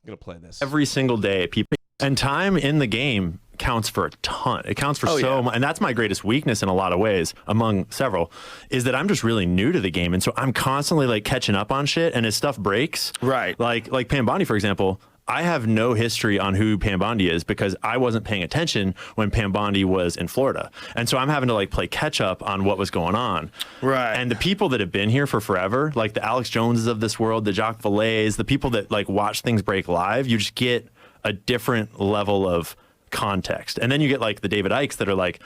gonna play this. Every single day, people and time in the game counts for a ton. It counts for Oh, much. And that's my greatest weakness in a lot of ways, among several, is that I'm just really new to the game. And so I'm constantly like catching up on shit. And as stuff breaks, right? Like Pam Bondi, for example, I have no history on who Pam Bondi is because I wasn't paying attention when Pam Bondi was in Florida. And so I'm having to like play catch up on what was going on. Right. And the people that have been here for forever, like the Alex Joneses of this world, the Jacques Valleys, the people that like watch things break live, you just get a different level of context. And then you get like the David Ikes that are like,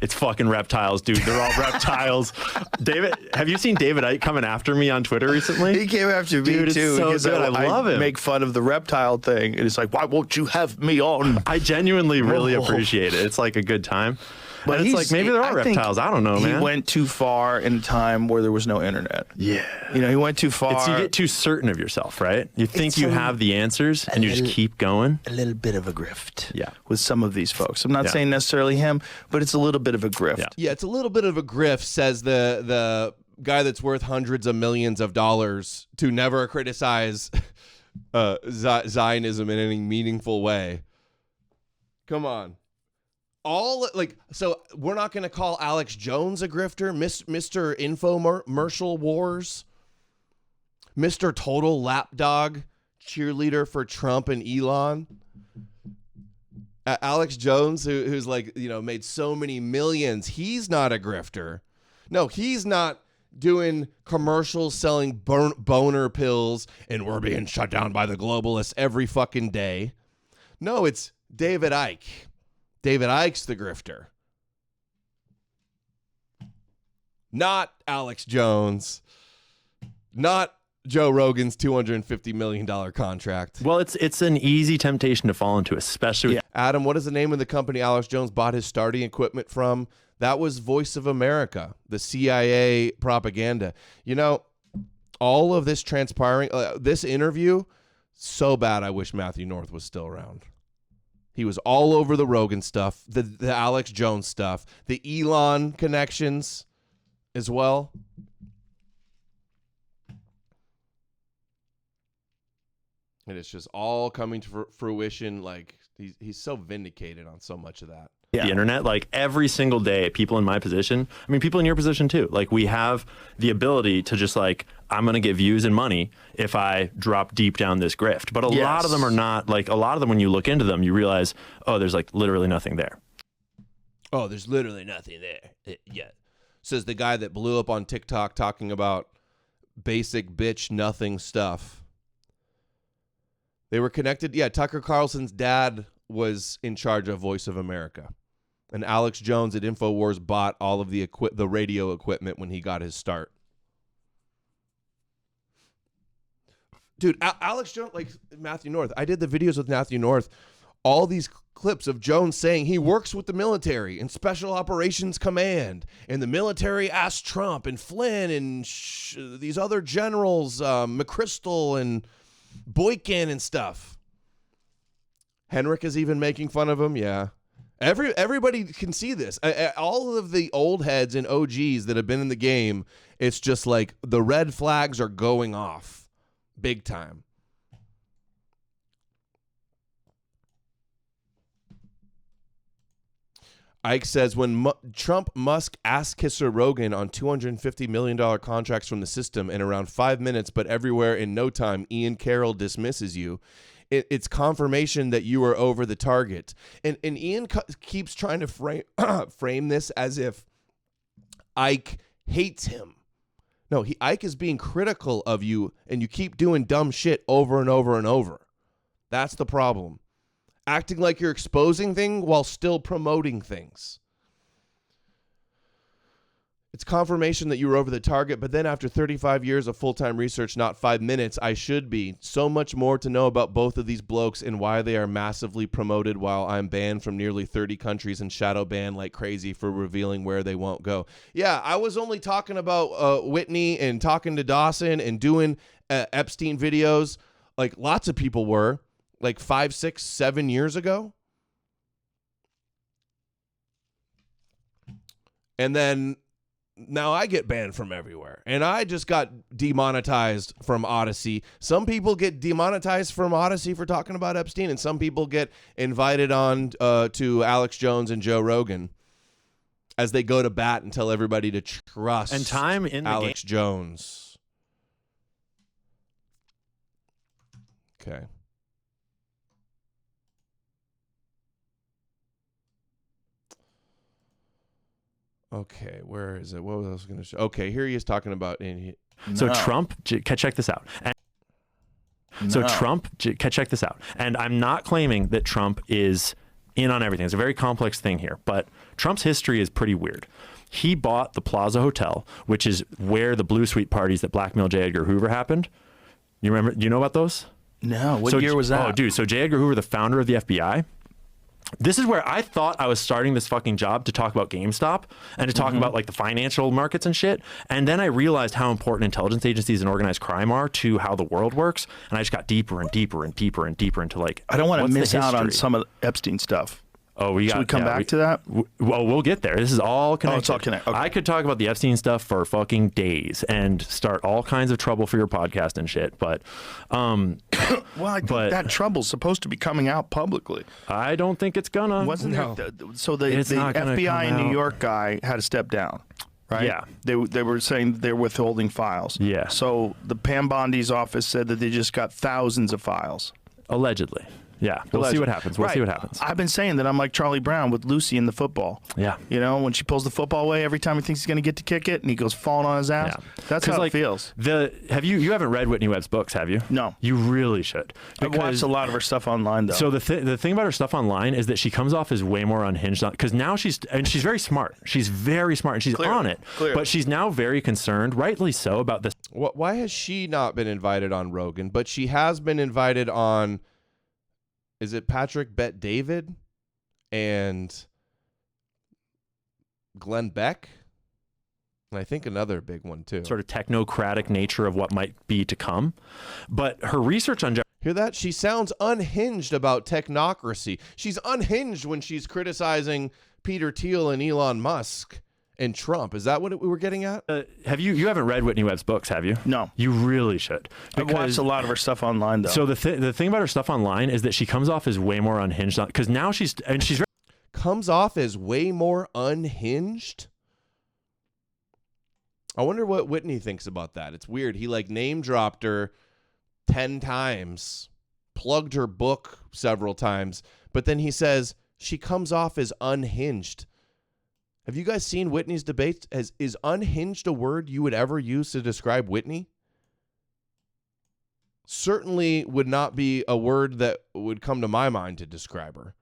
it's fucking reptiles, dude. They're all reptiles. David, have you seen David Icke coming after me on Twitter recently? He came after me dude, too. It's so good. I love him. Make fun of the reptile thing, and it's like, why won't you have me on? I genuinely really appreciate it. It's like a good time. But it's like maybe there are reptiles. I don't know, man. He went too far in a time where there was no internet. Yeah. You know, he went too far. You get too certain of yourself, right? You think you have the answers and you just keep going. A little bit of a grift. Yeah. With some of these folks. I'm not saying necessarily him, but it's a little bit of a grift. Yeah, it's a little bit of a grift, says the guy that's worth hundreds of millions of dollars to never criticize Zionism in any meaningful way. Come on. So we're not going to call Alex Jones a grifter, Mr. Infomercial Wars, Mr. Total Lapdog cheerleader for Trump and Elon. Alex Jones, who's like, made so many millions, he's not a grifter. No, he's not doing commercials selling boner pills and we're being shut down by the globalists every fucking day. No, it's David Icke. David Icke's the grifter. Not Alex Jones. Not Joe Rogan's $250 million contract. Well, it's an easy temptation to fall into, especially. Adam, what is the name of the company Alex Jones bought his starting equipment from? That was Voice of America, the CIA propaganda. All of this transpiring, this interview, so bad I wish Matthew North was still around. He was all over the Rogan stuff, the Alex Jones stuff, the Elon connections as well. And it's just all coming to fruition. Like he's so vindicated on so much of that. The internet, like every single day, people in my position, I mean, people in your position too, like we have the ability to just like, I'm going to get views and money if I drop deep down this grift. But a lot of them are not, like a lot of them, when you look into them, you realize, oh, there's like literally nothing there. Oh, there's literally nothing there yet. Says the guy that blew up on TikTok talking about basic bitch nothing stuff. They were connected. Yeah, Tucker Carlson's dad was in charge of Voice of America. And Alex Jones at InfoWars bought all of the radio equipment when he got his start. Dude, Alex Jones, like Matthew North. I did the videos with Matthew North. All these clips of Jones saying he works with the military and Special Operations Command. And the military asked Trump and Flynn and these other generals, McChrystal and Boykin and stuff. Henrik is even making fun of him. Yeah. Everybody can see this. All of the old heads and OGs that have been in the game, it's just like the red flags are going off big time. Ike says when Trump, Musk, ass kisser Rogan on $250 million contracts from the system in around 5 minutes, but everywhere in no time, Ian Carroll dismisses you. It's confirmation that you are over the target. And Ian keeps trying to frame this as if Ike hates him. No, Ike is being critical of you, and you keep doing dumb shit over and over and over. That's the problem. Acting like you're exposing things while still promoting things. It's confirmation that you were over the target, but then after 35 years of full-time research, not 5 minutes, I should be. So much more to know about both of these blokes and why they are massively promoted while I'm banned from nearly 30 countries and shadow banned like crazy for revealing where they won't go. Yeah, I was only talking about Whitney and talking to Dawson and doing Epstein videos like lots of people were like 5, 6, 7 years ago. And then now I get banned from everywhere, and I just got demonetized from Odysee. Some people get demonetized from Odysee for talking about Epstein, and some people get invited on to Alex Jones and Joe Rogan as they go to bat and tell everybody to trust And time in the Alex Jones. Okay. Okay, where is it? What was I was going to show? Okay, here he is talking about. So Trump, check this out. So Trump, check this out. And I'm not claiming that Trump is in on everything. It's a very complex thing here, but Trump's history is pretty weird. He bought the Plaza Hotel, which is where the Blue Suite parties that blackmailed J. Edgar Hoover happened. You remember? Do you know about those? No. What year was that? Oh, dude. So J. Edgar Hoover, the founder of the FBI. This is where I thought I was starting this fucking job to talk about GameStop and to talk about like the financial markets and shit. And then I realized how important intelligence agencies and organized crime are to how the world works. And I just got deeper and deeper and deeper and deeper into like, I don't want to what's the miss out on history? some of the Epstein stuff. Oh, Should we come back to that? Well, we'll get there. This is all connected. Oh, it's all connected. Okay. I could talk about the Epstein stuff for fucking days and start all kinds of trouble for your podcast and shit. But, well, I think that trouble's supposed to be coming out publicly. I don't think it's gonna. Wasn't there? So the It's not gonna FBI in come New out. York guy had to step down, right? Yeah. They were saying they're withholding files. Yeah. So the Pam Bondi's office said that they just got thousands of files. Allegedly. Yeah, we'll see what happens. We'll see what happens. I've been saying that I'm like Charlie Brown with Lucy in the football. Yeah. You know, when she pulls the football away every time he thinks he's going to get to kick it and he goes falling on his ass. Yeah. That's how like, it feels. You haven't read Whitney Webb's books, have you? No. You really should. I've watched a lot of her stuff online, though. So the thing about her stuff online is that she comes off as way more unhinged because now she's very smart. She's very smart and she's on it. But she's now very concerned, rightly so, about this. Why has she not been invited on Rogan? But she has been invited on. Is it Patrick Bet David and Glenn Beck? And I think another big one too. Sort of technocratic nature of what might be to come. But her research on Hear that? She sounds unhinged about technocracy. She's unhinged when she's criticizing Peter Thiel and Elon Musk and Trump. Is that what we were getting at? You haven't read Whitney Webb's books, have you? No. You really should. I've watched a lot of her stuff online, though. So the thing about her stuff online is that she comes off as way more unhinged because now she's very comes off as way more unhinged. I wonder what Whitney thinks about that. It's weird. He like name dropped her 10 times, plugged her book several times, but then he says she comes off as unhinged. Have you guys seen Whitney's debates? Is unhinged a word you would ever use to describe Whitney? Certainly would not be a word that would come to my mind to describe her.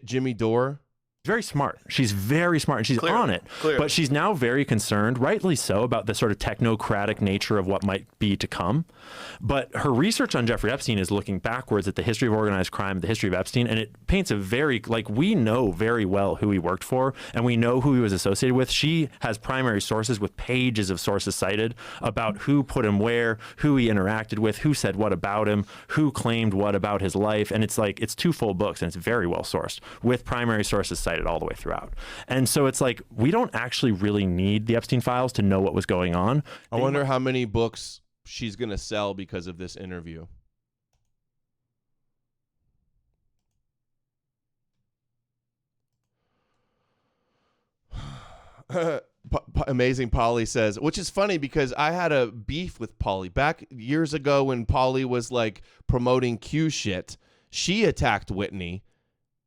Jimmy Dore? very smart. She's very smart and she's on it. But she's now very concerned, rightly so, about the sort of technocratic nature of what might be to come. But her research on Jeffrey Epstein is looking backwards at the history of organized crime, the history of Epstein, and it paints a very, like, we know very well who he worked for and we know who he was associated with. She has primary sources with pages of sources cited about who put him where, who he interacted with, who said what about him, who claimed what about his life. And it's like, it's 2 full books and it's very well sourced with primary sources cited all the way throughout. And so it's like, we don't actually really need the Epstein files to know what was going on. I wonder how many books she's going to sell because of this interview. Amazing Polly says, which is funny because I had a beef with Polly back years ago when Polly was like promoting Q shit. She attacked Whitney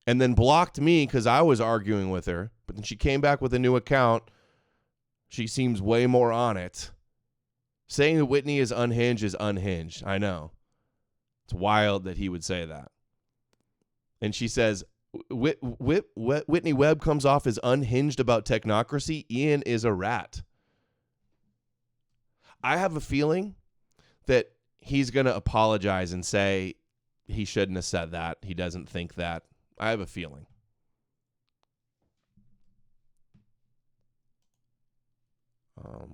and then blocked me because I was arguing with her. But then she came back with a new account. She seems way more on it. Saying that Whitney is unhinged is unhinged. I know. It's wild that he would say that. And she says, Whitney Webb comes off as unhinged about technocracy. Ian is a rat. I have a feeling that he's going to apologize and say he shouldn't have said that. He doesn't think that. I have a feeling.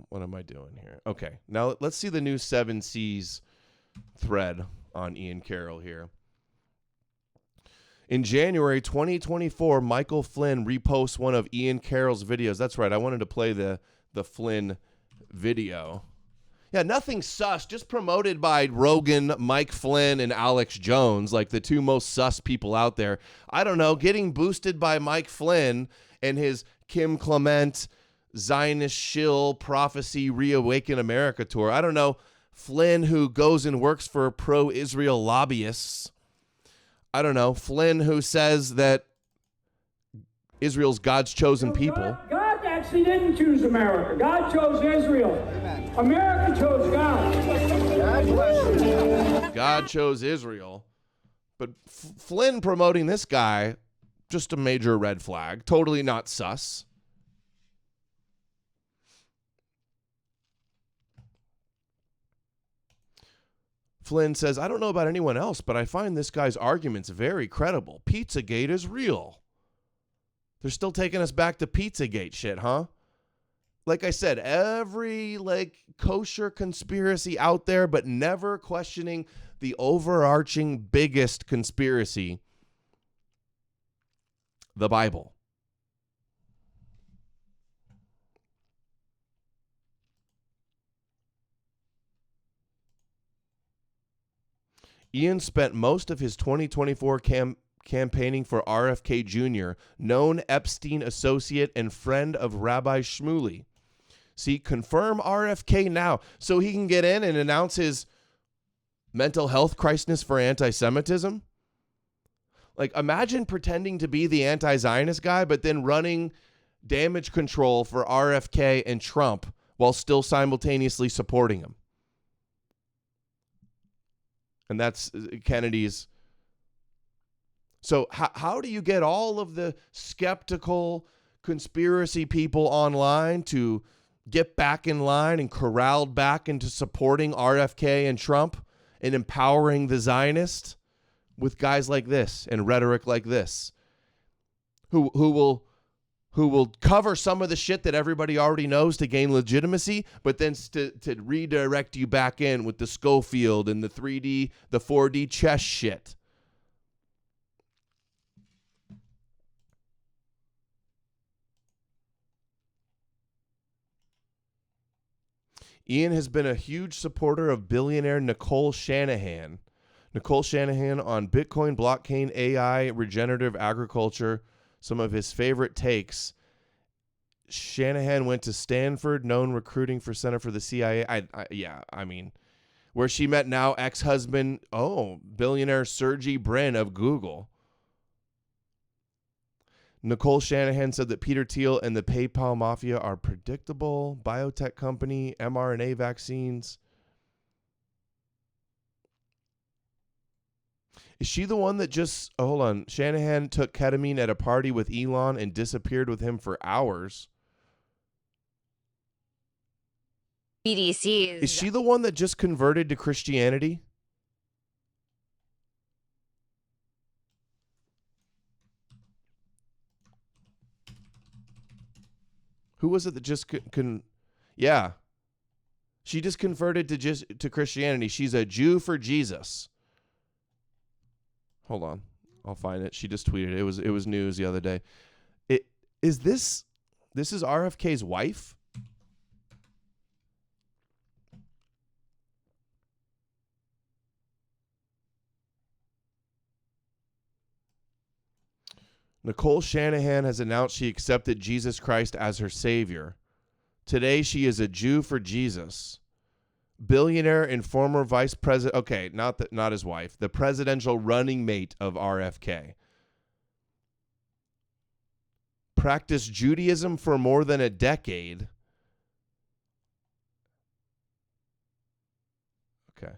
What am I doing here? Okay, now let's see the new 7Cs thread on Ian Carroll here. In January 2024, Michael Flynn reposts one of Ian Carroll's videos. That's right. I wanted to play the Flynn video. Yeah, nothing sus, just promoted by Rogan, Mike Flynn, and Alex Jones, like the two most sus people out there. I don't know, getting boosted by Mike Flynn and his Kim Clement, Zionist shill, prophecy, reawaken America tour. I don't know, Flynn who goes and works for pro-Israel lobbyists. I don't know, Flynn who says that Israel's God's chosen people. God actually didn't choose America. God chose Israel. America chose God. God chose Israel. But Flynn promoting this guy, just a major red flag. Totally not sus. Flynn says, I don't know about anyone else, but I find this guy's arguments very credible. Pizzagate is real. They're still taking us back to Pizzagate shit, huh? Like I said, every kosher conspiracy out there, but never questioning the overarching biggest conspiracy, the Bible. Ian spent most of his 2024 campaigning for RFK Jr., known Epstein associate and friend of Rabbi Shmuley. See, confirm RFK now so he can get in and announce his mental health crisis for anti-Semitism. Like, imagine pretending to be the anti-Zionist guy, but then running damage control for RFK and Trump while still simultaneously supporting him. And that's Kennedy's. So how do you get all of the skeptical conspiracy people online to get back in line and corralled back into supporting RFK and Trump and empowering the Zionists with guys like this and rhetoric like this, who will cover some of the shit that everybody already knows to gain legitimacy, but then to redirect you back in with the Scofield and the 3D, the 4D chess shit. Ian has been a huge supporter of billionaire Nicole Shanahan. Nicole Shanahan on Bitcoin, blockchain, AI, regenerative agriculture, some of his favorite takes. Shanahan went to Stanford, known recruiting for Center for the CIA. Where she met now ex-husband, billionaire Sergey Brin of Google. Nicole Shanahan said that Peter Thiel and the PayPal mafia are predictable. Biotech company, mRNA vaccines. Is she the one that just... Oh, hold on. Shanahan took ketamine at a party with Elon and disappeared with him for hours. BDCs. Is she the one that just converted to Christianity? Who was it that just yeah. She just converted to Christianity. She's a Jew for Jesus. Hold on. I'll find it. She just tweeted it. It was news the other day. This is RFK's wife? Nicole Shanahan has announced she accepted Jesus Christ as her savior. Today, she is a Jew for Jesus. Billionaire and former vice president. Okay, not his wife. The presidential running mate of RFK. Practiced Judaism for more than a decade. Okay.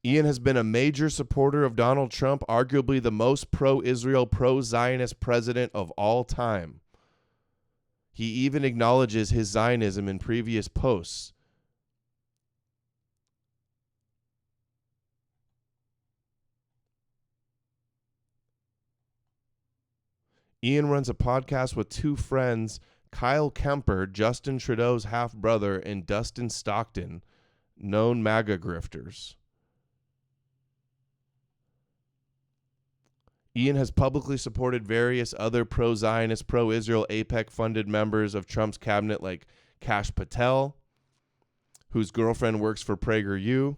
Ian has been a major supporter of Donald Trump, arguably the most pro-Israel, pro-Zionist president of all time. He even acknowledges his Zionism in previous posts. Ian runs a podcast with two friends, Kyle Kemper, Justin Trudeau's half-brother, and Dustin Stockton, known MAGA grifters. Ian has publicly supported various other pro-Zionist, pro-Israel, AIPAC-funded members of Trump's cabinet like Kash Patel, whose girlfriend works for PragerU.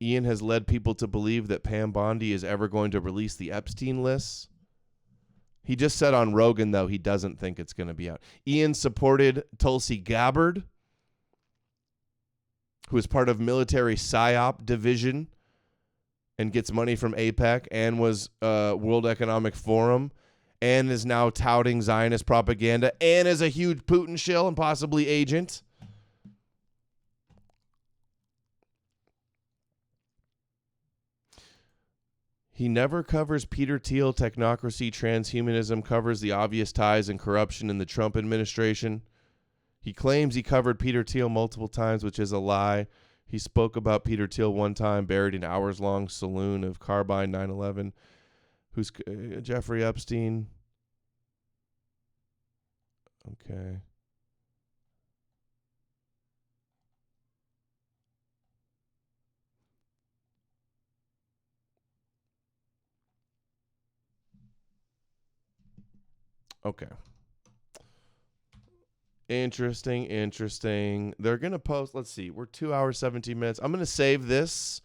Ian has led people to believe that Pam Bondi is ever going to release the Epstein lists. He just said on Rogan, though, he doesn't think it's going to be out. Ian supported Tulsi Gabbard, who is part of military PSYOP division and gets money from AIPAC and was World Economic Forum and is now touting Zionist propaganda and is a huge Putin shill and possibly agent. He never covers Peter Thiel, technocracy, transhumanism, covers the obvious ties and corruption in the Trump administration. He claims he covered Peter Thiel multiple times, which is a lie. He spoke about Peter Thiel one time, buried in hours-long saloon of Carbine 9/11. Who's Jeffrey Epstein? Okay. Okay. Interesting. They're going to post, let's see, we're 2 hours, 17 minutes. I'm going to save this,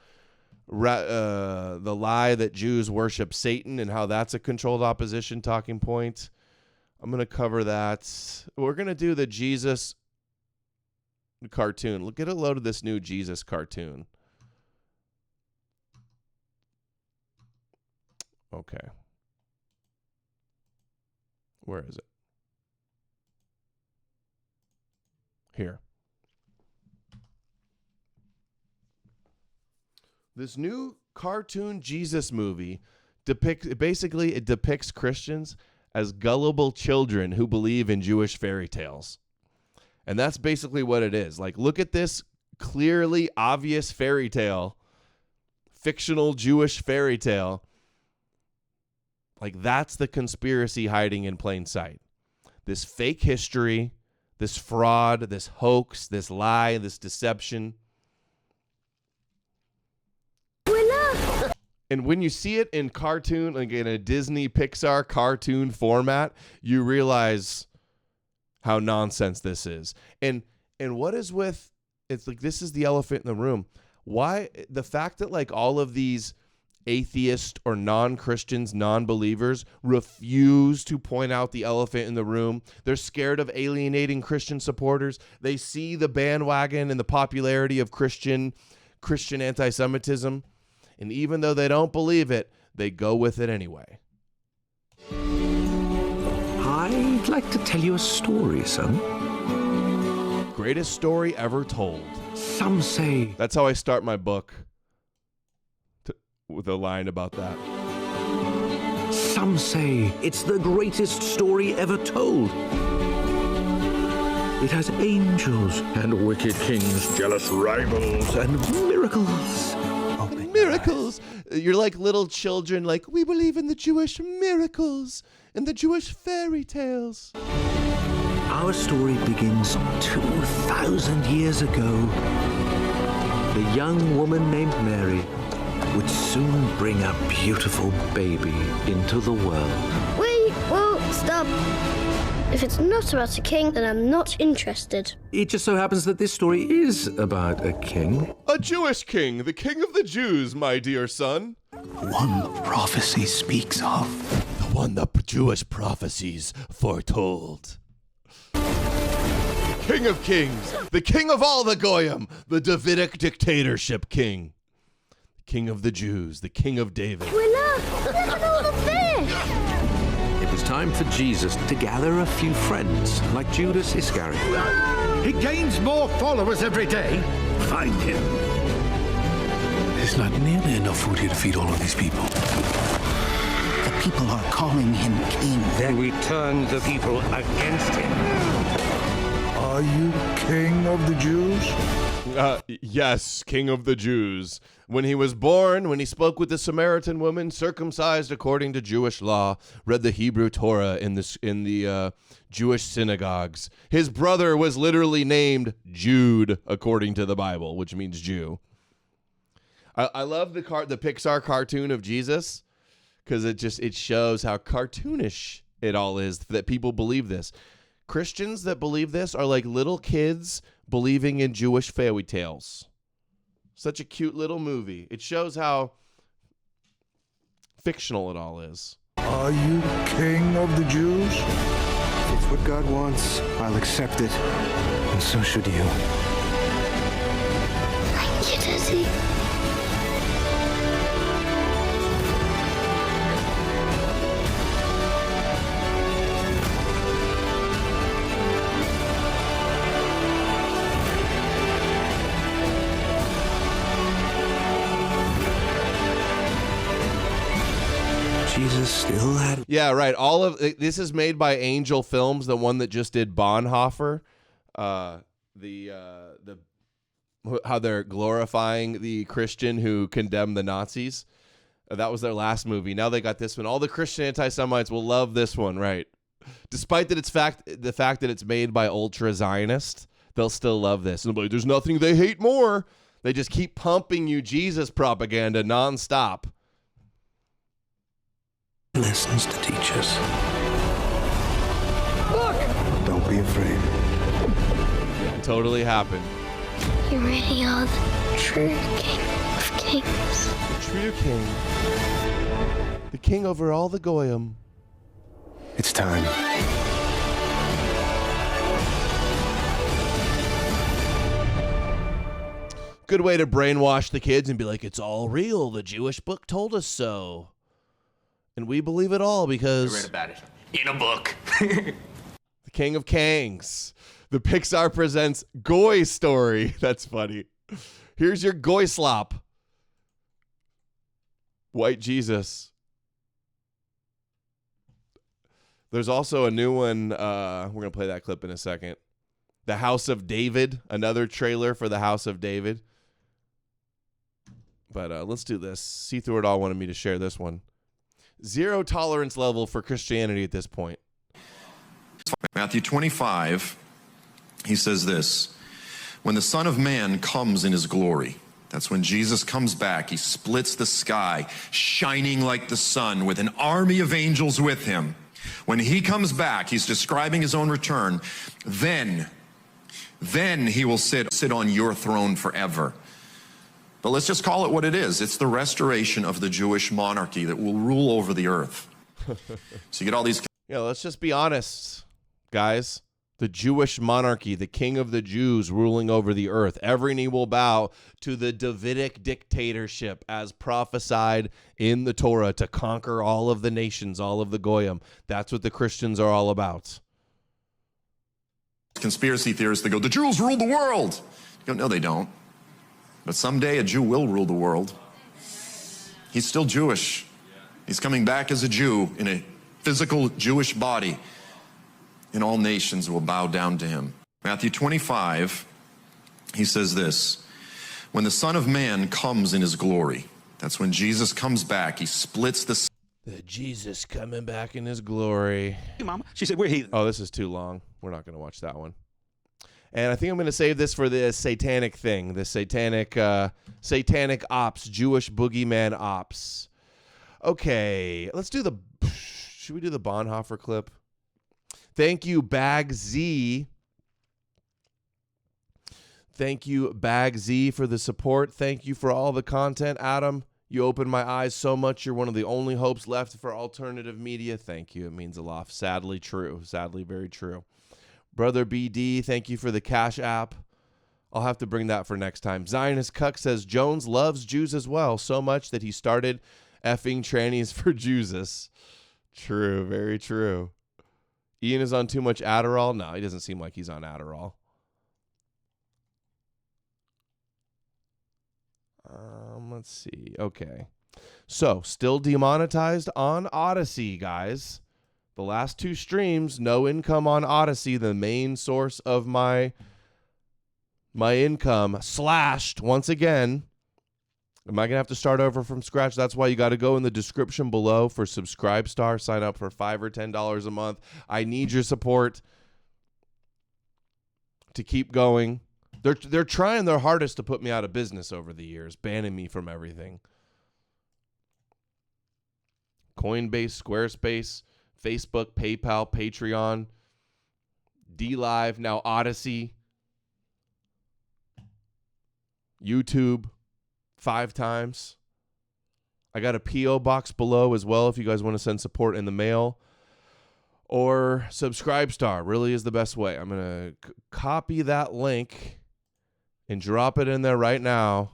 the lie that Jews worship Satan and how that's a controlled opposition talking point. I'm going to cover that. We're going to do the Jesus cartoon. Look, get a load of this new Jesus cartoon. Okay. Where is it? Here. This new cartoon Jesus movie depicts Christians as gullible children who believe in Jewish fairy tales. And that's basically what it is. Like, look at this clearly obvious fairy tale, fictional Jewish fairy tale. Like, that's the conspiracy hiding in plain sight. This fake history, this fraud, this hoax, this lie, this deception. And when you see it in cartoon, like in a Disney Pixar cartoon format, you realize how nonsense this is. And what is with, it's like, this is the elephant in the room. Why the fact that like all of these atheists or non-Christians, non-believers refuse to point out the elephant in the room. They're scared of alienating Christian supporters. They see the bandwagon and the popularity of Christian anti-Semitism. And even though they don't believe it, they go with it anyway. I'd like to tell you a story, son. Greatest story ever told. Some say. That's how I start my book. With a line about that. Some say it's the greatest story ever told. It has angels and wicked kings, jealous rivals, and miracles. Miracles. You're like little children, like, we believe in the Jewish miracles and the Jewish fairy tales. Our story begins 2,000 years ago. The young woman named Mary would soon bring a beautiful baby into the world. Wait, whoa, stop. If it's not about a king, then I'm not interested. It just so happens that this story is about a king. A Jewish king, the king of the Jews, my dear son. One prophecy speaks of. The one the Jewish prophecies foretold. King of kings, the king of all the Goyim, the Davidic dictatorship king. King of the Jews, the king of David. Look at all of this! It was time for Jesus to gather a few friends, like Judas Iscariot. He gains more followers every day. Find him. There's not nearly enough food here to feed all of these people. The people are calling him king. Then we turn the people against him. Are you king of the Jews? Yes, king of the Jews. When he was born, when he spoke with the Samaritan woman, circumcised according to Jewish law, read the Hebrew Torah in the Jewish synagogues. His brother was literally named Jude, according to the Bible, which means Jew. I love the Pixar cartoon of Jesus because it shows how cartoonish it all is that people believe this. Christians that believe this are like little kids believing in Jewish fairy tales. Such a cute little movie. It shows how fictional it all is. Are you king of the Jews? If it's what God wants, I'll accept it. And so should you. Thank you, Odysee. Jesus still had... Yeah, right. All of this is made by Angel Films, the one that just did Bonhoeffer. How they're glorifying the Christian who condemned the Nazis. That was their last movie. Now they got this one. All the Christian anti-Semites will love this one, right? Despite that the fact that it's made by ultra-Zionists, they'll still love this. And they'll be like, there's nothing they hate more. They just keep pumping you Jesus propaganda nonstop. Lessons to teach us. Look! Don't be afraid. It totally happened. You really are the true king of kings. The true king. The king over all the goyim. It's time. Good way to brainwash the kids and be like, it's all real. The Jewish book told us so. And we believe it all because... I read about it in a book. The King of Kangs. The Pixar presents Goy Story. That's funny. Here's your Goy slop. White Jesus. There's also a new one. We're going to play that clip in a second. The House of David. Another trailer for the House of David. But let's do this. See Through It All wanted me to share this one. Zero tolerance level for Christianity at this point. Matthew 25, he says this, when the Son of Man comes in his glory, that's when Jesus comes back, he splits the sky, shining like the sun with an army of angels with him. When he comes back, he's describing his own return, then he will sit on your throne forever. But let's just call it what it is. It's the restoration of the Jewish monarchy that will rule over the earth. So you get all these... Yeah, let's just be honest, guys. The Jewish monarchy, the king of the Jews ruling over the earth. Every knee will bow to the Davidic dictatorship as prophesied in the Torah to conquer all of the nations, all of the goyim. That's what the Christians are all about. Conspiracy theorists, they go, the Jews rule the world. You go, no, they don't. But someday a Jew will rule the world. He's still Jewish. He's coming back as a Jew in a physical Jewish body. And all nations will bow down to him. Matthew 25, he says this, when the Son of Man comes in his glory, that's when Jesus comes back, he splits the... The Jesus coming back in his glory. Hey, Mama. She said, we're heathens. Oh, this is too long. We're not going to watch that one. And I think I'm going to save this for the satanic thing, the satanic ops, Jewish boogeyman ops. Okay, let's do the... Should we do the Bonhoeffer clip? Thank you, Bag Z. Thank you, Bag Z, for the support. Thank you for all the content, Adam. You opened my eyes so much. You're one of the only hopes left for alternative media. Thank you. It means a lot. Sadly true. Sadly very true. Brother BD, thank you for the Cash App. I'll have to bring that for next time. Zionist Cuck says, Jones loves Jews as well, so much that he started effing trannies for Jesus. True, very true. Ian is on too much Adderall? No, he doesn't seem like he's on Adderall. Let's see. Okay. So, still demonetized on Odysee, guys. The last two streams, no income on Odysee, the main source of my income, slashed once again. Am I going to have to start over from scratch? That's why you got to go in the description below for Subscribe Star. Sign up for $5 or $10 a month. I need your support to keep going. They're trying their hardest to put me out of business over the years, banning me from everything. Coinbase, Squarespace, Facebook, PayPal, Patreon, DLive, now Odysee, YouTube, 5 times. I got a P.O. box below as well if you guys want to send support in the mail. Or Subscribestar really is the best way. I'm going to copy that link and drop it in there right now.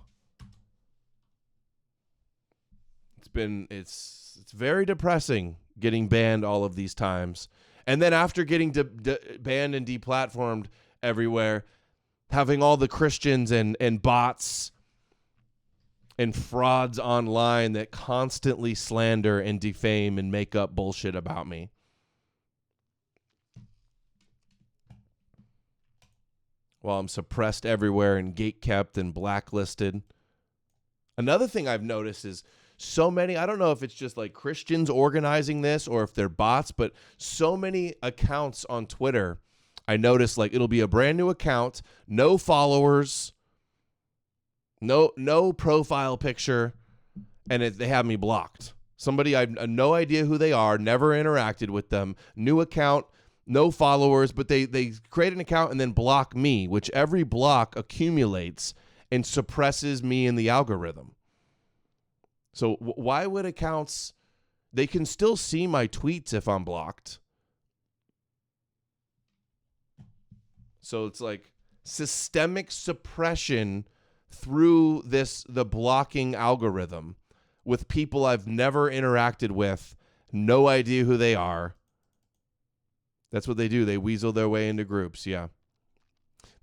It's very depressing getting banned all of these times. And then after getting banned and deplatformed everywhere, having all the Christians and bots and frauds online that constantly slander and defame and make up bullshit about me. While I'm suppressed everywhere and gatekept and blacklisted. Another thing I've noticed is so many, I don't know if it's just like Christians organizing this or if they're bots, but so many accounts on Twitter, I noticed like it'll be a brand new account, no followers, no profile picture, and they have me blocked. Somebody I have no idea who they are, never interacted with them, new account, no followers, but they create an account and then block me, which every block accumulates and suppresses me in the algorithm. So why would accounts, they can still see my tweets if I'm blocked. So it's like systemic suppression through the blocking algorithm with people I've never interacted with, no idea who they are. That's what they do. They weasel their way into groups. Yeah.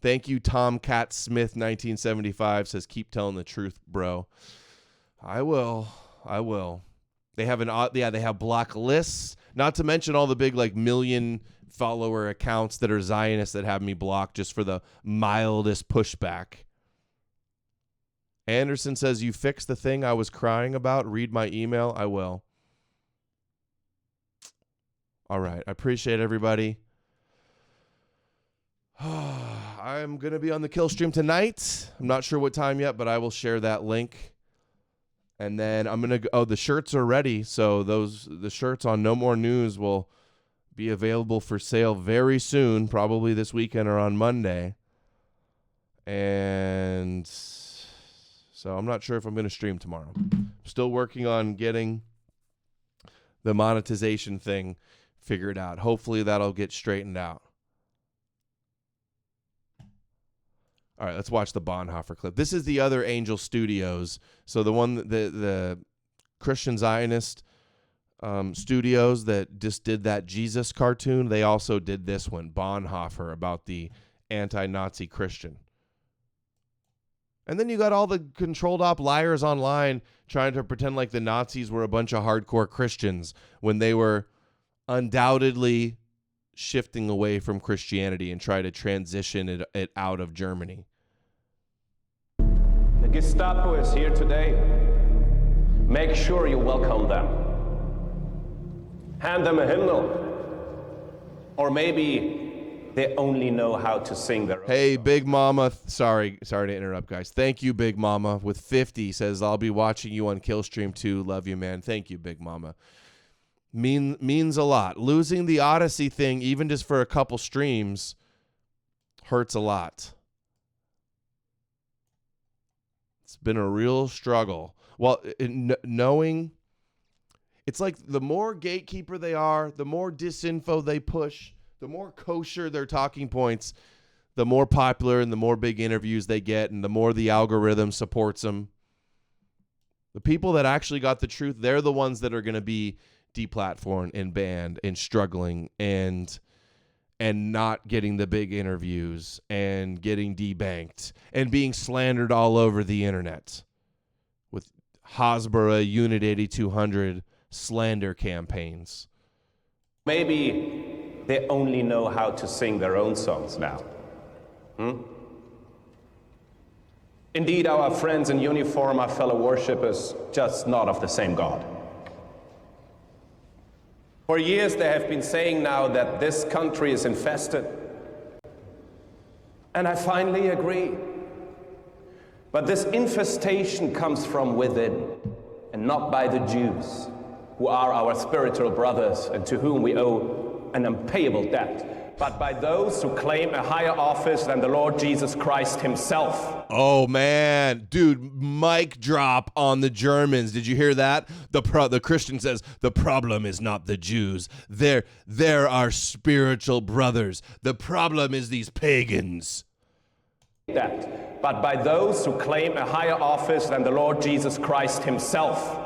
Thank you, Tomcat Smith 1975 says, keep telling the truth, bro. I will. They have they have block lists, not to mention all the big like million follower accounts that are Zionists that have me blocked just for the mildest pushback. Anderson says, you fixed the thing I was crying about. Read my email. I will. All right. I appreciate everybody. I'm going to be on the kill stream tonight. I'm not sure what time yet, but I will share that link. And then I'm going to the shirts are ready. So the shirts on No More News will be available for sale very soon, probably this weekend or on Monday. And so I'm not sure if I'm going to stream tomorrow. I'm still working on getting the monetization thing figured out. Hopefully that'll get straightened out. All right, let's watch the Bonhoeffer clip. This is the other Angel Studios. So the one, the Christian Zionist studios that just did that Jesus cartoon, they also did this one, Bonhoeffer, about the anti-Nazi Christian. And then you got all the controlled op liars online trying to pretend like the Nazis were a bunch of hardcore Christians when they were undoubtedly shifting away from Christianity and try to transition it out of Germany. The Gestapo is here today. Make sure you welcome them. Hand them a hymnal. Or maybe they only know how to sing their own. Hey, Big Mama. Sorry to interrupt, guys. Thank you, Big Mama. With 50 says, I'll be watching you on Killstream too. Love you, man. Thank you, Big Mama. Means a lot. Losing the Odysee thing, even just for a couple streams, hurts a lot. It's been a real struggle. Well, knowing, it's like the more gatekeeper they are, the more disinfo they push, the more kosher their talking points, the more popular and the more big interviews they get, and the more the algorithm supports them. The people that actually got the truth, they're the ones that are going to be deplatformed and banned and struggling and not getting the big interviews and getting debanked and being slandered all over the internet with Hasbara Unit 8200 slander campaigns. Maybe they only know how to sing their own songs now. Indeed, our friends in uniform, our fellow worshippers, just not of the same God. For years they have been saying now that this country is infested And I finally agree. But this infestation comes from within, and not by the Jews, who are our spiritual brothers and to whom we owe an unpayable debt, but by those who claim a higher office than the Lord Jesus Christ himself. Oh man, dude, mic drop on the Germans. Did you hear that? The Christian says the problem is not the Jews. They're our spiritual brothers. The problem is these pagans. That, but by those who claim a higher office than the Lord Jesus Christ himself.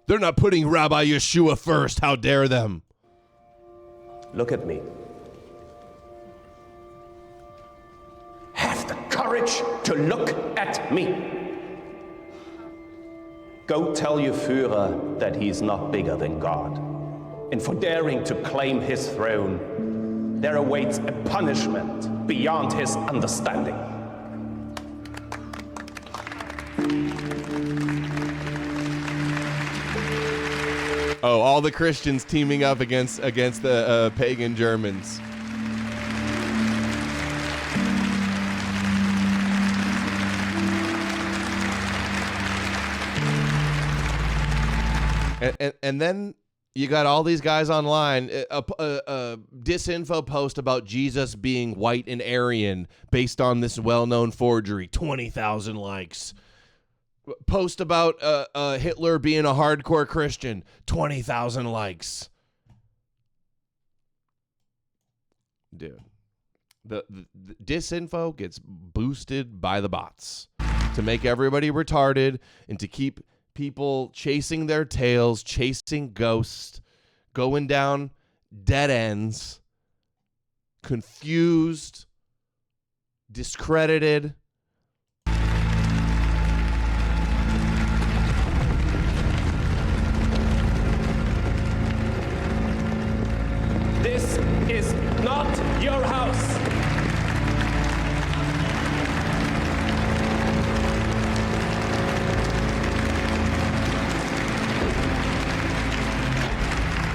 They're not putting Rabbi Yeshua first. How dare them? Look at me. Have the courage to look at me. Go tell your Führer that he's not bigger than God. And for daring to claim his throne, there awaits a punishment beyond his understanding. Oh, all the Christians teaming up against the pagan Germans. And then you got all these guys online, a disinfo post about Jesus being white and Aryan based on this well-known forgery, 20,000 likes. Post about Hitler being a hardcore Christian, 20,000 likes. Dude, the disinfo gets boosted by the bots to make everybody retarded and to keep people chasing their tails, chasing ghosts, going down dead ends, confused, discredited. This is not your house.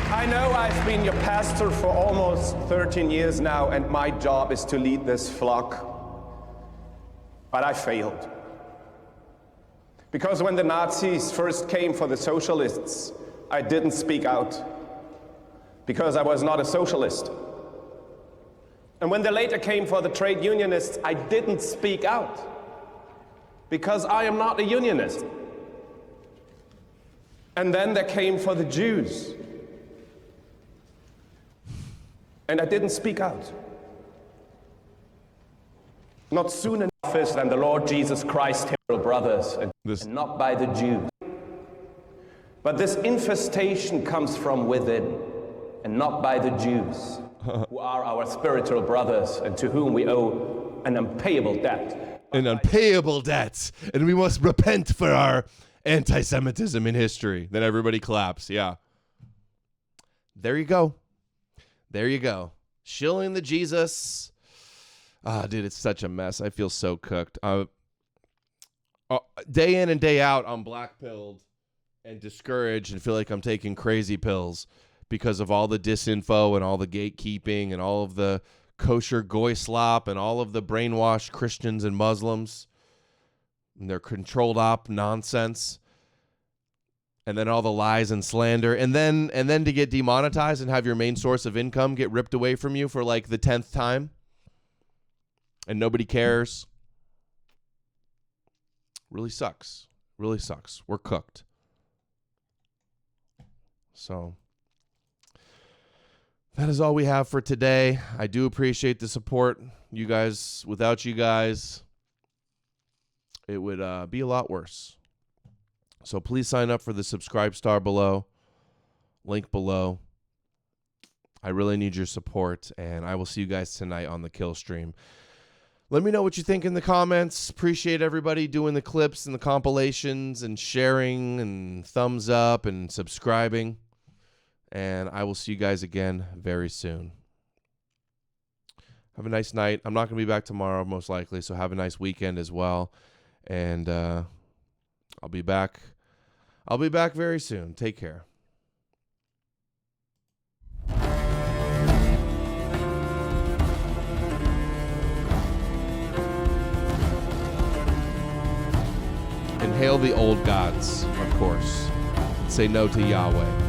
I know I've been your pastor for almost 13 years now, and my job is to lead this flock. But I failed. Because when the Nazis first came for the socialists, I didn't speak out. Because I was not a socialist. And when they later came for the trade unionists, I didn't speak out. Because I am not a unionist. And then they came for the Jews. And I didn't speak out. Not soon enough than the Lord Jesus Christ, his brothers, and not by the Jews. But this infestation comes from within, and not by the Jews, who are our spiritual brothers, and to whom we owe an unpayable debt. An unpayable debt, and we must repent for our anti-Semitism in history. Then everybody claps, yeah. There you go. There you go. Shilling the Jesus. Ah, dude, it's such a mess. I feel so cooked. Day in and day out, I'm black-pilled and discouraged and feel like I'm taking crazy pills because of all the disinfo and all the gatekeeping and all of the kosher goy slop and all of the brainwashed Christians and Muslims and their controlled op nonsense. And then all the lies and slander, and then to get demonetized and have your main source of income get ripped away from you for like the 10th time, and nobody cares. Really sucks. Really sucks. We're cooked. So that is all we have for today. I do appreciate the support, you guys. Without you guys, it would be a lot worse. So please sign up for the subscribe star below, link below. I really need your support, and I will see you guys tonight on the kill stream. Let me know what you think in the comments. Appreciate everybody doing the clips and the compilations and sharing and thumbs up and subscribing. And I will see you guys again very soon. Have a nice night. I'm not going to be back tomorrow, most likely, so have a nice weekend as well. And I'll be back. I'll be back very soon. Take care. Hail the old gods, of course. Say no to Yahweh.